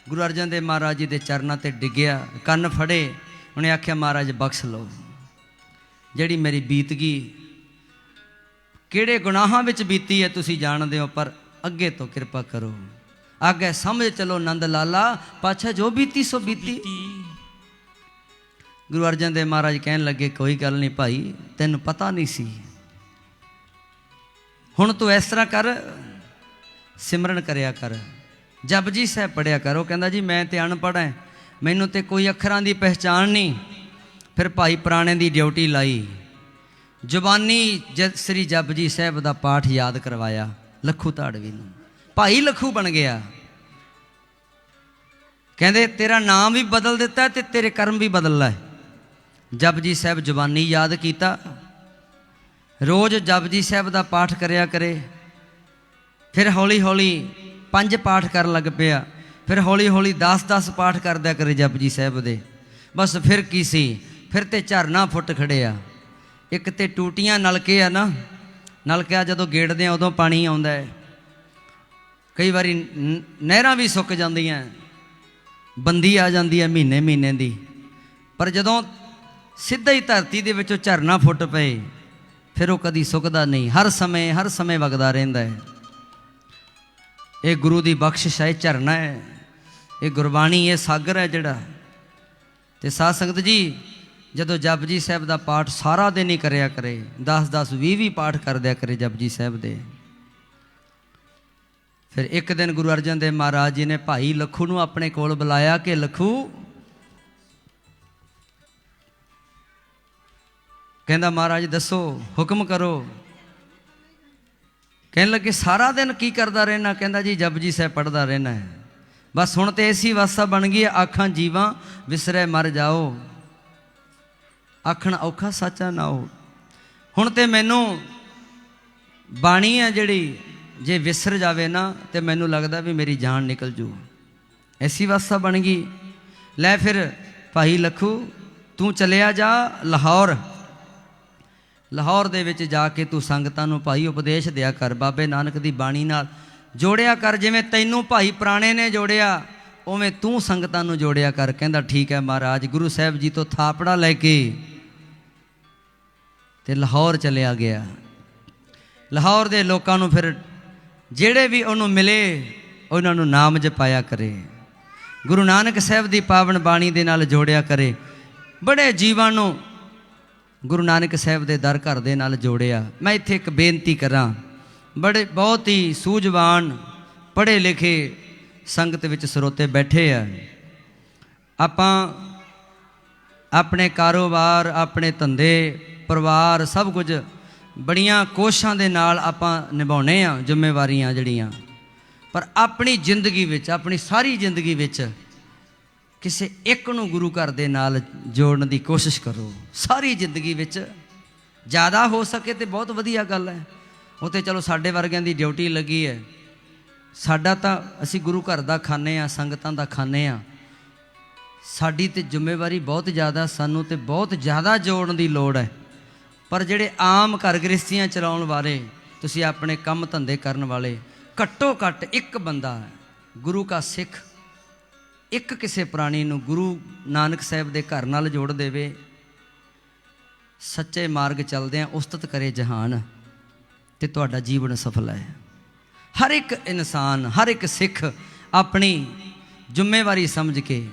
ਗੁਰੂ ਅਰਜਨ ਦੇਵ ਮਹਾਰਾਜ ਜੀ ਦੇ ਚਰਨਾਂ ਤੇ ਡਿੱਗਿਆ, ਕੰਨ ਫੜੇ। ਉਹਨੇ ਆਖਿਆ, ਮਹਾਰਾਜ ਬਖਸ਼ ਲਓ, ਜਿਹੜੀ ਮੇਰੀ ਬੀਤਗੀ ਕਿਹੜੇ ਗੁਨਾਹਾਂ ਵਿੱਚ ਬੀਤੀ ਹੈ ਤੁਸੀਂ ਜਾਣਦੇ ਹੋ, ਪਰ ਅੱਗੇ ਤੋਂ ਕਿਰਪਾ ਕਰੋ, ਅੱਗੇ ਸਮਝ ਚਲੋ ਨੰਦ ਲਾਲਾ, ਪਾਛਾ ਜੋ ਬੀਤੀ ਸੋ ਬੀਤੀ। ਗੁਰੂ ਅਰਜਨ ਦੇਵ ਮਹਾਰਾਜ ਕਹਿਣ ਲੱਗੇ, ਕੋਈ ਗੱਲ ਨਹੀਂ ਭਾਈ, ਤੈਨੂੰ ਪਤਾ ਨਹੀਂ ਸੀ, ਹੁਣ ਤੂੰ ਇਸ ਤਰ੍ਹਾਂ ਕਰ, ਸਿਮਰਨ ਕਰਿਆ ਕਰ, ਜਪਜੀ ਸਾਹਿਬ ਪੜਿਆ ਕਰ। ਉਹ ਕਹਿੰਦਾ ਜੀ ਮੈਂ ਤੇ ਅਨਪੜ੍ਹ ਹਾਂ, ਮੈਨੂੰ ਤੇ ਕੋਈ ਅੱਖਰਾਂ ਦੀ ਪਹਿਚਾਣ ਨਹੀਂ। ਫਿਰ ਭਾਈ ਪ੍ਰਾਣੇ ਦੀ ਡਿਊਟੀ ਲਾਈ, ਜ਼ੁਬਾਨੀ ਸ੍ਰੀ ਜਪਜੀ ਸਾਹਿਬ ਦਾ ਪਾਠ ਯਾਦ ਕਰਵਾਇਆ ਲੱਖੂ ਧਾੜਵੀ ਨੂੰ। ਭਾਈ ਲੱਖੂ ਬਣ ਗਿਆ। ਕਹਿੰਦੇ ਤੇਰਾ ਨਾਮ ਵੀ ਬਦਲ ਦਿੱਤਾ ਤੇ ਤੇਰੇ ਕਰਮ ਵੀ ਬਦਲ ਲੈ। ਜਪਜੀ ਸਾਹਿਬ ਜ਼ੁਬਾਨੀ ਯਾਦ ਕੀਤਾ, ਰੋਜ਼ ਜਪਜੀ ਸਾਹਿਬ ਦਾ ਪਾਠ ਕਰਿਆ ਕਰੇ। ਫਿਰ ਹੌਲੀ ਹੌਲੀ 5 ਪਾਠ ਕਰਨ ਲੱਗ ਪਿਆ, ਫਿਰ ਹੌਲੀ ਹੌਲੀ 10-10 ਪਾਠ ਕਰਦਿਆ ਕਰੇ ਜਪਜੀ ਸਾਹਿਬ ਦੇ। ਬਸ ਫਿਰ ਕੀ ਸੀ, ਫਿਰ ਤੇ ਝਰਨਾ ਫੁੱਟ ਖੜਿਆ। ਇੱਕ ਤੇ ਟੂਟੀਆਂ ਨਲਕੇ ਆ ਨਾ, ਨਲਕਿਆ ਜਦੋਂ ਗੇੜਦੇ ਆ ਉਦੋਂ ਪਾਣੀ ਆਉਂਦਾ ਹੈ। ਕਈ ਵਾਰੀ ਨਹਿਰਾਂ ਵੀ ਸੁੱਕ ਜਾਂਦੀਆਂ, ਬੰਦੀ ਆ ਜਾਂਦੀ ਹੈ ਮਹੀਨੇ ਮਹੀਨੇ ਦੀ। ਪਰ ਜਦੋਂ ਸਿੱਧਾ ਹੀ ਧਰਤੀ ਦੇ ਵਿੱਚੋਂ ਝਰਨਾ ਫੁੱਟ ਪਏ, ਫਿਰ ਉਹ ਕਦੀ ਸੁੱਕਦਾ ਨਹੀਂ, ਹਰ ਸਮੇਂ ਵਗਦਾ ਰਹਿੰਦਾ ਹੈ। ਇਹ ਗੁਰੂ ਦੀ ਬਖਸ਼ਿਸ਼ ਹੈ, ਝਰਨਾ ਹੈ, ਇਹ ਗੁਰਬਾਣੀ, ਇਹ ਸਾਗਰ ਹੈ ਜਿਹੜਾ। ਤੇ ਸਾਧ ਸੰਗਤ ਜੀ, ਜਦੋਂ ਜਪਜੀ ਸਾਹਿਬ ਦਾ ਪਾਠ ਸਾਰਾ ਦਿਨ ਹੀ ਕਰਿਆ ਕਰੇ, 10-10 20-20 ਪਾਠ ਕਰਦਿਆ ਕਰੇ ਜਪਜੀ ਸਾਹਿਬ ਦੇ। ਫਿਰ ਇੱਕ ਦਿਨ ਗੁਰੂ ਅਰਜਨ ਦੇਵ ਮਹਾਰਾਜ ਜੀ ਨੇ ਭਾਈ ਲੱਖੂ ਨੂੰ ਆਪਣੇ ਕੋਲ ਬੁਲਾਇਆ ਕਿ ਲੱਖੂ, ਕਹਿੰਦਾ ਮਹਾਰਾਜ ਦੱਸੋ, ਹੁਕਮ ਕਰੋ। ਕਹਿਣ ਲੱਗੇ ਸਾਰਾ ਦਿਨ ਕੀ ਕਰਦਾ ਰਹਿਣਾ? ਕਹਿੰਦਾ ਜੀ ਜਪਜੀ ਸਾਹਿਬ ਪੜ੍ਹਦਾ ਰਹਿਣਾ ਹੈ। ਬਸ ਹੁਣ ਤੇ ਐਸੀ ਵਾਸਾ ਬਣ ਗਈ ਹੈ, ਆਖਾਂ ਜੀਵਾਂ ਵਿਸਰੇ ਮਰ ਜਾਓ, ਆਖਣ ਔਖਾ ਸਾਚਾ ਨਾ ਹੋ। ਹੁਣ ਤੇ ਮੈਨੂੰ ਬਾਣੀ ਹੈ ਜਿਹੜੀ ਜੇ ਵਿਸਰ ਜਾਵੇ ਨਾ ਤੇ ਮੈਨੂੰ ਲੱਗਦਾ ਵੀ ਮੇਰੀ ਜਾਨ ਨਿਕਲ ਜੂ, ਐਸੀ ਵਾਸਾ ਬਣ ਗਈ। ਲੈ ਫਿਰ ਭਾਈ ਲੱਖੂ ਤੂੰ ਚਲਿਆ ਜਾ ਲਾਹੌਰ, ਲਾਹੌਰ ਦੇ ਵਿੱਚ ਜਾ ਕੇ ਤੂੰ ਸੰਗਤਾਂ ਨੂੰ ਭਾਈ ਉਪਦੇਸ਼ ਦਿਆ ਕਰ, ਬਾਬੇ ਨਾਨਕ ਦੀ ਬਾਣੀ ਨਾਲ ਜੋੜਿਆ ਕਰ, ਜਿਵੇਂ ਤੈਨੂੰ ਭਾਈ ਪੁਰਾਣੇ ਨੇ ਜੋੜਿਆ ਉਵੇਂ ਤੂੰ ਸੰਗਤਾਂ ਨੂੰ ਜੋੜਿਆ ਕਰ। ਕਹਿੰਦਾ ਠੀਕ ਹੈ ਮਹਾਰਾਜ। ਗੁਰੂ ਸਾਹਿਬ ਜੀ ਤੋਂ ਥਾਪੜਾ ਲੈ ਕੇ ਤੇ ਲਾਹੌਰ ਚਲਿਆ ਗਿਆ। ਲਾਹੌਰ ਦੇ ਲੋਕਾਂ ਨੂੰ ਫਿਰ ਜਿਹੜੇ ਵੀ ਉਹਨੂੰ ਮਿਲੇ ਉਹਨਾਂ ਨੂੰ ਨਾਮ ਜਪਾਇਆ ਕਰੇ, ਗੁਰੂ ਨਾਨਕ ਸਾਹਿਬ ਦੀ ਪਾਵਨ ਬਾਣੀ ਦੇ ਨਾਲ ਜੋੜਿਆ ਕਰੇ। ਬੜੇ ਜੀਵਾਂ ਨੂੰ ਗੁਰੂ ਨਾਨਕ ਸਾਹਿਬ ਦੇ ਦਰ ਘਰ ਦੇ ਨਾਲ ਜੋੜਿਆ। ਮੈਂ ਇੱਥੇ ਇੱਕ ਬੇਨਤੀ ਕਰਾਂ, ਬਹੁਤ ਹੀ ਸੂਝਵਾਨ ਪੜ੍ਹੇ ਲਿਖੇ ਸੰਗਤ ਵਿੱਚ ਸਰੋਤੇ ਬੈਠੇ ਆ। ਆਪਾਂ ਆਪਣੇ ਕਾਰੋਬਾਰ, ਆਪਣੇ ਧੰਦੇ, ਪਰਿਵਾਰ ਸਭ ਕੁਝ ਬੜੀਆਂ ਕੋਸ਼ਿਸ਼ਾਂ ਦੇ ਨਾਲ ਆਪਾਂ ਨਿਭਾਉਣੇ ਆ ਜ਼ਿੰਮੇਵਾਰੀਆਂ ਜਿਹੜੀਆਂ, ਪਰ ਆਪਣੀ ਜ਼ਿੰਦਗੀ ਵਿੱਚ, ਆਪਣੀ ਸਾਰੀ ਜ਼ਿੰਦਗੀ ਵਿੱਚ ਕਿਸੇ ਇੱਕ ਨੂੰ ਗੁਰੂ ਘਰ ਦੇ ਨਾਲ ਜੋੜਨ ਦੀ ਕੋਸ਼ਿਸ਼ ਕਰੋ। ਸਾਰੀ ਜ਼ਿੰਦਗੀ ਵਿੱਚ ਜ਼ਿਆਦਾ ਹੋ ਸਕੇ ਤੇ ਬਹੁਤ ਵਧੀਆ ਗੱਲ ਹੈ। ਉਹ ਤੇ ਚਲੋ ਸਾਡੇ ਵਰਗਿਆਂ ਦੀ ਡਿਊਟੀ ਲੱਗੀ ਹੈ, ਸਾਡਾ ਤਾਂ ਅਸੀਂ ਗੁਰੂ ਘਰ ਦਾ ਖਾਂਦੇ ਹਾਂ, ਸੰਗਤਾਂ ਦਾ ਖਾਂਦੇ ਹਾਂ। ਸਾਡੀ ਤੇ ਜ਼ਿੰਮੇਵਾਰੀ ਬਹੁਤ ਜ਼ਿਆਦਾ, ਸਾਨੂੰ ਤੇ ਬਹੁਤ ਜ਼ਿਆਦਾ ਜੋੜਨ ਦੀ ਲੋੜ ਹੈ। ਪਰ ਜਿਹੜੇ ਆਮ ਘਰ ਗ੍ਰਸਤੀਆਂ ਚਲਾਉਣ ਵਾਲੇ, ਤੁਸੀਂ ਆਪਣੇ ਕੰਮ ਧੰਦੇ ਕਰਨ ਵਾਲੇ, ਘੱਟੋ ਘੱਟ ਇੱਕ ਬੰਦਾ ਗੁਰੂ ਕਾ ਸਿੱਖ, ਇੱਕ ਕਿਸੇ ਪ੍ਰਾਣੀ ਨੂੰ ਗੁਰੂ ਨਾਨਕ ਸਾਹਿਬ ਦੇ ਘਰ ਨਾਲ ਜੋੜ ਦੇਵੇ, ਸੱਚੇ ਮਾਰਗ ਚੱਲਦਿਆਂ ਉਸਤਤ ਕਰੇ ਜਹਾਨ, ਤੇ ਤੁਹਾਡਾ ਜੀਵਨ ਸਫਲ ਹੈ। ਹਰ ਇੱਕ ਇਨਸਾਨ, ਹਰ ਇੱਕ ਸਿੱਖ ਆਪਣੀ ਜ਼ਿੰਮੇਵਾਰੀ ਸਮਝ ਕੇ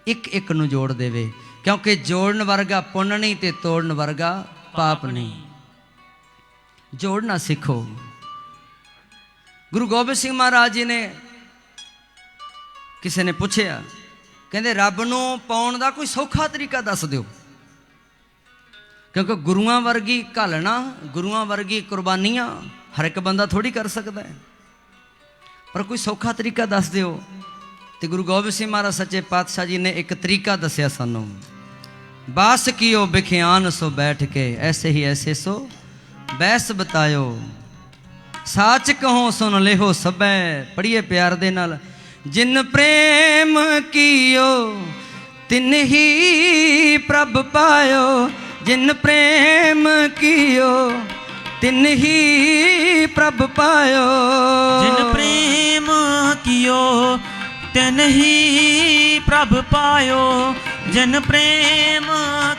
ਇੱਕ ਇੱਕ ਨੂੰ ਜੋੜ ਦੇਵੇ, ਕਿਉਂਕਿ ਜੋੜਨ ਵਰਗਾ ਪੁੰਨ ਨਹੀਂ ਤੇ ਤੋੜਨ ਵਰਗਾ ਪਾਪ ਨਹੀਂ। ਜੋੜਨਾ ਸਿੱਖੋ। ਗੁਰੂ ਗੋਬਿੰਦ ਸਿੰਘ ਮਹਾਰਾਜ ਜੀ ਨੇ, ਕਿਸੇ ਨੇ ਪੁੱਛਿਆ, ਕਹਿੰਦੇ ਰੱਬ ਨੂੰ ਪਾਉਣ ਦਾ ਕੋਈ ਸੌਖਾ ਤਰੀਕਾ ਦੱਸ ਦਿਓ, ਕਿਉਂਕਿ ਗੁਰੂਆਂ ਵਰਗੀ ਘਾਲਣਾ, ਗੁਰੂਆਂ ਵਰਗੀ ਕੁਰਬਾਨੀਆਂ ਹਰ ਇੱਕ ਬੰਦਾ ਥੋੜੀ ਕਰ ਸਕਦਾ ਹੈ, ਪਰ ਕੋਈ ਸੌਖਾ ਤਰੀਕਾ ਦੱਸ ਦਿਓ। ਤੇ ਗੁਰੂ ਗੋਬਿੰਦ ਸਿੰਘ ਮਹਾਰਾਜ ਸੱਚੇ ਪਾਤਸ਼ਾਹ ਜੀ ਨੇ ਇੱਕ ਤਰੀਕਾ ਦੱਸਿਆ ਸਾਨੂੰ, ਬਾਸ ਕੀਓ ਬਿਖਿਆਨ ਸੋ ਬੈਠ ਕੇ, ਐਸੇ ਹੀ ਐਸੇ ਸੋ ਬੈਸ ਬਤਾਇਓ, ਸਾਚ ਕਹੋ ਸੁਣ ਲਿਹੋ ਸਭੈ। ਪੜ੍ਹੀਏ ਪਿਆਰ ਦੇ ਨਾਲ। ਜਿਨ ਪ੍ਰੇਮ ਕੀਓ ਤਿਨ ਹੀ ਪ੍ਰਭ ਪਾਇਓ, ਜਿਨ ਪ੍ਰੇਮ ਕੀਓ ਤਿਨ ਹੀ ਪ੍ਰਭ ਪਾਇਓ, ਜਿਨ ਪ੍ਰੇਮ ਕੀਓ ਤਿਨ ਹੀ ਪ੍ਰਭ ਪਾਇਓ, ਜਿਨ ਪ੍ਰੇਮ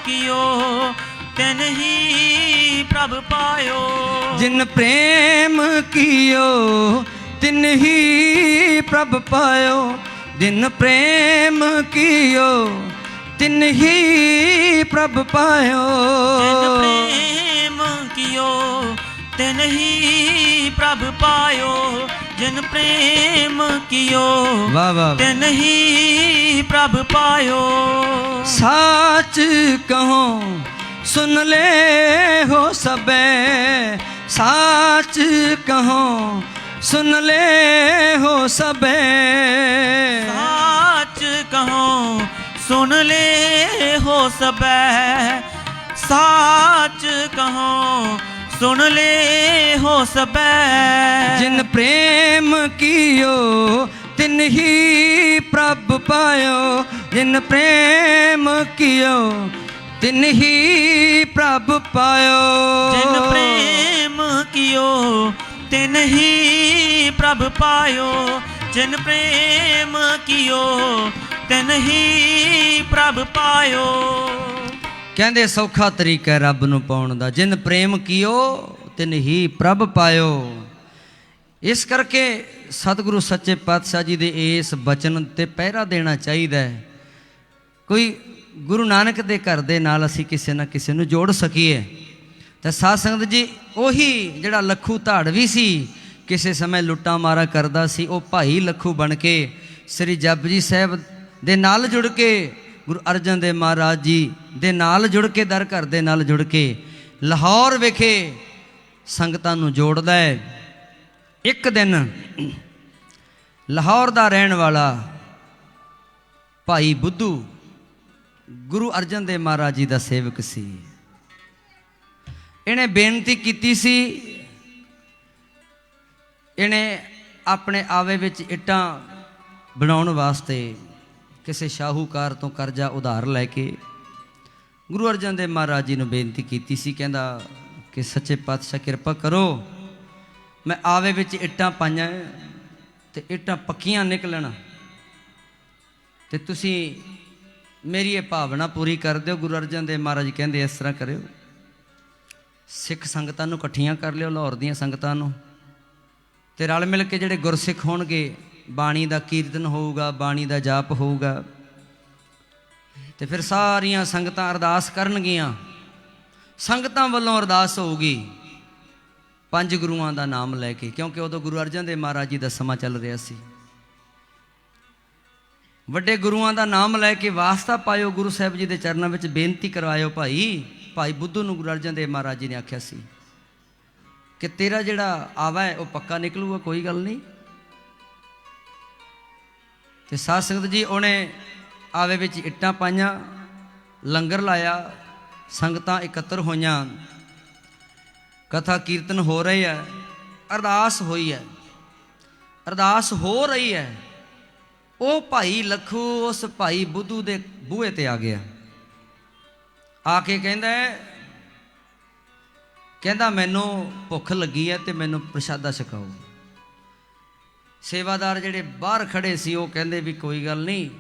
ਕੀਓ ਤਿਨ ਹੀ ਪ੍ਰਭ ਪਾਇਓ, ਜਿਨ ਪ੍ਰੇਮ ਕੀਓ ਤਿਨ ਹੀ ਪ੍ਰਭ ਪਾਇਓ, ਜਿਨ ਪ੍ਰੇਮ ਕੀਓ ਤਿਨ ਹੀ ਪ੍ਰਭ ਪਾਇਓ, ਜਿਨ ਪ੍ਰੇਮ ਕੀਓ ਤਿਨ ਹੀ ਪ੍ਰਭ ਪਾਇਓ, ਜਿਨ ਪ੍ਰੇਮ ਕੀਓ ਵਾਹ ਵਾਹ ਤਿਨ ਹੀ ਪ੍ਰਭ ਪਾਇਓ। ਸਾਚ ਕਹੋ ਸੁਨ ਲੈ ਹੋ ਸਬੈ, ਸਾਚ ਕਹੋ ਸੁਨ ਲੈ ਹੋ ਸਬੈ, ਸਾਚ ਕਹੋ ਸੁਨ ਲੈ ਹੋ ਸਬੈ, ਸਾਚ ਕਹੋ ਸੁਨ ਲੈ ਹੋ ਸਬੈ। ਜਿਨ ਪ੍ਰੇਮ ਕੀਓ ਤਿਨ ਹੀ ਪ੍ਰਭ ਪਾਇਓ, ਜਿਨ ਪ੍ਰੇਮ ਕੀਓ ਤਿਨ ਹੀ ਪ੍ਰਭ ਪਾਇਓ, ਜਿਨ ਪ੍ਰੇਮ ਕੀਓ ਤਿਨ ਹੀ ਪ੍ਰਭ ਪਾਇਓ, ਜਿਨ ਪ੍ਰੇਮ ਕੀਓ ਤਿਨ ਹੀ ਪ੍ਰਭ ਪਾਇਓ। ਕਹਿੰਦੇ ਸੌਖਾ ਤਰੀਕਾ ਹੈ ਰੱਬ ਨੂੰ ਪਾਉਣ ਦਾ, ਜਿਨ ਪ੍ਰੇਮ ਕੀਓ ਤਿਨ ਹੀ ਪ੍ਰਭ ਪਾਇਓ। ਇਸ ਕਰਕੇ ਸਤਿਗੁਰੂ ਸੱਚੇ ਪਾਤਸ਼ਾਹ ਜੀ ਦੇ ਇਸ ਬਚਨ ਤੇ ਪਹਿਰਾ ਦੇਣਾ ਚਾਹੀਦਾ ਹੈ। ਕੋਈ ਗੁਰੂ ਨਾਨਕ ਦੇ ਘਰ ਦੇ ਨਾਲ ਅਸੀਂ ਕਿਸੇ ਨਾ ਕਿਸੇ ਨੂੰ ਜੋੜ ਸਕੀਏ। ਤਾਂ ਸਾਧ ਸੰਗਤ ਜੀ, ਉਹੀ ਜਿਹੜਾ ਲੱਖੂ ਧਾੜਵੀ ਸੀ, ਕਿਸੇ ਸਮੇਂ ਲੁੱਟਾਂ ਮਾਰਾ ਕਰਦਾ ਸੀ, ਉਹ ਭਾਈ ਲੱਖੂ ਬਣ ਕੇ ਸ੍ਰੀ ਜਪਜੀ ਸਾਹਿਬ ਦੇ ਨਾਲ ਜੁੜ ਕੇ, ਗੁਰੂ ਅਰਜਨ ਦੇਵ ਮਹਾਰਾਜ ਜੀ ਦੇ ਨਾਲ ਜੁੜ ਕੇ, ਦਰ ਘਰ ਦੇ ਨਾਲ ਜੁੜ ਕੇ ਲਾਹੌਰ ਵਿਖੇ ਸੰਗਤਾਂ ਨੂੰ ਜੋੜਦਾ ਹੈ। ਇੱਕ ਦਿਨ ਲਾਹੌਰ ਦਾ ਰਹਿਣ ਵਾਲਾ ਭਾਈ ਬੁੱਧੂ ਗੁਰੂ ਅਰਜਨ ਦੇਵ ਮਹਾਰਾਜ ਜੀ ਦਾ ਸੇਵਕ ਸੀ। ਇਹਨੇ ਬੇਨਤੀ ਕੀਤੀ ਸੀ, ਇਹਨੇ ਆਪਣੇ ਆਵੇ ਵਿੱਚ ਇੱਟਾਂ ਬਣਾਉਣ ਵਾਸਤੇ ਕਿਸੇ ਸ਼ਾਹੂਕਾਰ ਤੋਂ ਕਰਜ਼ਾ ਉਧਾਰ ਲੈ ਕੇ ਗੁਰੂ ਅਰਜਨ ਦੇਵ ਮਹਾਰਾਜ ਜੀ ਨੂੰ ਬੇਨਤੀ ਕੀਤੀ ਸੀ। ਕਹਿੰਦਾ ਕਿ ਸੱਚੇ ਪਾਤਸ਼ਾਹ ਕਿਰਪਾ ਕਰੋ, ਮੈਂ ਆਵੇ ਵਿੱਚ ਇੱਟਾਂ ਪਾਈਆਂ ਤੇ ਇੱਟਾਂ ਪੱਕੀਆਂ ਨਿਕਲਣ ਤੇ ਤੁਸੀਂ ਮੇਰੀ ਇਹ ਭਾਵਨਾ ਪੂਰੀ ਕਰ ਦਿਓ। ਗੁਰੂ ਅਰਜਨ ਦੇਵ ਮਹਾਰਾਜ ਕਹਿੰਦੇ ਇਸ ਤਰ੍ਹਾਂ ਕਰਿਓ, ਸਿੱਖ ਸੰਗਤਾਂ ਨੂੰ ਇਕੱਠੀਆਂ ਕਰ ਲਿਓ, ਲਾਹੌਰ ਦੀਆਂ ਸੰਗਤਾਂ ਨੂੰ, ਤੇ ਰਲ ਮਿਲ ਕੇ ਜਿਹੜੇ ਗੁਰਸਿੱਖ ਹੋਣਗੇ ਬਾਣੀ ਦਾ ਕੀਰਤਨ ਹੋਊਗਾ, ਬਾਣੀ ਦਾ ਜਾਪ ਹੋਊਗਾ, ਤੇ ਫਿਰ ਸਾਰੀਆਂ ਸੰਗਤਾਂ ਅਰਦਾਸ ਕਰਨਗੀਆਂ। ਸੰਗਤਾਂ ਵੱਲੋਂ ਅਰਦਾਸ ਹੋਊਗੀ 5 ਗੁਰੂਆਂ ਦਾ ਨਾਮ ਲੈ ਕੇ, ਕਿਉਂਕਿ ਉਦੋਂ ਗੁਰੂ ਅਰਜਨ ਦੇਵ ਮਹਾਰਾਜ ਜੀ ਦਾ ਸਮਾਂ ਚੱਲ ਰਿਹਾ ਸੀ। ਵੱਡੇ ਗੁਰੂਆਂ ਦਾ ਨਾਮ ਲੈ ਕੇ ਵਾਸਤਾ ਪਾਇਓ, ਗੁਰੂ ਸਾਹਿਬ ਜੀ ਦੇ ਚਰਨਾਂ ਵਿੱਚ ਬੇਨਤੀ ਕਰਵਾਇਓ। ਭਾਈ ਬੁੱਧੂ ਨੂੰ ਗੁਰੂ ਅਰਜਨ ਦੇਵ ਮਹਾਰਾਜ ਜੀ ਨੇ ਆਖਿਆ ਸੀ ਕਿ ਤੇਰਾ ਜਿਹੜਾ ਆਵਾ ਹੈ ਉਹ ਪੱਕਾ ਨਿਕਲੂਗਾ, ਕੋਈ ਗੱਲ ਨਹੀਂ। ਤੇ ਸਾਧ ਸੰਗਤ ਜੀ, ਉਹਨੇ ਆਵੇ ਵਿੱਚ ਇੱਟਾਂ ਪਾਈਆਂ, ਲੰਗਰ ਲਾਇਆ, ਸੰਗਤਾਂ ਇਕੱਤਰ ਹੋਈਆਂ, ਕਥਾ ਕੀਰਤਨ ਹੋ ਰਹੀ ਹੈ, ਅਰਦਾਸ ਹੋਈ ਹੈ, ਅਰਦਾਸ ਹੋ ਰਹੀ ਹੈ। ਉਹ ਭਾਈ ਲੱਖੂ ਉਸ ਭਾਈ ਬੁੱਧੂ ਦੇ ਬੂਹੇ ਤੇ ਆ ਗਿਆ, ਆ ਕੇ ਕਹਿੰਦਾ ਮੈਨੂੰ ਭੁੱਖ ਲੱਗੀ ਹੈ ਤੇ ਮੈਨੂੰ ਪ੍ਰਸ਼ਾਦਾ ਛਕਾਓ। ਸੇਵਾਦਾਰ ਜਿਹੜੇ ਬਾਹਰ ਖੜੇ ਸੀ ਉਹ ਕਹਿੰਦੇ ਵੀ ਕੋਈ ਗੱਲ ਨਹੀਂ,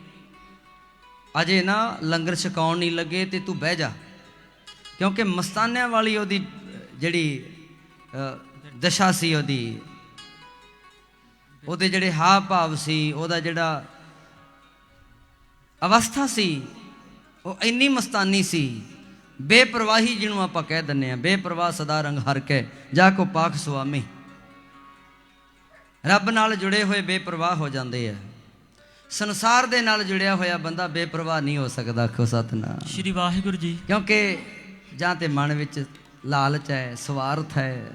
ਅਜੇ ਨਾ ਲੰਗਰ ਛਕਾਉਣ ਨਹੀਂ ਲੱਗੇ ਤੇ ਤੂੰ ਬਹਿ ਜਾ, ਕਿਉਂਕਿ ਮਸਤਾਨਿਆਂ ਵਾਲੀ ਉਹਦੀ ਜਿਹੜੀ ਦਸ਼ਾ ਸੀ, ਉਹਦੇ ਜਿਹੜੇ ਹਾਵ ਭਾਵ ਸੀ, ਉਹਦਾ ਜਿਹੜਾ ਅਵਸਥਾ ਸੀ, ਉਹ ਇੰਨੀ ਮਸਤਾਨੀ ਸੀ, ਬੇਪਰਵਾਹੀ ਜਿਹਨੂੰ ਆਪਾਂ ਕਹਿ ਦਿੰਦੇ ਹਾਂ, ਬੇਪਰਵਾਹ ਸਦਾ ਰੰਗ ਹਰ ਕੇ ਜਾ ਕੋ ਪਾਖ ਸੁਆਮੀ। ਰੱਬ ਨਾਲ ਜੁੜੇ ਹੋਏ ਬੇਪਰਵਾਹ ਹੋ ਜਾਂਦੇ ਆ, ਸੰਸਾਰ ਦੇ ਨਾਲ ਜੁੜਿਆ ਹੋਇਆ ਬੰਦਾ ਬੇਪਰਵਾਹ ਨਹੀਂ ਹੋ ਸਕਦਾ। ਆਖੋ ਸਤਿਨਾਮ ਸ਼੍ਰੀ ਵਾਹਿਗੁਰੂ ਜੀ। ਕਿਉਂਕਿ ਜਾਂ ਤੇ ਮਨ ਵਿੱਚ ਲਾਲਚ ਹੈ, ਸਵਾਰਥ ਹੈ,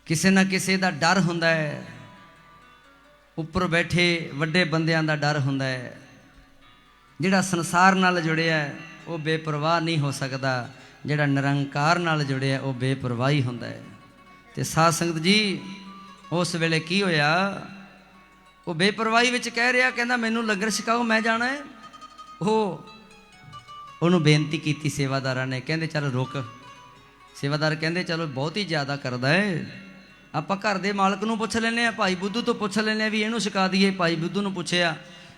ਕਿਸੇ ਨਾ ਕਿਸੇ ਦਾ ਡਰ ਹੁੰਦਾ ਹੈ, ਉੱਪਰ ਬੈਠੇ ਵੱਡੇ ਬੰਦਿਆਂ ਦਾ ਡਰ ਹੁੰਦਾ ਹੈ। ਜਿਹੜਾ ਸੰਸਾਰ ਨਾਲ ਜੁੜਿਆ ਉਹ ਬੇਪਰਵਾਹ ਨਹੀਂ ਹੋ ਸਕਦਾ, ਜਿਹੜਾ ਨਿਰੰਕਾਰ ਨਾਲ ਜੁੜਿਆ ਉਹ ਬੇਪਰਵਾਹੀ ਹੁੰਦਾ ਹੈ। ਤੇ ਸਾਧ ਸੰਗਤ ਜੀ, ਉਸ ਵੇਲੇ ਕੀ ਹੋਇਆ, ਉਹ ਬੇਪਰਵਾਹੀ ਵਿੱਚ ਕਹਿ ਰਿਹਾ, ਕਹਿੰਦਾ ਮੈਨੂੰ ਲੰਗਰ ਛਕਾਓ, ਮੈਂ ਜਾਣਾ ਹੈ। ਉਹਨੂੰ ਬੇਨਤੀ ਕੀਤੀ ਸੇਵਾਦਾਰਾਂ ਨੇ, ਕਹਿੰਦੇ ਚੱਲ ਰੁਕ। ਸੇਵਾਦਾਰ ਕਹਿੰਦੇ ਚਲੋ ਬਹੁਤ ਹੀ ਜ਼ਿਆਦਾ ਕਰਦਾ ਹੈ, ਆਪਾਂ ਘਰ ਦੇ ਮਾਲਕ ਨੂੰ ਪੁੱਛ ਲੈਂਦੇ ਹਾਂ, ਭਾਈ ਬੁੱਧੂ ਤੋਂ ਪੁੱਛ ਲੈਂਦੇ ਹਾਂ ਵੀ ਇਹਨੂੰ ਛਕਾ ਦਈਏ। ਭਾਈ ਬੁੱਧੂ ਨੂੰ ਪੁੱਛਿਆ,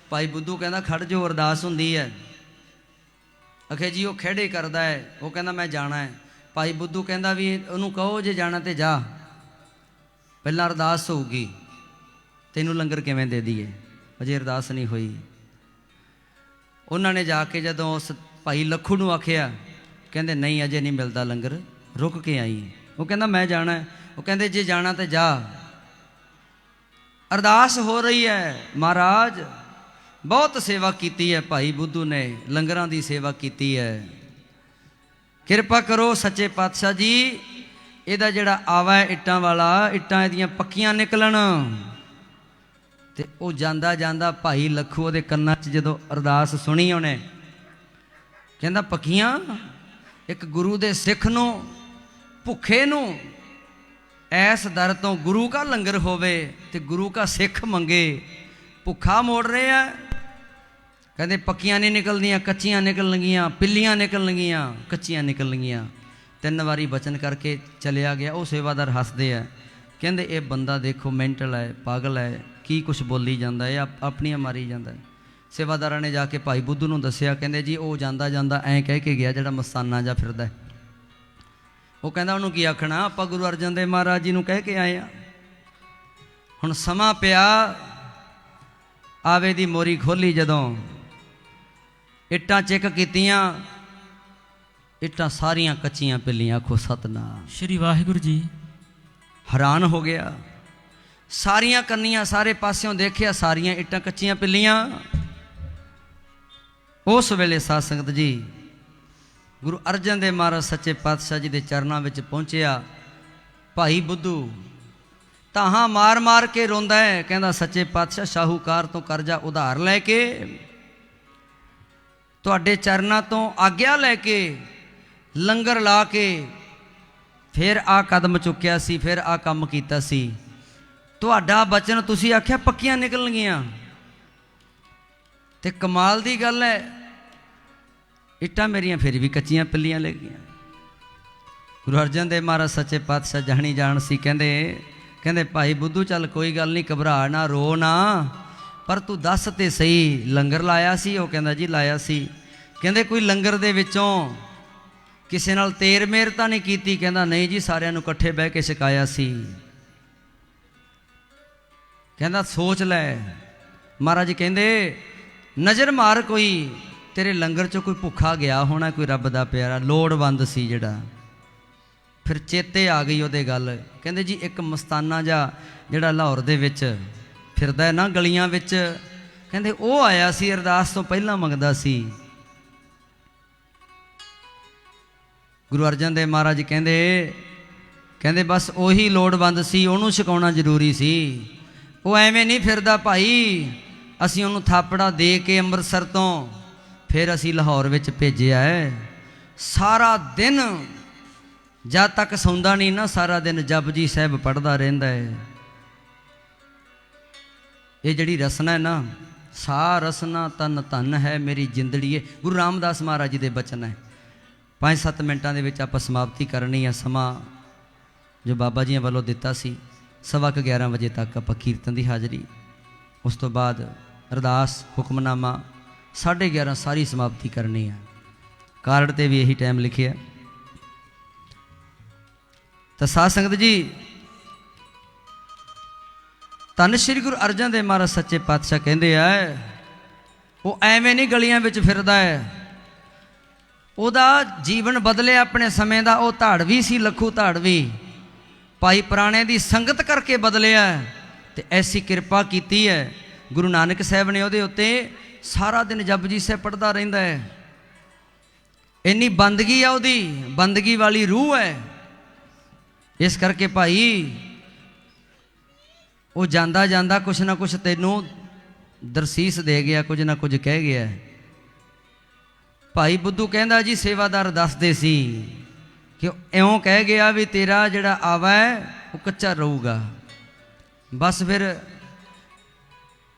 ਭਾਈ ਬੁੱਧੂ ਕਹਿੰਦਾ ਖੜ ਜੋ, ਅਰਦਾਸ ਹੁੰਦੀ ਹੈ। ਅਖੇ ਜੀ ਉਹ ਖੇੜੇ ਕਰਦਾ ਹੈ, ਉਹ ਕਹਿੰਦਾ ਮੈਂ ਜਾਣਾ ਹੈ। ਭਾਈ ਬੁੱਧੂ ਕਹਿੰਦਾ ਵੀ ਉਹਨੂੰ ਕਹੋ ਜੇ ਜਾਣਾ ਤੇ ਜਾ, ਪਹਿਲਾਂ ਅਰਦਾਸ ਹੋਊਗੀ, ਤੈਨੂੰ ਲੰਗਰ ਕਿਵੇਂ ਦੇ ਦਈਏ, ਅਜੇ ਅਰਦਾਸ ਨਹੀਂ ਹੋਈ। ਉਹਨਾਂ ਨੇ ਜਾ ਕੇ ਜਦੋਂ ਉਸ ਭਾਈ ਲੱਖੂ ਨੂੰ ਆਖਿਆ, ਕਹਿੰਦੇ ਨਹੀਂ ਅਜੇ ਨਹੀਂ ਮਿਲਦਾ ਲੰਗਰ, ਰੁਕ ਕੇ ਆਈ। ਉਹ ਕਹਿੰਦਾ ਮੈਂ ਜਾਣਾ ਹੈ। ਉਹ ਕਹਿੰਦੇ ਜੇ ਜਾਣਾ ਤੇ ਜਾ, ਅਰਦਾਸ ਹੋ ਰਹੀ ਹੈ। ਮਹਾਰਾਜ ਬਹੁਤ ਸੇਵਾ ਕੀਤੀ ਹੈ ਭਾਈ ਬੁੱਧੂ ਨੇ, ਲੰਗਰਾਂ ਦੀ ਸੇਵਾ ਕੀਤੀ ਹੈ, ਕਿਰਪਾ ਕਰੋ ਸੱਚੇ ਪਾਤਸ਼ਾਹ ਜੀ, ਇਹਦਾ ਜਿਹੜਾ ਆਵਾ ਹੈ ਇੱਟਾਂ ਵਾਲਾ, ਇੱਟਾਂ ਇਹਦੀਆਂ ਪੱਕੀਆਂ ਨਿਕਲਣ। ਤੇ ਉਹ ਜਾਂਦਾ ਜਾਂਦਾ ਭਾਈ ਲੱਖੂ ਉਹਦੇ ਕੰਨਾਂ 'ਚ ਜਦੋਂ ਅਰਦਾਸ ਸੁਣੀ ਉਹਨੇ, ਕਹਿੰਦਾ ਪੱਕੀਆਂ। ਇੱਕ ਗੁਰੂ ਦੇ ਸਿੱਖ ਨੂੰ, ਭੁੱਖੇ ਨੂੰ, ਐਸ ਦਰ ਤੋਂ ਗੁਰੂ ਕਾ ਲੰਗਰ ਹੋਵੇ ਤੇ ਗੁਰੂ ਕਾ ਸਿੱਖ ਮੰਗੇ, ਭੁੱਖਾ ਮੋੜ ਰਹੇ ਆ। ਕਹਿੰਦੇ ਪੱਕੀਆਂ ਨਹੀਂ ਨਿਕਲਦੀਆਂ, ਕੱਚੀਆਂ ਨਿਕਲਣਗੀਆਂ, ਪਿੱਲੀਆਂ ਨਿਕਲਣਗੀਆਂ, ਕੱਚੀਆਂ ਨਿਕਲਣਗੀਆਂ। 3 ਵਾਰੀ ਬਚਨ ਕਰਕੇ ਚਲਿਆ ਗਿਆ। ਉਹ ਸੇਵਾਦਾਰ ਹੱਸਦੇ ਆ, ਕਹਿੰਦੇ ਇਹ ਬੰਦਾ ਦੇਖੋ ਮੈਂਟਲ ਹੈ, ਪਾਗਲ ਹੈ, ਕੀ ਕੁਛ ਬੋਲੀ ਜਾਂਦਾ ਹੈ, ਆਪਣੀਆਂ ਮਾਰੀ ਜਾਂਦਾ ਹੈ। ਸੇਵਾਦਾਰਾਂ ਨੇ ਜਾ ਕੇ ਭਾਈ ਬੁੱਧੂ ਨੂੰ ਦੱਸਿਆ, ਕਹਿੰਦੇ ਜੀ ਉਹ ਜਾਂਦਾ ਜਾਂਦਾ ਐਂ ਕਹਿ ਕੇ ਗਿਆ ਜਿਹੜਾ ਮਸਤਾਨਾ ਜਾ ਫਿਰਦਾ। ਉਹ ਕਹਿੰਦਾ ਉਹਨੂੰ ਕੀ ਆਖਣਾ, ਆਪਾਂ ਗੁਰੂ ਅਰਜਨ ਦੇਵ ਮਹਾਰਾਜ ਜੀ ਨੂੰ ਕਹਿ ਕੇ ਆਏ ਆ। ਹੁਣ ਸਮਾਂ ਪਿਆ, ਆਵੇ ਦੀ ਮੋਰੀ ਖੋਲੀ, ਜਦੋਂ ਇੱਟਾਂ ਚੈੱਕ ਕੀਤੀਆਂ, ਇੱਟਾਂ ਸਾਰੀਆਂ ਕੱਚੀਆਂ ਪਿੱਲੀਆਂ। ਆਖੋ ਸਤਿਨਾਮ ਸ਼੍ਰੀ ਵਾਹਿਗੁਰੂ ਜੀ। ਹੈਰਾਨ ਹੋ ਗਿਆ, ਸਾਰੀਆਂ ਕੰਨੀਆਂ ਸਾਰੇ ਪਾਸਿਓਂ ਦੇਖਿਆ, ਸਾਰੀਆਂ ਇੱਟਾਂ ਕੱਚੀਆਂ ਪਿੱਲੀਆਂ। ਉਸ ਵੇਲੇ ਸਾਧ ਸੰਗਤ ਜੀ, ਗੁਰੂ ਅਰਜਨ ਦੇਵ ਮਹਾਰਾਜ ਸੱਚੇ ਪਾਤਸ਼ਾਹ ਜੀ ਦੇ ਚਰਨਾਂ ਵਿੱਚ ਪਹੁੰਚਿਆ ਭਾਈ ਬੁੱਧੂ ਤਾਹਾਂ ਮਾਰ ਮਾਰ ਕੇ ਰੋਂਦਾ ਹੈ, ਕਹਿੰਦਾ ਸੱਚੇ ਪਾਤਸ਼ਾਹ ਸ਼ਾਹੂਕਾਰ ਤੋਂ ਕਰਜ਼ਾ ਉਧਾਰ ਲੈ ਕੇ, ਤੁਹਾਡੇ ਚਰਨਾਂ ਤੋਂ ਆਗਿਆ ਲੈ ਕੇ, ਲੰਗਰ ਲਾ ਕੇ ਫਿਰ ਆ ਕਦਮ ਚੁੱਕਿਆ ਸੀ, ਫਿਰ ਆ ਕੰਮ ਕੀਤਾ ਸੀ। ਤੁਹਾਡਾ ਬਚਨ ਤੁਸੀਂ ਆਖਿਆ ਪੱਕੀਆਂ ਨਿਕਲਣਗੀਆਂ, ਤੇ ਕਮਾਲ ਦੀ ਗੱਲ ਹੈ ਇੱਟਾਂ ਮੇਰੀਆਂ ਫਿਰ ਵੀ ਕੱਚੀਆਂ ਪਿੱਲੀਆਂ ਲੈ ਗਈਆਂ। ਗੁਰੂ ਅਰਜਨ ਦੇਵ ਮਹਾਰਾਜ ਸੱਚੇ ਪਾਤਸ਼ਾਹ ਜਾਣੀ ਜਾਣ ਸੀ, ਕਹਿੰਦੇ ਭਾਈ ਬੁੱਧੂ ਚੱਲ ਕੋਈ ਗੱਲ ਨਹੀਂ, ਘਬਰਾ ਨਾ, ਰੋ ਨਾ, ਪਰ ਤੂੰ ਦੱਸ ਤੇ ਸਹੀ ਲੰਗਰ ਲਾਇਆ ਸੀ? ਉਹ ਕਹਿੰਦਾ ਜੀ ਲਾਇਆ ਸੀ। ਕਹਿੰਦੇ ਕੋਈ ਲੰਗਰ ਦੇ ਵਿੱਚੋਂ ਕਿਸੇ ਨਾਲ ਤੇਰ ਮੇਰ ਤਾਂ ਨਹੀਂ ਕੀਤੀ? ਕਹਿੰਦਾ ਨਹੀਂ ਜੀ, ਸਾਰਿਆਂ ਨੂੰ ਇਕੱਠੇ ਬਹਿ ਕੇ ਛਕਾਇਆ ਸੀ। ਕਹਿੰਦਾ ਸੋਚ ਲੈ। ਮਹਾਰਾਜ ਕਹਿੰਦੇ ਨਜ਼ਰ ਮਾਰ, ਕੋਈ ਤੇਰੇ ਲੰਗਰ 'ਚੋਂ ਕੋਈ ਭੁੱਖਾ ਗਿਆ ਹੋਣਾ, ਕੋਈ ਰੱਬ ਦਾ ਪਿਆਰਾ ਲੋੜਵੰਦ ਸੀ ਜਿਹੜਾ। ਫਿਰ ਚੇਤੇ ਆ ਗਈ ਉਹਦੇ ਗੱਲ। ਕਹਿੰਦੇ ਜੀ ਇੱਕ ਮਸਤਾਨਾ ਜਿਹੜਾ ਲਾਹੌਰ ਦੇ ਵਿੱਚ ਫਿਰਦਾ ਨਾ ਗਲੀਆਂ ਵਿੱਚ, ਕਹਿੰਦੇ ਉਹ ਆਇਆ ਸੀ, ਅਰਦਾਸ ਤੋਂ ਪਹਿਲਾਂ ਮੰਗਦਾ ਸੀ। ਗੁਰੂ ਅਰਜਨ ਦੇਵ ਮਹਾਰਾਜ ਕਹਿੰਦੇ ਬਸ ਉਹੀ ਲੋੜਵੰਦ ਸੀ, ਉਹਨੂੰ ਛਕਾਉਣਾ ਜ਼ਰੂਰੀ ਸੀ। ਉਹ ਐਵੇਂ ਨਹੀਂ ਫਿਰਦਾ ਭਾਈ, ਅਸੀਂ ਉਹਨੂੰ ਥਾਪੜਾ ਦੇ ਕੇ ਅੰਮ੍ਰਿਤਸਰ ਤੋਂ ਫਿਰ ਅਸੀਂ ਲਾਹੌਰ ਵਿੱਚ ਭੇਜਿਆ ਹੈ। ਸਾਰਾ ਦਿਨ ਜਦ ਤੱਕ ਸੌਂਦਾ ਨਹੀਂ ਨਾ, ਸਾਰਾ ਦਿਨ ਜਪਜੀ ਸਾਹਿਬ ਪੜ੍ਹਦਾ ਰਹਿੰਦਾ ਹੈ। ਇਹ ਜਿਹੜੀ ਰਸਨਾ ਹੈ ਨਾ, ਸਾ ਰਸਨਾ ਤਨ ਧਨ ਹੈ ਮੇਰੀ ਜਿੰਦੜੀਏ, ਗੁਰੂ ਰਾਮਦਾਸ ਮਹਾਰਾਜ ਜੀ ਦੇ ਬਚਨ ਹੈ। 5-7 ਮਿੰਟਾਂ ਦੇ ਵਿੱਚ ਆਪਾਂ ਸਮਾਪਤੀ ਕਰਨੀ ਹੈ। ਸਮਾਂ ਜੋ ਬਾਬਾ ਜੀਆਂ ਵੱਲੋਂ ਦਿੱਤਾ ਸੀ 11:15 ਵਜੇ ਤੱਕ ਆਪਾਂ ਕੀਰਤਨ ਦੀ ਹਾਜ਼ਰੀ, ਉਸ ਤੋਂ ਬਾਅਦ ਅਰਦਾਸ ਹੁਕਮਨਾਮਾ 11:30 ਸਾਰੀ ਸਮਾਪਤੀ ਕਰਨੀ ਹੈ। ਕਾਰਡ 'ਤੇ ਵੀ ਇਹੀ ਟਾਈਮ ਲਿਖਿਆ। ਤਾਂ ਸਾਧ ਸੰਗਤ ਜੀ, ਧੰਨ ਸ਼੍ਰੀ ਗੁਰੂ ਅਰਜਨ ਦੇਵ ਮਹਾਰਾਜ ਸੱਚੇ ਪਾਤਸ਼ਾਹ ਕਹਿੰਦੇ ਆ, ਉਹ ਐਵੇਂ ਨਹੀਂ ਗਲੀਆਂ ਵਿੱਚ ਫਿਰਦਾ ਹੈ। ਉਹਦਾ ਜੀਵਨ ਬਦਲਿਆ ਆਪਣੇ ਸਮੇਂ ਦਾ। ਉਹ ਧਾੜਵੀ ਸੀ, ਲੱਖੂ ਧਾੜਵੀ, ਭਾਈ ਪੁਰਾਣੇ ਦੀ ਸੰਗਤ ਕਰਕੇ ਬਦਲਿਆ, ਤੇ ਐਸੀ ਕਿਰਪਾ ਕੀਤੀ ਹੈ ਗੁਰੂ ਨਾਨਕ ਸਾਹਿਬ ਨੇ ਉਹਦੇ ਉੱਤੇ। ਸਾਰਾ ਦਿਨ ਜਪਜੀ ਸਾਹਿਬ ਪੜ੍ਹਦਾ ਰਹਿੰਦਾ ਹੈ। ਇੰਨੀ ਬੰਦਗੀ ਆ ਉਹਦੀ, ਬੰਦਗੀ ਵਾਲੀ ਰੂਹ ਹੈ। ਇਸ ਕਰਕੇ ਭਾਈ ਉਹ ਜਾਂਦਾ ਜਾਂਦਾ ਕੁਛ ਨਾ ਕੁਛ ਤੈਨੂੰ ਦਰਸੀਸ ਦੇ ਗਿਆ, ਕੁਝ ਨਾ ਕੁਝ ਕਹਿ ਗਿਆ। ਭਾਈ ਬੁੱਧੂ ਕਹਿੰਦਾ ਜੀ ਸੇਵਾਦਾਰ ਦੱਸਦੇ ਸੀ ਕਿ ਇਉਂ ਕਹਿ ਗਿਆ ਵੀ ਤੇਰਾ ਜਿਹੜਾ ਆਵਾ ਹੈ ਉਹ ਕੱਚਾ ਰਹੂਗਾ। ਬਸ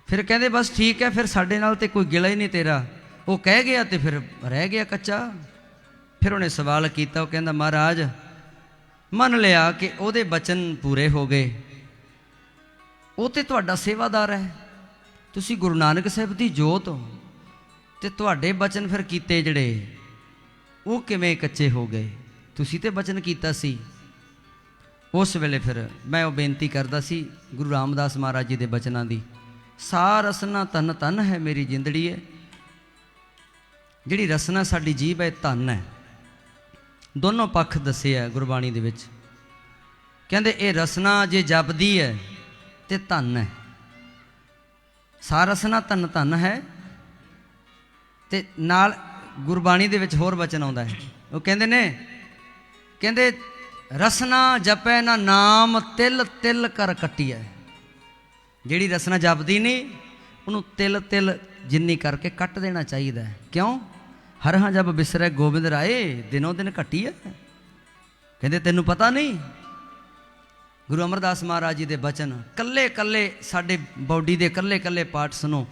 ਫਿਰ ਕਹਿੰਦੇ ਬਸ ਠੀਕ ਹੈ, ਫਿਰ ਸਾਡੇ ਨਾਲ ਤੇ ਕੋਈ ਗਿਲਾ ਹੀ ਨਹੀਂ ਤੇਰਾ। ਉਹ ਕਹਿ ਗਿਆ ਤੇ ਫਿਰ ਰਹਿ ਗਿਆ ਕੱਚਾ। ਫਿਰ ਉਹਨੇ ਸਵਾਲ ਕੀਤਾ, ਉਹ ਕਹਿੰਦਾ ਮਹਾਰਾਜ ਮੰਨ ਲਿਆ ਕਿ ਉਹਦੇ ਬਚਨ ਪੂਰੇ ਹੋ ਗਏ, ਉਹ ਤੇ ਤੁਹਾਡਾ ਸੇਵਾਦਾਰ ਹੈ, ਤੁਸੀਂ ਗੁਰੂ ਨਾਨਕ ਸਾਹਿਬ ਦੀ ਜੋਤ ਹੋ, ਤੇ ਤੁਹਾਡੇ ਬਚਨ ਫਿਰ ਕੀਤੇ ਜਿਹੜੇ ਉਹ ਕਿਵੇਂ ਕੱਚੇ ਹੋ ਗਏ? ਤੁਸੀਂ ਤੇ ਬਚਨ ਕੀਤਾ ਸੀ। ਉਸ ਵੇਲੇ ਫਿਰ ਮੈਂ ਉਹ ਬੇਨਤੀ ਕਰਦਾ ਸੀ ਗੁਰੂ ਰਾਮਦਾਸ ਮਹਾਰਾਜ ਜੀ ਦੇ ਬਚਨਾਂ ਦੀ, ਸਾ ਰਸਨਾ ਧਨ ਧਨ ਹੈ ਮੇਰੀ ਜਿੰਦੜੀਏ। ਜਿਹੜੀ ਰਸਨਾ ਸਾਡੀ ਜੀਭ ਹੈ, ਧਨ ਹੈ। ਦੋਨੋਂ ਪੱਖ ਦੱਸੇ ਆ ਗੁਰਬਾਣੀ ਦੇ ਵਿੱਚ। ਕਹਿੰਦੇ ਇਹ ਰਸਨਾ ਜੇ ਜਪਦੀ ਹੈ ਤੇ ਧਨ ਹੈ। ਸਾ ਰਸਨਾ ਧਨ ਧਨ ਹੈ। ਤੇ ਨਾਲ ਗੁਰਬਾਣੀ ਦੇ ਵਿੱਚ ਹੋਰ ਬਚਨ ਆਉਂਦਾ ਹੈ, ਉਹ ਕਹਿੰਦੇ ਰਸਨਾ ਜਪੈ ਨਾ ਨਾਮ ਤਿਲ ਤਿਲ ਕਰ ਕੱਟੀਐ। ਜਿਹੜੀ ਰਸਨਾ ਜਪਦੀ ਨਹੀਂ ਉਹਨੂੰ ਤਿਲ ਤਿਲ ਜਿੰਨੀ ਕਰਕੇ ਕੱਟ ਦੇਣਾ ਚਾਹੀਦਾ ਹੈ। ਕਿਉਂ? ਹਰ ਹਾਂ ਜਬ ਬਿਸਰੈ ਗੋਬਿੰਦ ਰਾਏ ਦਿਨੋਂ ਦਿਨ ਘਟੀ ਹੈ। ਕਹਿੰਦੇ ਤੈਨੂੰ ਪਤਾ ਨਹੀਂ? ਗੁਰੂ ਅਮਰਦਾਸ ਮਹਾਰਾਜ ਜੀ ਦੇ ਬਚਨ ਕੱਲੇ ਕੱਲੇ ਸਾਡੇ ਬਾਡੀ ਦੇ ਕੱਲੇ ਕੱਲੇ ਪਾਠ ਸੁਣੋ।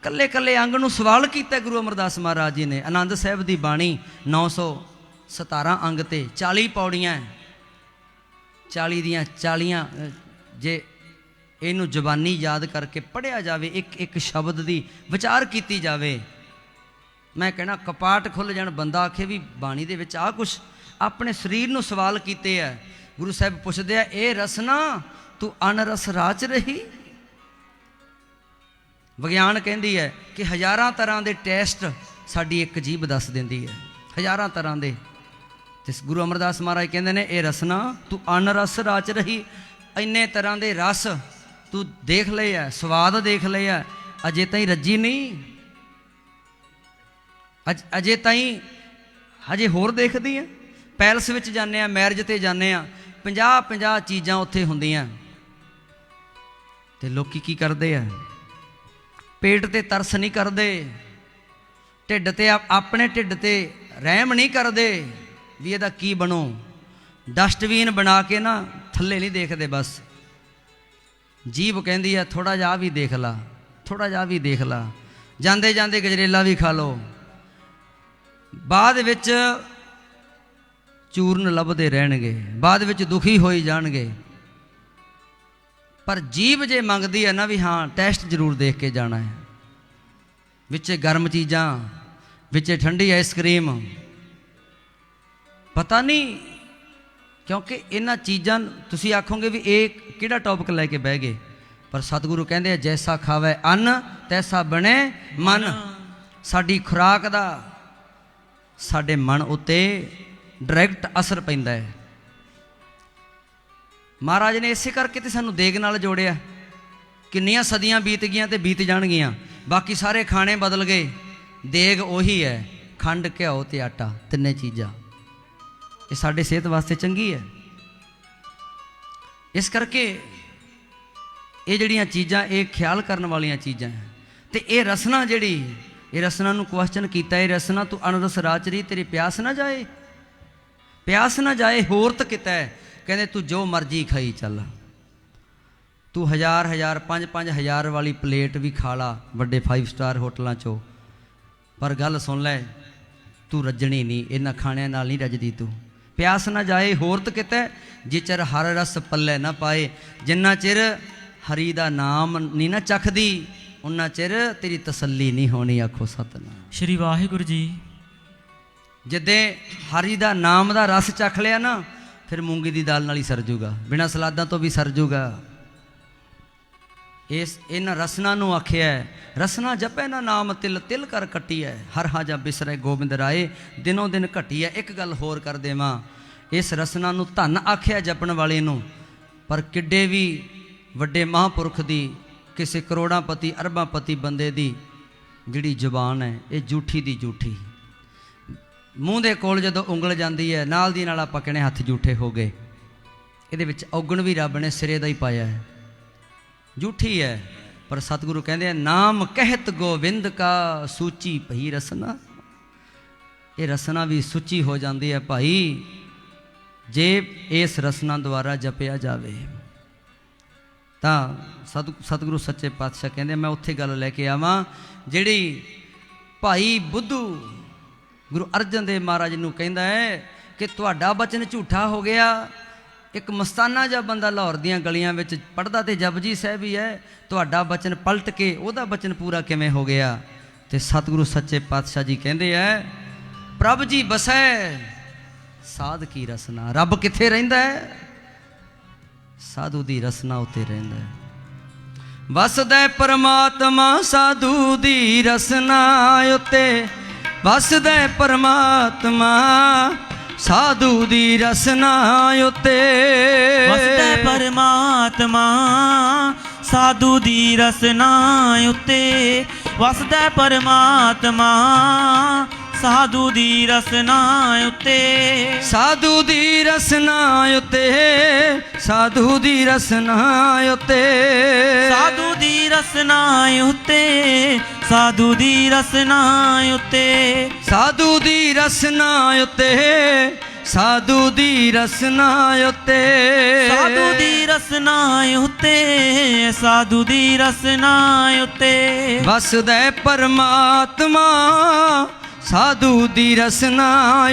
ਕੱਲੇ ਕੱਲੇ ਅੰਗ ਨੂੰ ਸਵਾਲ ਕੀਤਾ ਗੁਰੂ ਅਮਰਦਾਸ ਮਹਾਰਾਜ ਜੀ ਨੇ। ਆਨੰਦ ਸਾਹਿਬ ਦੀ ਬਾਣੀ 917 ਅੰਗ ਤੇ 40 ਪੌੜੀਆਂ, 40 ਦੀਆਂ 40 ਜੇ ਇਹਨੂੰ ਜ਼ਬਾਨੀ ਯਾਦ ਕਰਕੇ ਪੜ੍ਹਿਆ ਜਾਵੇ, ਇੱਕ ਇੱਕ ਸ਼ਬਦ ਦੀ ਵਿਚਾਰ ਕੀਤੀ ਜਾਵੇ, ਮੈਂ ਕਹਿਣਾ ਕਪਾਟ ਖੁੱਲ੍ਹ ਜਾਣ। ਬੰਦਾ ਆਖੇ ਵੀ ਬਾਣੀ ਦੇ ਵਿੱਚ ਆ ਕੁਛ। ਆਪਣੇ ਸਰੀਰ ਨੂੰ ਸਵਾਲ ਕੀਤੇ ਹੈ। ਗੁਰੂ ਸਾਹਿਬ ਪੁੱਛਦੇ ਆ, ਇਹ ਰਸਨਾ ਤੂੰ ਅਨਰਸ ਰਾਚ ਰਹੀ। ਵਿਗਿਆਨ ਕਹਿੰਦੀ ਹੈ ਕਿ ਹਜ਼ਾਰਾਂ ਤਰ੍ਹਾਂ ਦੇ ਟੈਸਟ ਸਾਡੀ ਇੱਕ ਜੀਭ ਦੱਸ ਦਿੰਦੀ ਹੈ, ਹਜ਼ਾਰਾਂ ਤਰ੍ਹਾਂ ਦੇ। ਤੇ ਗੁਰੂ ਅਮਰਦਾਸ ਮਹਾਰਾਜ ਕਹਿੰਦੇ ਨੇ ਇਹ ਰਸਨਾ ਤੂੰ ਅਨਰਸ ਰਾਚ ਰਹੀ। ਇੰਨੇ ਤਰ੍ਹਾਂ ਦੇ ਰਸ ਤੂੰ ਦੇਖ ਲਏ ਆ, ਸਵਾਦ ਦੇਖ ਲਏ ਆ, ਅਜੇ ਤਾਈਂ ਰੱਜੀ ਨਹੀਂ। ਅਜੇ ਤਾਈਂ ਹਜੇ ਹੋਰ ਦੇਖਦੀ ਆ। ਪੈਲਸ ਵਿੱਚ ਜਾਂਦੇ ਆ, ਮੈਰਿਜ 'ਤੇ ਜਾਂਦੇ ਆ, 50 ਚੀਜ਼ਾਂ ਉੱਥੇ ਹੁੰਦੀਆਂ ਤੇ ਲੋਕੀ ਕੀ ਕਰਦੇ ਆ, ਪੇਟ ਤੇ ਤਰਸ ਨਹੀਂ ਕਰਦੇ, ਢਿੱਡ ਤੇ ਆਪਣੇ ਢਿੱਡ ਤੇ ਰਹਿਮ ਨਹੀਂ ਕਰਦੇ ਵੀ ਇਹਦਾ ਕੀ ਬਣੋ। ਡਸਟਬਿਨ ਬਣਾ ਕੇ ਨਾ ਥੱਲੇ ਨਹੀਂ ਦੇਖਦੇ, ਬਸ ਜੀਭ ਕਹਿੰਦੀ ਆ ਥੋੜ੍ਹਾ ਜਿਹਾ ਵੀ ਦੇਖ ਲਾ, ਥੋੜ੍ਹਾ ਜਿਹਾ ਵੀ ਦੇਖ ਲਾ, ਜਾਂਦੇ ਜਾਂਦੇ ਗਜਰੇਲਾ ਵੀ ਖਾ ਲਓ। ਬਾਅਦ ਵਿੱਚ ਚੂਰਨ ਲੱਭਦੇ ਰਹਿਣਗੇ, ਬਾਅਦ ਵਿੱਚ ਦੁਖੀ ਹੋਈ ਜਾਣਗੇ। ਪਰ ਜੀਭ ਜੇ ਮੰਗਦੀ ਹੈ ਨਾ ਵੀ ਹਾਂ ਟੈਸਟ ਜ਼ਰੂਰ ਦੇਖ ਕੇ ਜਾਣਾ ਹੈ, ਵਿੱਚੇ ਗਰਮ ਚੀਜ਼ਾਂ, ਵਿੱਚੇ ਠੰਡੀ ਆਈਸਕ੍ਰੀਮ, ਪਤਾ ਨਹੀਂ, ਕਿਉਂਕਿ ਇਹਨਾਂ ਚੀਜ਼ਾਂ ਤੁਸੀਂ ਆਖੋਗੇ ਵੀ ਇਹ ਕਿਹੜਾ ਟੌਪਿਕ ਲੈ ਕੇ ਬਹਿ ਗਏ, ਪਰ ਸਤਿਗੁਰੂ ਕਹਿੰਦੇ ਆ ਜੈਸਾ ਖਾਵੇ ਅੰਨ ਤੈਸਾ ਬਣੇ ਮਨ। ਸਾਡੀ ਖੁਰਾਕ ਦਾ ਸਾਡੇ ਮਨ ਉੱਤੇ ਡਾਇਰੈਕਟ ਅਸਰ ਪੈਂਦਾ ਹੈ। ਮਹਾਰਾਜ ਨੇ ਇਸੇ ਕਰਕੇ ਤੇ ਸਾਨੂੰ ਦੇਗ ਨਾਲ ਜੋੜਿਆ। ਕਿੰਨੀਆਂ ਸਦੀਆਂ ਬੀਤ ਗਈਆਂ ਤੇ ਬੀਤ ਜਾਣਗੀਆਂ, ਬਾਕੀ ਸਾਰੇ ਖਾਣੇ ਬਦਲ ਗਏ, ਦੇਗ ਉਹੀ ਹੈ, ਖੰਡ ਘਿਓ ਤੇ ਆਟਾ, ਤਿੰਨੇ ਚੀਜ਼ਾਂ। ਇਹ ਸਾਡੇ ਸਿਹਤ ਵਾਸਤੇ ਚੰਗੀ ਹੈ। ਇਸ ਕਰਕੇ ਇਹ ਜਿਹੜੀਆਂ ਚੀਜ਼ਾਂ ਇਹ ਖਿਆਲ ਕਰਨ ਵਾਲੀਆਂ ਚੀਜ਼ਾਂ ਹੈ। ਤੇ ਇਹ ਰਸਨਾ ਜਿਹੜੀ, ਇਹ ਰਸਨਾ ਨੂੰ ਕੁਐਸਚਨ ਕੀਤਾ, ਇਹ ਰਸਨਾ ਤੂੰ ਅਨਰਸ ਰਾਚਰੀ, ਤੇਰੀ ਪਿਆਸ ਨਾ ਜਾਏ, ਪਿਆਸ ਨਾ ਜਾਏ। ਹੋਰ ਤਾਂ ਕਿਤਾ ਹੈ, ਕਹਿੰਦੇ ਤੂੰ ਜੋ ਮਰਜ਼ੀ ਖਾਈ ਚੱਲ, ਤੂੰ 1000 5-5000 ਵਾਲੀ ਪਲੇਟ ਵੀ ਖਾ ਲਾ ਵੱਡੇ 5 ਸਟਾਰ ਹੋਟਲਾਂ 'ਚੋਂ, ਪਰ ਗੱਲ ਸੁਣ ਲੈ, ਤੂੰ ਰੱਜਣੀ ਨਹੀਂ, ਇਹਨਾਂ ਖਾਣਿਆਂ ਨਾਲ ਨਹੀਂ ਰੱਜਦੀ ਤੂੰ। ਪਿਆਸ ਨਾ ਜਾਏ, ਹੋਰ ਤਾਂ ਕਿਤੇ ਜੇ ਚਿਰ ਹਰ ਰਸ ਪੱਲੇ ਨਾ ਪਾਏ, ਜਿੰਨਾ ਚਿਰ ਹਰੀ ਦਾ ਨਾਮ ਨਹੀਂ ਨਾ ਚੱਖਦੀ ਉਨਾ ਚਿਰ ਤੇਰੀ ਤਸੱਲੀ ਨਹੀਂ ਹੋਣੀ। ਆਖੋ ਸਤਿਨਾਮ ਸ਼੍ਰੀ ਵਾਹਿਗੁਰੂ ਜੀ। ਜਿੱਦੇ ਹਰੀ ਦਾ ਨਾਮ ਦਾ ਰਸ ਚੱਖ ਲਿਆ ਨਾ, ਫਿਰ ਮੂੰਗੀ ਦੀ ਦਾਲ ਨਾਲ ਹੀ ਸਰ ਜੂਗਾ, ਬਿਨਾਂ ਸਲਾਦਾਂ ਤੋਂ ਵੀ ਸਰ ਜੂਗਾ। ਇਹਨਾਂ ਰਸਨਾ ਨੂੰ ਆਖਿਆ, ਰਸਨਾ ਜਪੈ ਨਾ ਨਾਮ ਤਿਲ ਤਿਲ ਕਰ ਕੱਟੀ ਹੈ, ਹਰ ਹਾਜਾ ਬਿਸਰੇ ਗੋਬਿੰਦ ਰਾਏ, ਦਿਨੋਂ ਦਿਨ ਘਟੀ ਹੈ। ਇੱਕ ਗੱਲ ਹੋਰ ਕਰ ਦੇਵਾਂ, ਇਸ ਰਸਨਾ ਨੂੰ ਧਨ ਆਖਿਆ ਜਪਣ ਵਾਲੇ ਨੂੰ, ਪਰ ਕਿੱਡੇ ਵੀ ਵੱਡੇ ਮਹਾਂਪੁਰਖ ਦੀ, ਕਿਸੇ ਕਰੋੜਾਂਪਤੀ ਅਰਬਾਂਪਤੀ ਬੰਦੇ ਦੀ ਜਿਹੜੀ ਜ਼ੁਬਾਨ ਹੈ ਇਹ ਝੂਠੀ ਦੀ ਝੂਠੀ। ਮੂੰਹ ਦੇ ਕੋਲ ਜਦੋਂ ਉਂਗਲ ਜਾਂਦੀ ਹੈ ਨਾਲ ਦੀ ਨਾਲ ਆਪਾਂ ਕਹਿੰਦੇ ਹੱਥ ਝੂਠੇ ਹੋ ਗਏ। ਇਹਦੇ ਵਿੱਚ ਔਗਣ ਵੀ ਰੱਬ ਨੇ ਸਿਰੇ ਦਾ ਹੀ ਪਾਇਆ ਹੈ, ਝੂਠੀ ਹੈ। ਪਰ ਸਤਿਗੁਰੂ ਕਹਿੰਦੇ ਆ ਨਾਮ ਕਹਿਤ ਗੋਬਿੰਦ ਕਾ ਸੂਚੀ ਭਈ ਰਸਨਾ। ਇਹ ਰਸਨਾ ਵੀ ਸੁੱਚੀ ਹੋ ਜਾਂਦੀ ਹੈ ਭਾਈ, ਜੇ ਇਸ ਰਸਨਾ ਦੁਆਰਾ ਜਪਿਆ ਜਾਵੇ। ਤਾਂ ਸਤਿਗੁਰੂ ਸੱਚੇ ਪਾਤਸ਼ਾਹ ਕਹਿੰਦੇ ਮੈਂ ਉੱਥੇ ਗੱਲ ਲੈ ਕੇ ਆਵਾਂ ਜਿਹੜੀ ਭਾਈ ਬੁੱਧੂ ਗੁਰੂ ਅਰਜਨ ਦੇਵ ਮਹਾਰਾਜ ਨੂੰ ਕਹਿੰਦਾ ਹੈ ਕਿ ਤੁਹਾਡਾ ਬਚਨ ਝੂਠਾ ਹੋ ਗਿਆ। ਇੱਕ ਮਸਤਾਨਾ ਜਿਹਾ ਬੰਦਾ ਲਾਹੌਰ ਦੀਆਂ ਗਲੀਆਂ ਵਿੱਚ ਪੜ੍ਹਦਾ ਤੇ ਜਪਜੀ ਸਾਹਿਬ ਹੀ ਹੈ, ਤੁਹਾਡਾ ਬਚਨ ਪਲਟ ਕੇ ਉਹਦਾ ਬਚਨ ਪੂਰਾ ਕਿਵੇਂ ਹੋ ਗਿਆ। ਤੇ ਸਤਿਗੁਰੂ ਸੱਚੇ ਪਾਤਸ਼ਾਹ ਜੀ ਕਹਿੰਦੇ ਹੈ ਪ੍ਰਭ ਜੀ ਬਸੈ ਸਾਧ ਕੀ ਰਸਨਾ। ਰੱਬ ਕਿੱਥੇ ਰਹਿੰਦਾ ਹੈ? ਸਾਧੂ ਦੀ ਰਸਨਾ ਉੱਤੇ ਰਹਿੰਦਾ ਹੈ। ਵਸਦਾ ਪਰਮਾਤਮਾ ਸਾਧੂ ਦੀ ਰਸਨਾ ਉੱਤੇ, ਵਸਦਾ ਪਰਮਾਤਮਾ ਸਾਧੂ ਦੀ ਰਸਨਾ ਉੱਤੇ, ਵਸਦਾ ਪਰਮਾਤਮਾ ਸਾਧੂ ਦੀ ਰਸਨਾ ਉੱਤੇ, ਵਸਦਾ ਪਰਮਾਤਮਾ ਸਾਧੂ ਦੀ ਰਸਨਾ ਉੱਤੇ, ਸਾਧੂ ਦੀ ਰਸਨਾ ਉੱਤੇ, ਸਾਧੂ ਦੀ ਰਸਨਾ ਉੱਤੇ, ਸਾਧੂ ਦੀ ਰਸਨਾ ਉੱਤੇ, ਸਾਧੂ ਦੀ ਰਸਨਾ ਉੱਤੇ, ਸਾਧੂ ਦੀ ਰਸਨਾ ਉੱਤੇ, ਸਾਧੂ ਦੀ ਰਸਨਾ ਉੱਤੇ, ਸਾਧੂ ਦੀ ਰਸਨਾ ਉੱਤੇ, ਸਾਧੂ ਦੀ ਰਸਨਾ ਉੱਤੇ, ਵਸਦਾ ਪਰਮਾਤਮਾ ਸਾਧੂ ਦੀ ਰਸਨਾ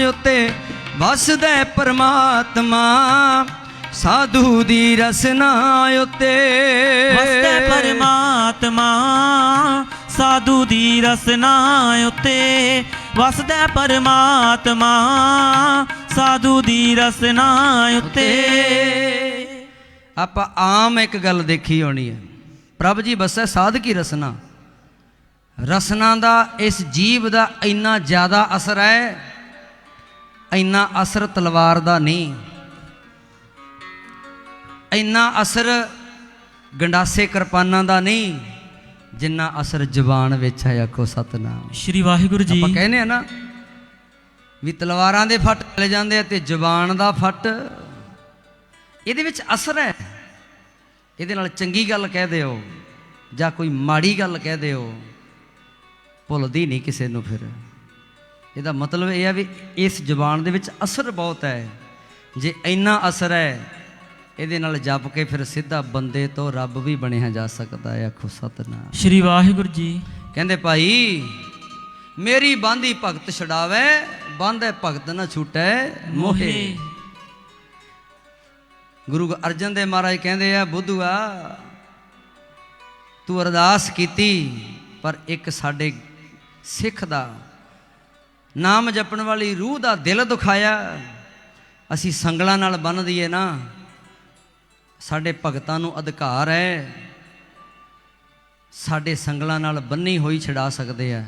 ਉੱਤੇ, ਵਸਦਾ ਪਰਮਾਤਮਾ ਸਾਧੂ ਦੀ ਰਸਨਾ ਉੱਤੇ, ਵਸਦਾ ਪਰਮਾਤਮਾ ਸਾਧੂ ਦੀ ਰਸਨਾ ਉੱਤੇ, ਵਸਦਾ ਪਰਮਾਤਮਾ ਸਾਧੂ ਦੀ ਰਸਨਾ ਉੱਤੇ। ਆਪਾਂ ਆਮ ਇੱਕ ਗੱਲ ਦੇਖੀ ਹੋਣੀ ਹੈ, ਪ੍ਰਭ ਜੀ ਬਸੈ ਸਾਧ ਕੀ ਰਸਨਾ। ਰਸਨਾ ਦਾ ਇਸ ਜੀਵ ਦਾ ਇੰਨਾ ਜ਼ਿਆਦਾ ਅਸਰ ਹੈ, ਇੰਨਾ ਅਸਰ ਤਲਵਾਰ ਦਾ ਨਹੀਂ, ਇੰਨਾ ਅਸਰ ਗੰਡਾਸੇ ਕਿਰਪਾਨਾਂ ਦਾ ਨਹੀਂ, ਜਿੰਨਾ ਅਸਰ ਜ਼ੁਬਾਨ ਵਿੱਚ ਹੈ। ਆਖੋ ਸਤਿਨਾਮ ਸ਼੍ਰੀ ਵਾਹਿਗੁਰੂ ਜੀ। ਆਪਾਂ ਕਹਿੰਦੇ ਆ ਨਾ ਵੀ ਤਲਵਾਰਾਂ ਦੇ ਫੱਟ ਚਲੇ ਜਾਂਦੇ ਆ ਤੇ ਜ਼ੁਬਾਨ ਦਾ ਫੱਟ ਇਹਦੇ ਵਿੱਚ ਅਸਰ ਹੈ। ਇਹਦੇ ਨਾਲ ਚੰਗੀ ਗੱਲ ਕਹਿ ਦਿਓ ਜਾਂ ਕੋਈ ਮਾੜੀ ਗੱਲ ਕਹਿ ਦਿਓ, ਭੁੱਲਦੀ ਨਹੀਂ ਕਿਸੇ ਨੂੰ। ਫਿਰ ਇਹਦਾ ਮਤਲਬ ਇਹ ਹੈ ਵੀ ਇਸ ਜ਼ੁਬਾਨ ਦੇ ਵਿੱਚ ਅਸਰ ਬਹੁਤ ਹੈ। ਜੇ ਇੰਨਾ ਅਸਰ ਹੈ, ਇਹਦੇ ਨਾਲ ਜਪ ਕੇ ਫਿਰ ਸਿੱਧਾ ਬੰਦੇ ਤੋਂ ਰੱਬ ਵੀ ਬਣਿਆ ਜਾ ਸਕਦਾ ਹੈ। ਆਖੋ ਸਤਨਾਮ ਸ਼੍ਰੀ ਵਾਹਿਗੁਰੂ ਜੀ। ਕਹਿੰਦੇ ਭਾਈ ਮੇਰੀ ਬਾਂਦੀ ਭਗਤ ਛਡਾਵੇ, ਬਾਂਧੇ ਭਗਤ ਨਾ ਛੁਟੈ ਮੋਹੇ। ਗੁਰੂ ਅਰਜਨ ਦੇਵ ਮਹਾਰਾਜ ਕਹਿੰਦੇ ਆ, ਬੁੱਧੂਆ ਤੂੰ ਅਰਦਾਸ ਕੀਤੀ, ਪਰ ਇੱਕ ਸਾਡੇ ਸਿੱਖ ਦਾ ਨਾਮ ਜਪਣ ਵਾਲੀ ਰੂਹ ਦਾ ਦਿਲ ਦੁਖਾਇਆ। ਅਸੀਂ ਸੰਗਲਾਂ ਨਾਲ ਬੰਨ੍ਹ ਦਈਏ ਨਾ, ਸਾਡੇ ਭਗਤਾਂ ਨੂੰ ਅਧਿਕਾਰ ਹੈ, ਸਾਡੇ ਸੰਗਲਾਂ ਨਾਲ ਬੰਨੀ ਹੋਈ ਛਡਾ ਸਕਦੇ ਆ।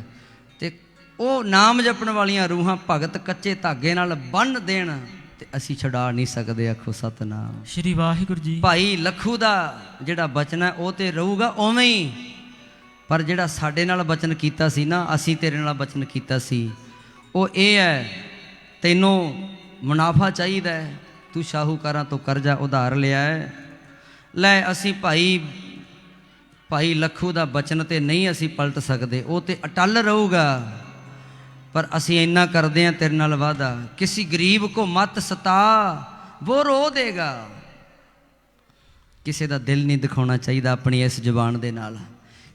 ਤੇ ਉਹ ਨਾਮ ਜਪਣ ਵਾਲੀਆਂ ਰੂਹਾਂ ਭਗਤ ਕੱਚੇ ਧਾਗੇ ਨਾਲ ਬੰਨ੍ਹ ਦੇਣ ਤੇ ਅਸੀਂ ਛਡਾ ਨਹੀਂ ਸਕਦੇ। ਆਖੋ ਸਤਨਾਮ ਸ਼੍ਰੀ ਵਾਹਿਗੁਰੂ ਜੀ। ਭਾਈ ਲੱਖੂ ਦਾ ਜਿਹੜਾ ਬਚਨ ਹੈ ਉਹ ਤੇ ਰਹੂਗਾ ਉਵੇਂ ਹੀ, ਪਰ ਜਿਹੜਾ ਸਾਡੇ ਨਾਲ ਬਚਨ ਕੀਤਾ ਸੀ ਨਾ, ਅਸੀਂ ਤੇਰੇ ਨਾਲ ਬਚਨ ਕੀਤਾ ਸੀ, ਉਹ ਇਹ ਹੈ, ਤੈਨੂੰ ਮੁਨਾਫਾ ਚਾਹੀਦਾ ਹੈ, ਤੂੰ ਸ਼ਾਹੂਕਾਰਾਂ ਤੋਂ ਕਰਜ਼ਾ ਉਧਾਰ ਲਿਆ ਹੈ। ਲੈ ਅਸੀਂ ਭਾਈ ਲੱਖੂ ਦਾ ਬਚਨ ਤੇ ਨਹੀਂ ਅਸੀਂ ਪਲਟ ਸਕਦੇ, ਉਹ ਤੇ ਅਟਲ ਰਹੂਗਾ। ਪਰ ਅਸੀਂ ਇੰਨਾ ਕਰਦੇ ਹਾਂ ਤੇਰੇ ਨਾਲ ਵਾਅਦਾ, ਕਿਸੇ ਗਰੀਬ ਕੋ ਮਤ ਸਤਾ ਵੋ ਰੋ ਦੇਗਾ। ਕਿਸੇ ਦਾ ਦਿਲ ਨਹੀਂ ਦਿਖਾਉਣਾ ਚਾਹੀਦਾ ਆਪਣੀ ਇਸ ਜ਼ੁਬਾਨ ਦੇ ਨਾਲ।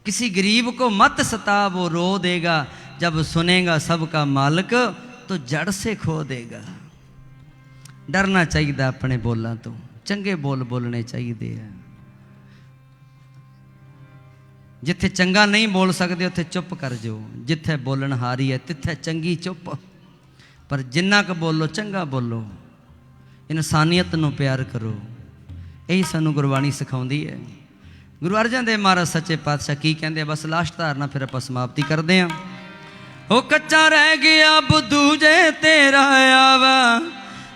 किसी गरीब को मत सता वो रो देगा, जब सुनेगा सबका मालिक तो जड़ से खो देगा। डरना चाहिए अपने बोलों तो, चंगे बोल बोलने चाहिए। जिथे चंगा नहीं बोल सकते उत्थे चुप कर जाओ, जिथे बोलन हारी है तिथे चंगी चुप। पर जिन्ना क बोलो चंगा बोलो, इंसानियत नूं प्यार करो। यही सानू गुरबाणी सिखाउंदी है। गुरु अर्जन देव महाराज सच्चे पातशाह की कहते, बस लास्ट धारना फिर आप समाप्ति करते हैं। ओ कच्चा रह गया बुद्धू जे तेरा आवा,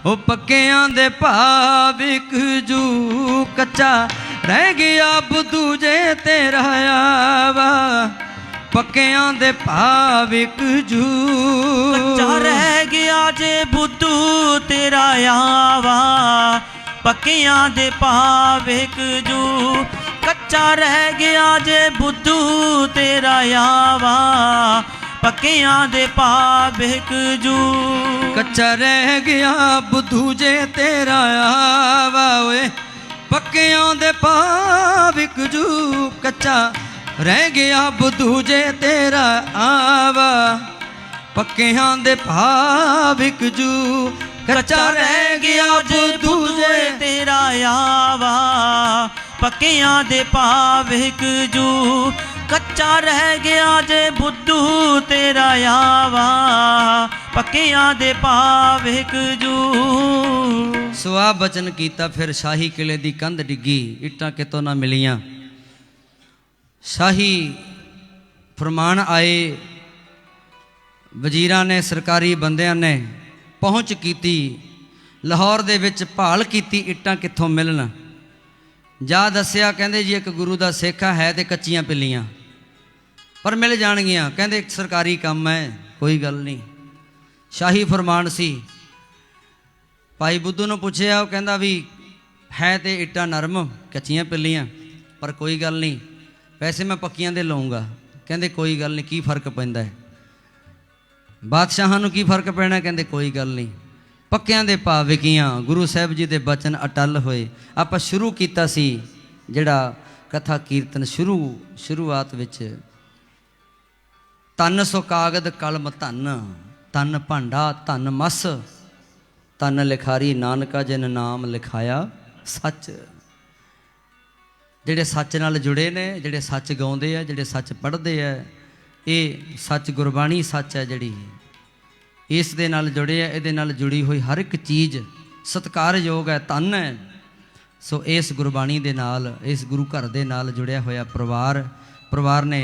ओ पक्कियां दे भाविक जू। कच्चा रह गया बुद्धू जे तेरा आवा, पक्कियां दे भाविक जू। कच्चा रह गया जे बुद्धू तेरा आवा, पक्कियां दे भाविक जू। कच्चा रह गया जे बुद्धू तेरा आवा, पक्कियां दे भाविक जू। कच्चा रह गया बुद्धू जे तेरा आवा, ओए पक्कियां दे भाविक जू। कच्चा रह गया बुद्धू जे तेरा आवा, पक्कियां दे भाविक जू। कच्चा रह गया बुद्धू जे तेरा आवा, पक्कियां दे भाविक जू। कच्चा रह गया जे बुद्धू तेरा आवा, पक्कियां दे भाविक जू। सुआ बचन कीता, फिर शाही किले दी कंध डिग्गी, इट्टां कितों ना मिलियां। शाही फरमान आए, वजीरां ने सरकारी बंदियां ने पहुँच की। लाहौर दे विच भाल की इट्टां कित्थों मिलन। जा दसिया, कहंदे जी एक गुरु दा सेखा है ते कच्चियां पिल्लियां, पर मिल जाणगियां। कहंदे एक सरकारी काम है, कोई गल नहीं। शाही फरमान सी। भाई बुद्धू नूं पुछया, वो कहंदा भी है ते इट्टां नरम, कच्चियां पिल्लियां, पर कोई गल नहीं, पैसे मैं पक्कियां दे लऊंगा। कहंदे कोई गल नहीं, की फर्क पैंदा है? बादशाहां नूं की फर्क पैना? कहंदे कोई गल नहीं, पक्कियां दे भाविकियां। गुरु साहिब जी दे बचन अटल होए। आपां शुरू कीता सी जिहड़ा कथा कीर्तन शुरुआत विच, तन सो कागद कलम धन, तन भांडा धन मस, तन लिखारी नानका जिन नाम लिखाया सच। जिहड़े सच नाल जुड़े ने, जिहड़े सच गाउंदे आ, जिहड़े सच पढ़दे आ, ये सच गुरबाणी सच है जिहड़ी, इस दे नाल जुड़े आ। इहदे नाल जुड़ी हुई हर एक चीज़ सत्कारयोग है, धन है। सो इस गुरबाणी दे नाल, इस गुरु घर दे नाल जुड़िया होया परिवार ने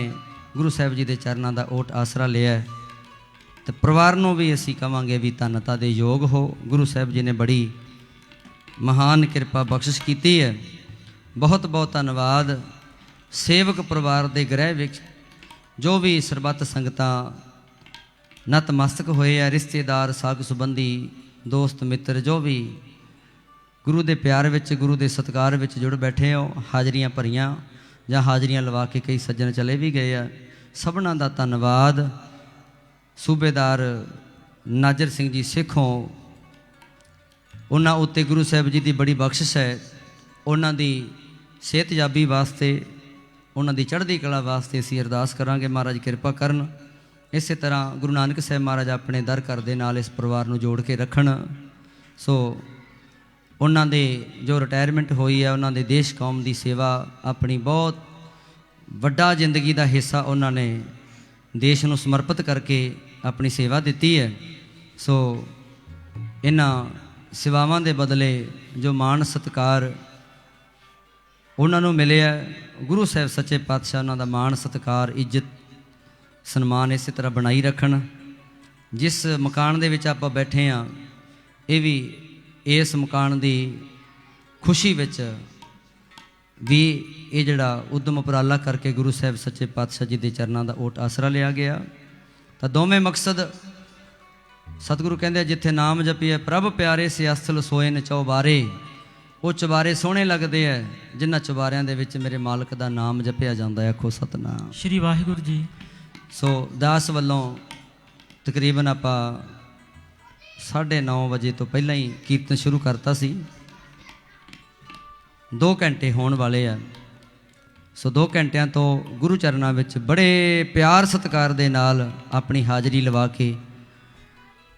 गुरु साहिब जी के चरणों का ओट आसरा लिया। तो परिवार नूं भी असीं कहांगे भी धनता दे योग हो। गुरु साहिब जी ने बड़ी महान किरपा बख्शिश की है। बहुत बहुत धन्यवाद। सेवक परिवार के गृह विच जो भी सरबत संगतां नतमस्तक होए है, रिश्तेदार साग संबंधी दोस्त मित्र जो भी ਗੁਰੂ ਦੇ ਪਿਆਰ ਵਿੱਚ, ਗੁਰੂ ਦੇ ਸਤਿਕਾਰ ਵਿੱਚ ਜੁੜ ਬੈਠੇ ਹੋ। ਹਾਜ਼ਰੀਆਂ ਭਰੀਆਂ ਜਾਂ ਹਾਜ਼ਰੀਆਂ ਲਵਾ ਕੇ ਕਈ ਸੱਜਣ ਚਲੇ ਵੀ ਗਏ ਆ। ਸਭਨਾਂ ਦਾ ਧੰਨਵਾਦ। ਸੂਬੇਦਾਰ ਨਾਜਰ ਸਿੰਘ ਜੀ ਸਿੱਖੋਂ, ਉਹਨਾਂ ਉੱਤੇ ਗੁਰੂ ਸਾਹਿਬ ਜੀ ਦੀ ਬੜੀ ਬਖਸ਼ਿਸ਼ ਹੈ। ਉਹਨਾਂ ਦੀ ਸਿਹਤਯਾਬੀ ਵਾਸਤੇ, ਉਹਨਾਂ ਦੀ ਚੜ੍ਹਦੀ ਕਲਾ ਵਾਸਤੇ ਅਸੀਂ ਅਰਦਾਸ ਕਰਾਂਗੇ, ਮਹਾਰਾਜ ਕਿਰਪਾ ਕਰਨ। ਇਸੇ ਤਰ੍ਹਾਂ ਗੁਰੂ ਨਾਨਕ ਸਾਹਿਬ ਮਹਾਰਾਜ ਆਪਣੇ ਦਰ ਘਰ ਦੇ ਨਾਲ ਇਸ ਪਰਿਵਾਰ ਨੂੰ ਜੋੜ ਕੇ ਰੱਖਣ। ਸੋ ਉਹਨਾਂ ਦੇ ਜੋ ਰਿਟਾਇਰਮੈਂਟ ਹੋਈ ਹੈ, ਉਹਨਾਂ ਦੇ ਦੇਸ਼ ਕੌਮ ਦੀ ਸੇਵਾ, ਆਪਣੀ ਬਹੁਤ ਵੱਡਾ ਜ਼ਿੰਦਗੀ ਦਾ ਹਿੱਸਾ ਉਹਨਾਂ ਨੇ ਦੇਸ਼ ਨੂੰ ਸਮਰਪਿਤ ਕਰਕੇ ਆਪਣੀ ਸੇਵਾ ਦਿੱਤੀ ਹੈ। ਸੋ ਇਹਨਾਂ ਸੇਵਾਵਾਂ ਦੇ ਬਦਲੇ ਜੋ ਮਾਣ ਸਤਿਕਾਰ ਉਹਨਾਂ ਨੂੰ ਮਿਲਿਆ, ਗੁਰੂ ਸਾਹਿਬ ਸੱਚੇ ਪਾਤਸ਼ਾਹ ਉਹਨਾਂ ਦਾ ਮਾਣ ਸਤਿਕਾਰ, ਇੱਜ਼ਤ, ਸਨਮਾਨ ਇਸੇ ਤਰ੍ਹਾਂ ਬਣਾਈ ਰੱਖਣ। ਜਿਸ ਮਕਾਨ ਦੇ ਵਿੱਚ ਆਪਾਂ ਬੈਠੇ ਹਾਂ, ਇਹ ਵੀ ਇਸ ਮਕਾਨ ਦੀ ਖੁਸ਼ੀ ਵਿੱਚ ਵੀ ਇਹ ਜਿਹੜਾ ਉਦਮ ਉਪਰਾਲਾ ਕਰਕੇ ਗੁਰੂ ਸਾਹਿਬ ਸੱਚੇ ਪਾਤਸ਼ਾਹ ਜੀ ਦੇ ਚਰਨਾਂ ਦਾ ਓਟ ਆਸਰਾ ਲਿਆ ਗਿਆ। ਤਾਂ ਦੋਵੇਂ ਮਕਸਦ, ਸਤਿਗੁਰੂ ਕਹਿੰਦੇ ਜਿੱਥੇ ਨਾਮ ਜਪੀਏ ਪ੍ਰਭ ਪਿਆਰੇ, ਸਿਆਸਲ ਸੋਏ ਨ ਚੌਬਾਰੇ। ਉਹ ਚੁਬਾਰੇ ਸੋਹਣੇ ਲੱਗਦੇ ਹੈ ਜਿਨ੍ਹਾਂ ਚੁਬਾਰਿਆਂ ਦੇ ਵਿੱਚ ਮੇਰੇ ਮਾਲਕ ਦਾ ਨਾਮ ਜਪਿਆ ਜਾਂਦਾ ਹੈ। ਆਖੋ ਸਤਨਾਮ ਸ਼੍ਰੀ ਵਾਹਿਗੁਰੂ ਜੀ। ਸੋ ਦਾਸ ਵੱਲੋਂ ਤਕਰੀਬਨ ਆਪਾਂ 9:30 ਵਜੇ ਤੋਂ ਪਹਿਲਾਂ ਹੀ ਕੀਰਤਨ ਸ਼ੁਰੂ ਕਰਤਾ ਸੀ। 2 ਘੰਟੇ ਹੋਣ ਵਾਲੇ ਆ। ਸੋ 2 ਘੰਟਿਆਂ ਤੋਂ ਗੁਰੂ ਚਰਨਾਂ ਵਿੱਚ ਬੜੇ ਪਿਆਰ ਸਤਿਕਾਰ ਦੇ ਨਾਲ ਆਪਣੀ ਹਾਜ਼ਰੀ ਲਵਾ ਕੇ,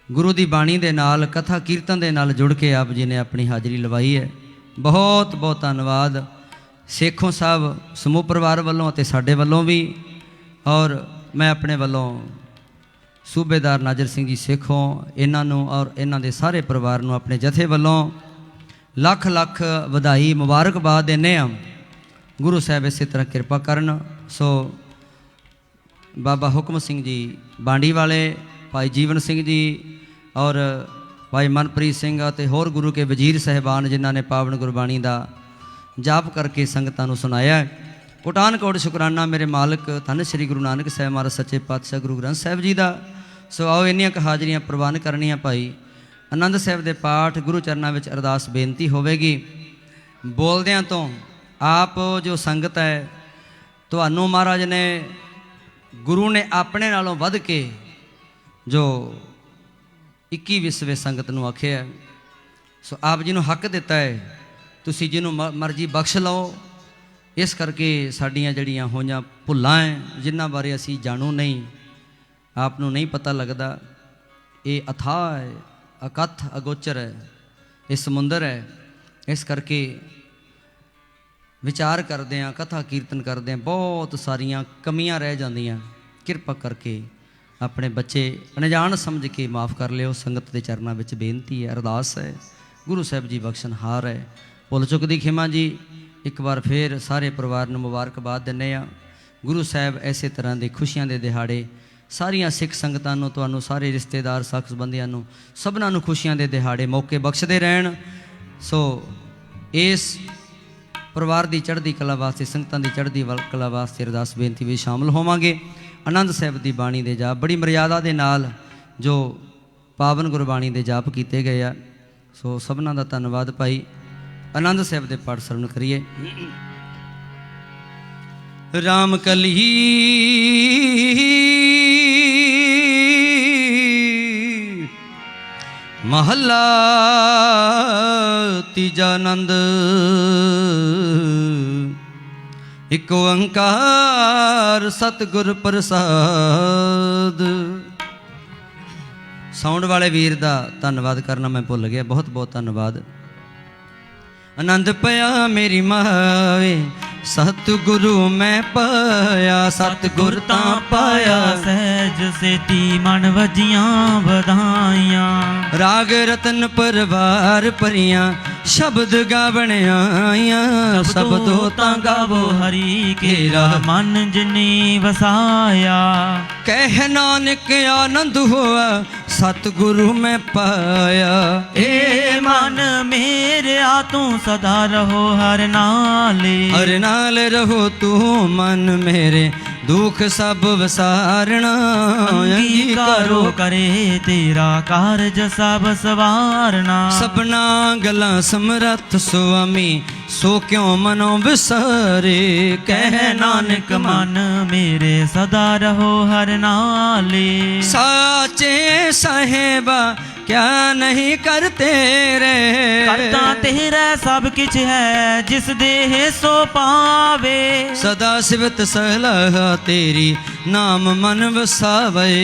ਗੁਰੂ ਦੀ ਬਾਣੀ ਦੇ ਨਾਲ, ਕਥਾ ਕੀਰਤਨ ਦੇ ਨਾਲ ਜੁੜ ਕੇ ਆਪ ਜੀ ਨੇ ਆਪਣੀ ਹਾਜ਼ਰੀ ਲਵਾਈ ਹੈ। ਬਹੁਤ ਬਹੁਤ ਧੰਨਵਾਦ ਸੇਖੋਂ ਸਾਹਿਬ ਸਮੂਹ ਪਰਿਵਾਰ ਵੱਲੋਂ ਅਤੇ ਸਾਡੇ ਵੱਲੋਂ ਵੀ। ਔਰ ਮੈਂ ਆਪਣੇ ਵੱਲੋਂ ਸੂਬੇਦਾਰ ਨਾਜਰ ਸਿੰਘ ਜੀ ਸੇਖੋਂ, ਇਹਨਾਂ ਨੂੰ ਔਰ ਇਹਨਾਂ ਦੇ ਸਾਰੇ ਪਰਿਵਾਰ ਨੂੰ ਆਪਣੇ ਜਥੇ ਵੱਲੋਂ ਲੱਖ ਲੱਖ ਵਧਾਈ, ਮੁਬਾਰਕਬਾਦ ਦਿੰਦੇ ਹਾਂ। ਗੁਰੂ ਸਾਹਿਬ ਇਸੇ ਤਰ੍ਹਾਂ ਕਿਰਪਾ ਕਰਨ। ਸੋ ਬਾਬਾ ਹੁਕਮ ਸਿੰਘ ਜੀ ਬਾਂਡੀ ਵਾਲੇ, ਭਾਈ ਜੀਵਨ ਸਿੰਘ ਜੀ ਔਰ ਭਾਈ ਮਨਪ੍ਰੀਤ ਸਿੰਘ ਅਤੇ ਹੋਰ ਗੁਰੂ ਕੇ ਵਜ਼ੀਰ ਸਾਹਿਬਾਨ, ਜਿਨ੍ਹਾਂ ਨੇ ਪਾਵਨ ਗੁਰਬਾਣੀ ਦਾ ਜਾਪ ਕਰਕੇ ਸੰਗਤਾਂ ਨੂੰ ਸੁਣਾਇਆ। ਕੋਟਾਨ ਕੋਟ ਸ਼ੁਕਰਾਨਾ ਮੇਰੇ ਮਾਲਕ ਧੰਨ ਸ਼੍ਰੀ ਗੁਰੂ ਨਾਨਕ ਸਾਹਿਬ ਮਹਾਰਾਜ ਸੱਚੇ ਪਾਤਸ਼ਾਹ ਗੁਰੂ ਗ੍ਰੰਥ ਸਾਹਿਬ ਜੀ ਦਾ। ਸੋ ਆਓ ਇੰਨੀਆਂ ਕੁ ਹਾਜ਼ਰੀਆਂ ਪ੍ਰਵਾਨ ਕਰਨੀਆਂ। ਭਾਈ ਆਨੰਦ ਸਾਹਿਬ ਦੇ ਪਾਠ, ਗੁਰੂ ਚਰਨਾਂ ਵਿੱਚ ਅਰਦਾਸ ਬੇਨਤੀ ਹੋਵੇਗੀ। ਬੋਲਦਿਆਂ ਤੋਂ ਆਪ ਜੋ ਸੰਗਤ ਹੈ, ਤੁਹਾਨੂੰ ਮਹਾਰਾਜ ਨੇ, ਗੁਰੂ ਨੇ ਆਪਣੇ ਨਾਲੋਂ ਵੱਧ ਕੇ ਜੋ 21ਵੀਂ ਸੰਗਤ ਨੂੰ ਆਖਿਆ। ਸੋ ਆਪ ਜੀ ਨੂੰ ਹੱਕ ਦਿੱਤਾ ਹੈ, ਤੁਸੀਂ ਜਿਹਨੂੰ ਮਰਜ਼ੀ ਬਖਸ਼ ਲਓ। ਇਸ ਕਰਕੇ ਸਾਡੀਆਂ ਜਿਹੜੀਆਂ ਹੋਈਆਂ ਭੁੱਲਾਂ ਹੈ, ਜਿਨ੍ਹਾਂ ਬਾਰੇ ਅਸੀਂ ਜਾਣੂ ਨਹੀਂ, ਆਪ ਨੂੰ ਨਹੀਂ ਪਤਾ ਲੱਗਦਾ, ਇਹ ਅਥਾਹ ਹੈ, ਅਕਥ ਅਗੋਚਰ ਹੈ, ਇਹ ਸਮੁੰਦਰ ਹੈ। ਇਸ ਕਰਕੇ ਵਿਚਾਰ ਕਰਦੇ ਹਾਂ, ਕਥਾ ਕੀਰਤਨ ਕਰਦੇ ਹਾਂ, ਬਹੁਤ ਸਾਰੀਆਂ ਕਮੀਆਂ ਰਹਿ ਜਾਂਦੀਆਂ। ਕਿਰਪਾ ਕਰਕੇ ਆਪਣੇ ਬੱਚੇ ਅਣਜਾਣ ਸਮਝ ਕੇ ਮਾफ़ ਕਰ ਲਿਓ। ਸੰਗਤ ਦੇ ਚਰਨਾਂ ਵਿੱਚ ਬੇਨਤੀ ਹੈ, ਅਰਦਾਸ ਹੈ। ਗੁਰੂ ਸਾਹਿਬ ਜੀ ਬਖਸ਼ਣਹਾਰ ਹੈ। ਭੁੱਲ ਚੁੱਕ ਦੀ ਖਿਮਾ ਜੀ। ਇੱਕ ਵਾਰ ਫੇਰ ਸਾਰੇ ਪਰਿਵਾਰ ਨੂੰ ਮੁਬਾਰਕਬਾਦ ਦਿੰਦੇ ਹਾਂ। ਗੁਰੂ ਸਾਹਿਬ ਐਸੇ ਤਰ੍ਹਾਂ ਦੇ ਖੁਸ਼ੀਆਂ ਦੇ ਦਿਹਾੜੇ ਸਾਰੀਆਂ ਸਿੱਖ ਸੰਗਤਾਂ ਨੂੰ, ਤੁਹਾਨੂੰ ਸਾਰੇ ਰਿਸ਼ਤੇਦਾਰ, ਸਾਕ ਸੰਬੰਧੀਆਂ ਨੂੰ, ਸਭਨਾਂ ਨੂੰ ਖੁਸ਼ੀਆਂ ਦੇ ਦਿਹਾੜੇ ਮੌਕੇ ਬਖਸ਼ਦੇ ਰਹਿਣ। ਸੋ ਇਸ ਪਰਿਵਾਰ ਦੀ ਚੜ੍ਹਦੀ ਕਲਾ ਵਾਸਤੇ, ਸੰਗਤਾਂ ਦੀ ਚੜ੍ਹਦੀ ਕਲਾ ਵਾਸਤੇ ਅਰਦਾਸ ਬੇਨਤੀ ਵਿੱਚ ਸ਼ਾਮਲ ਹੋਵਾਂਗੇ। ਆਨੰਦ ਸਾਹਿਬ ਦੀ ਬਾਣੀ ਦੇ ਜਾਪ ਬੜੀ ਮਰਿਆਦਾ ਦੇ ਨਾਲ ਜੋ ਪਾਵਨ ਗੁਰਬਾਣੀ ਦੇ ਜਾਪ ਕੀਤੇ ਗਏ ਆ। ਸੋ ਸਭਨਾਂ ਦਾ ਧੰਨਵਾਦ। ਭਾਈ ਆਨੰਦ ਸਾਹਿਬ ਦੇ ਪਾਠ ਸਰਵਣ ਕਰੀਏ। ਰਾਮ ਕਲੀ ਮਹੱਲਾ ਤੀਜਾ ਆਨੰਦ। ਇਕ ਓੰਕਾਰ ਸਤਿਗੁਰ ਪ੍ਰਸਾਦ। ਸਾਊਂਡ ਵਾਲੇ ਵੀਰ ਦਾ ਧੰਨਵਾਦ ਕਰਨਾ ਮੈਂ ਭੁੱਲ ਗਿਆ, ਬਹੁਤ ਬਹੁਤ ਧੰਨਵਾਦ। ਆਨੰਦ ਪਿਆ ਮੇਰੀ ਮਾਵੇ, ਸਤਿਗੁਰੂ ਮੈਂ ਪਾਇਆ, ਸਤਿਗੁਰ ਤਾਂ ਪਾਇਆ। ਸਹਿਜ ਸੇਤੀ ਮਨ ਵਜੀਆਂ ਵਧਾਈਆਂ, ਰਾਗ ਰਤਨ ਪਰਵਾਰ ਭਰੀਆਂ, ਸ਼ਬਦ ਗਾਵਣ ਆਈਆਂ। ਸਬਦੋ ਤਾਂ ਗਾਵੋ ਹਰੀ ਕੇਰਾ, ਮਨ ਜਿਨੀ ਵਸਾਇਆ। ਕਹਿ ਨਾਨਕ ਆਨੰਦ ਹੋਆ, ਸਤਿਗੁਰੂ ਮੈਂ ਪਾਇਆ। ਏ ਮਨ ਮੇਰਿਆ ਤੂੰ ਸਦਾ ਰਹੋ ਹਰ ਨਾਲੇ, ਹਰ ਨਾਲ ਰਹੋ ਤੂੰ ਮਨ ਮੇਰੇ, दुख सब विसारणा अंगीकारो करे तेरा कारज सब सवारना सबना गला समरथ सुआमी सो क्यों मनो विसारे कह नानक मन मेरे सदा रहो हर नाले साचे साहेबा क्या नहीं करते रे करता तेरा सब किछ है जिस देह सो पावे सदा सिवत सलाह तेरी नाम मन वसावे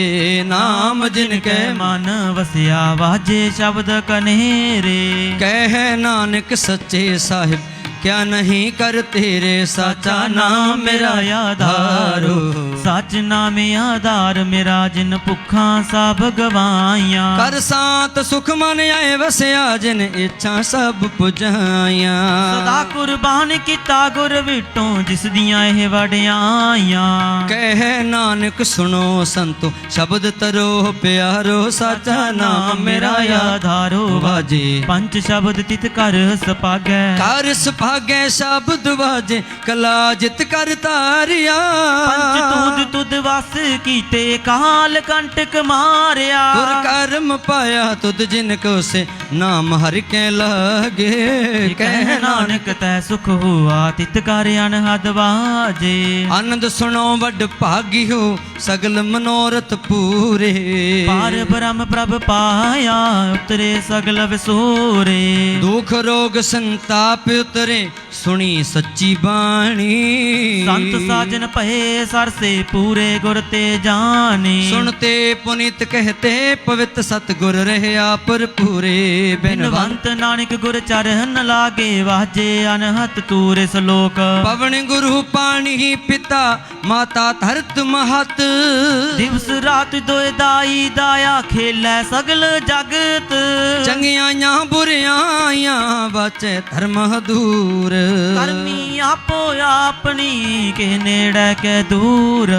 नाम जिनके मन वसिया वाजे शब्द कनेरे कह नानक सच्चे साहिब क्या नहीं करते रे साचा नाम मेरा आधारो सच नाम आधार मेरा जिन भुखा सब गवाइया कर सात सुख मन आए वसया जिन इच्छा सब पुजाइया सदा कुर्बान किता गुर विटों जिस दियां एह वडियाइया कह नानक सुनो संतो शब्द तरो प्यारो साचा नाम मेरा आधारो बाजे पंच शब्द तित कर सपागै कर सभागे शब्द बाजे कला जित कर तारिया पंच तूद तुद वस कीते काल कंटक मारिया तुर कर्म पाया तुद जिनको से नाम हर के लगे कह नानक तै सुख हुआ तित कर अनहद बाजे आनंद सुनो वड भागी हो सगल मनोरथ पूरे पार ब्रह्म प्रभ पाया उतरे सगल विसोरे दुख रोग संताप उतरे सुनी सच्ची बाणी संत साजन भये सर से पूरे गुर ते जाने सुनते पुनित कहते पवित्र सतगुर रहया पर पूरे बिनवंत नानक गुर चरण लागे वाजे अनहत तूरे सलोक पवन गुरु पानी पिता माता धरत महत दिवस रात दोए दाई दाया खेलै सगल जगत चंगियां बुरियां बचे धर्म दूर करनी आपो अपनी के नेड़े के दूर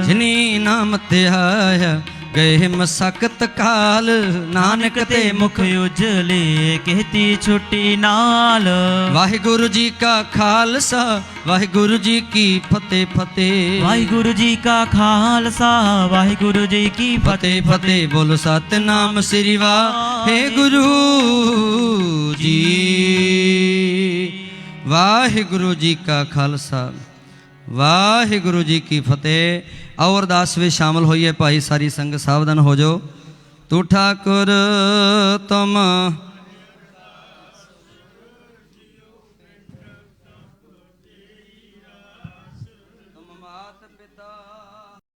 जिनी नाम ते आया गए मसकत काल नानक ते मुख उजले कहती छुट्टी नाल वाहिगुरु जी का खालसा वाहिगुरु जी की फतेह फतेह वाहिगुरु जी का खालसा वाहिगुरु जी की फतेह फतेह बोलो सतनाम श्री वाहिगुरु जी वाहिगुरु जी का खालसा वाहिगुरु जी की फतेह। और दास वे शामिल होइए भाई सारी संग सावधान हो जाओ। तू ठाकुर तुम मात पिता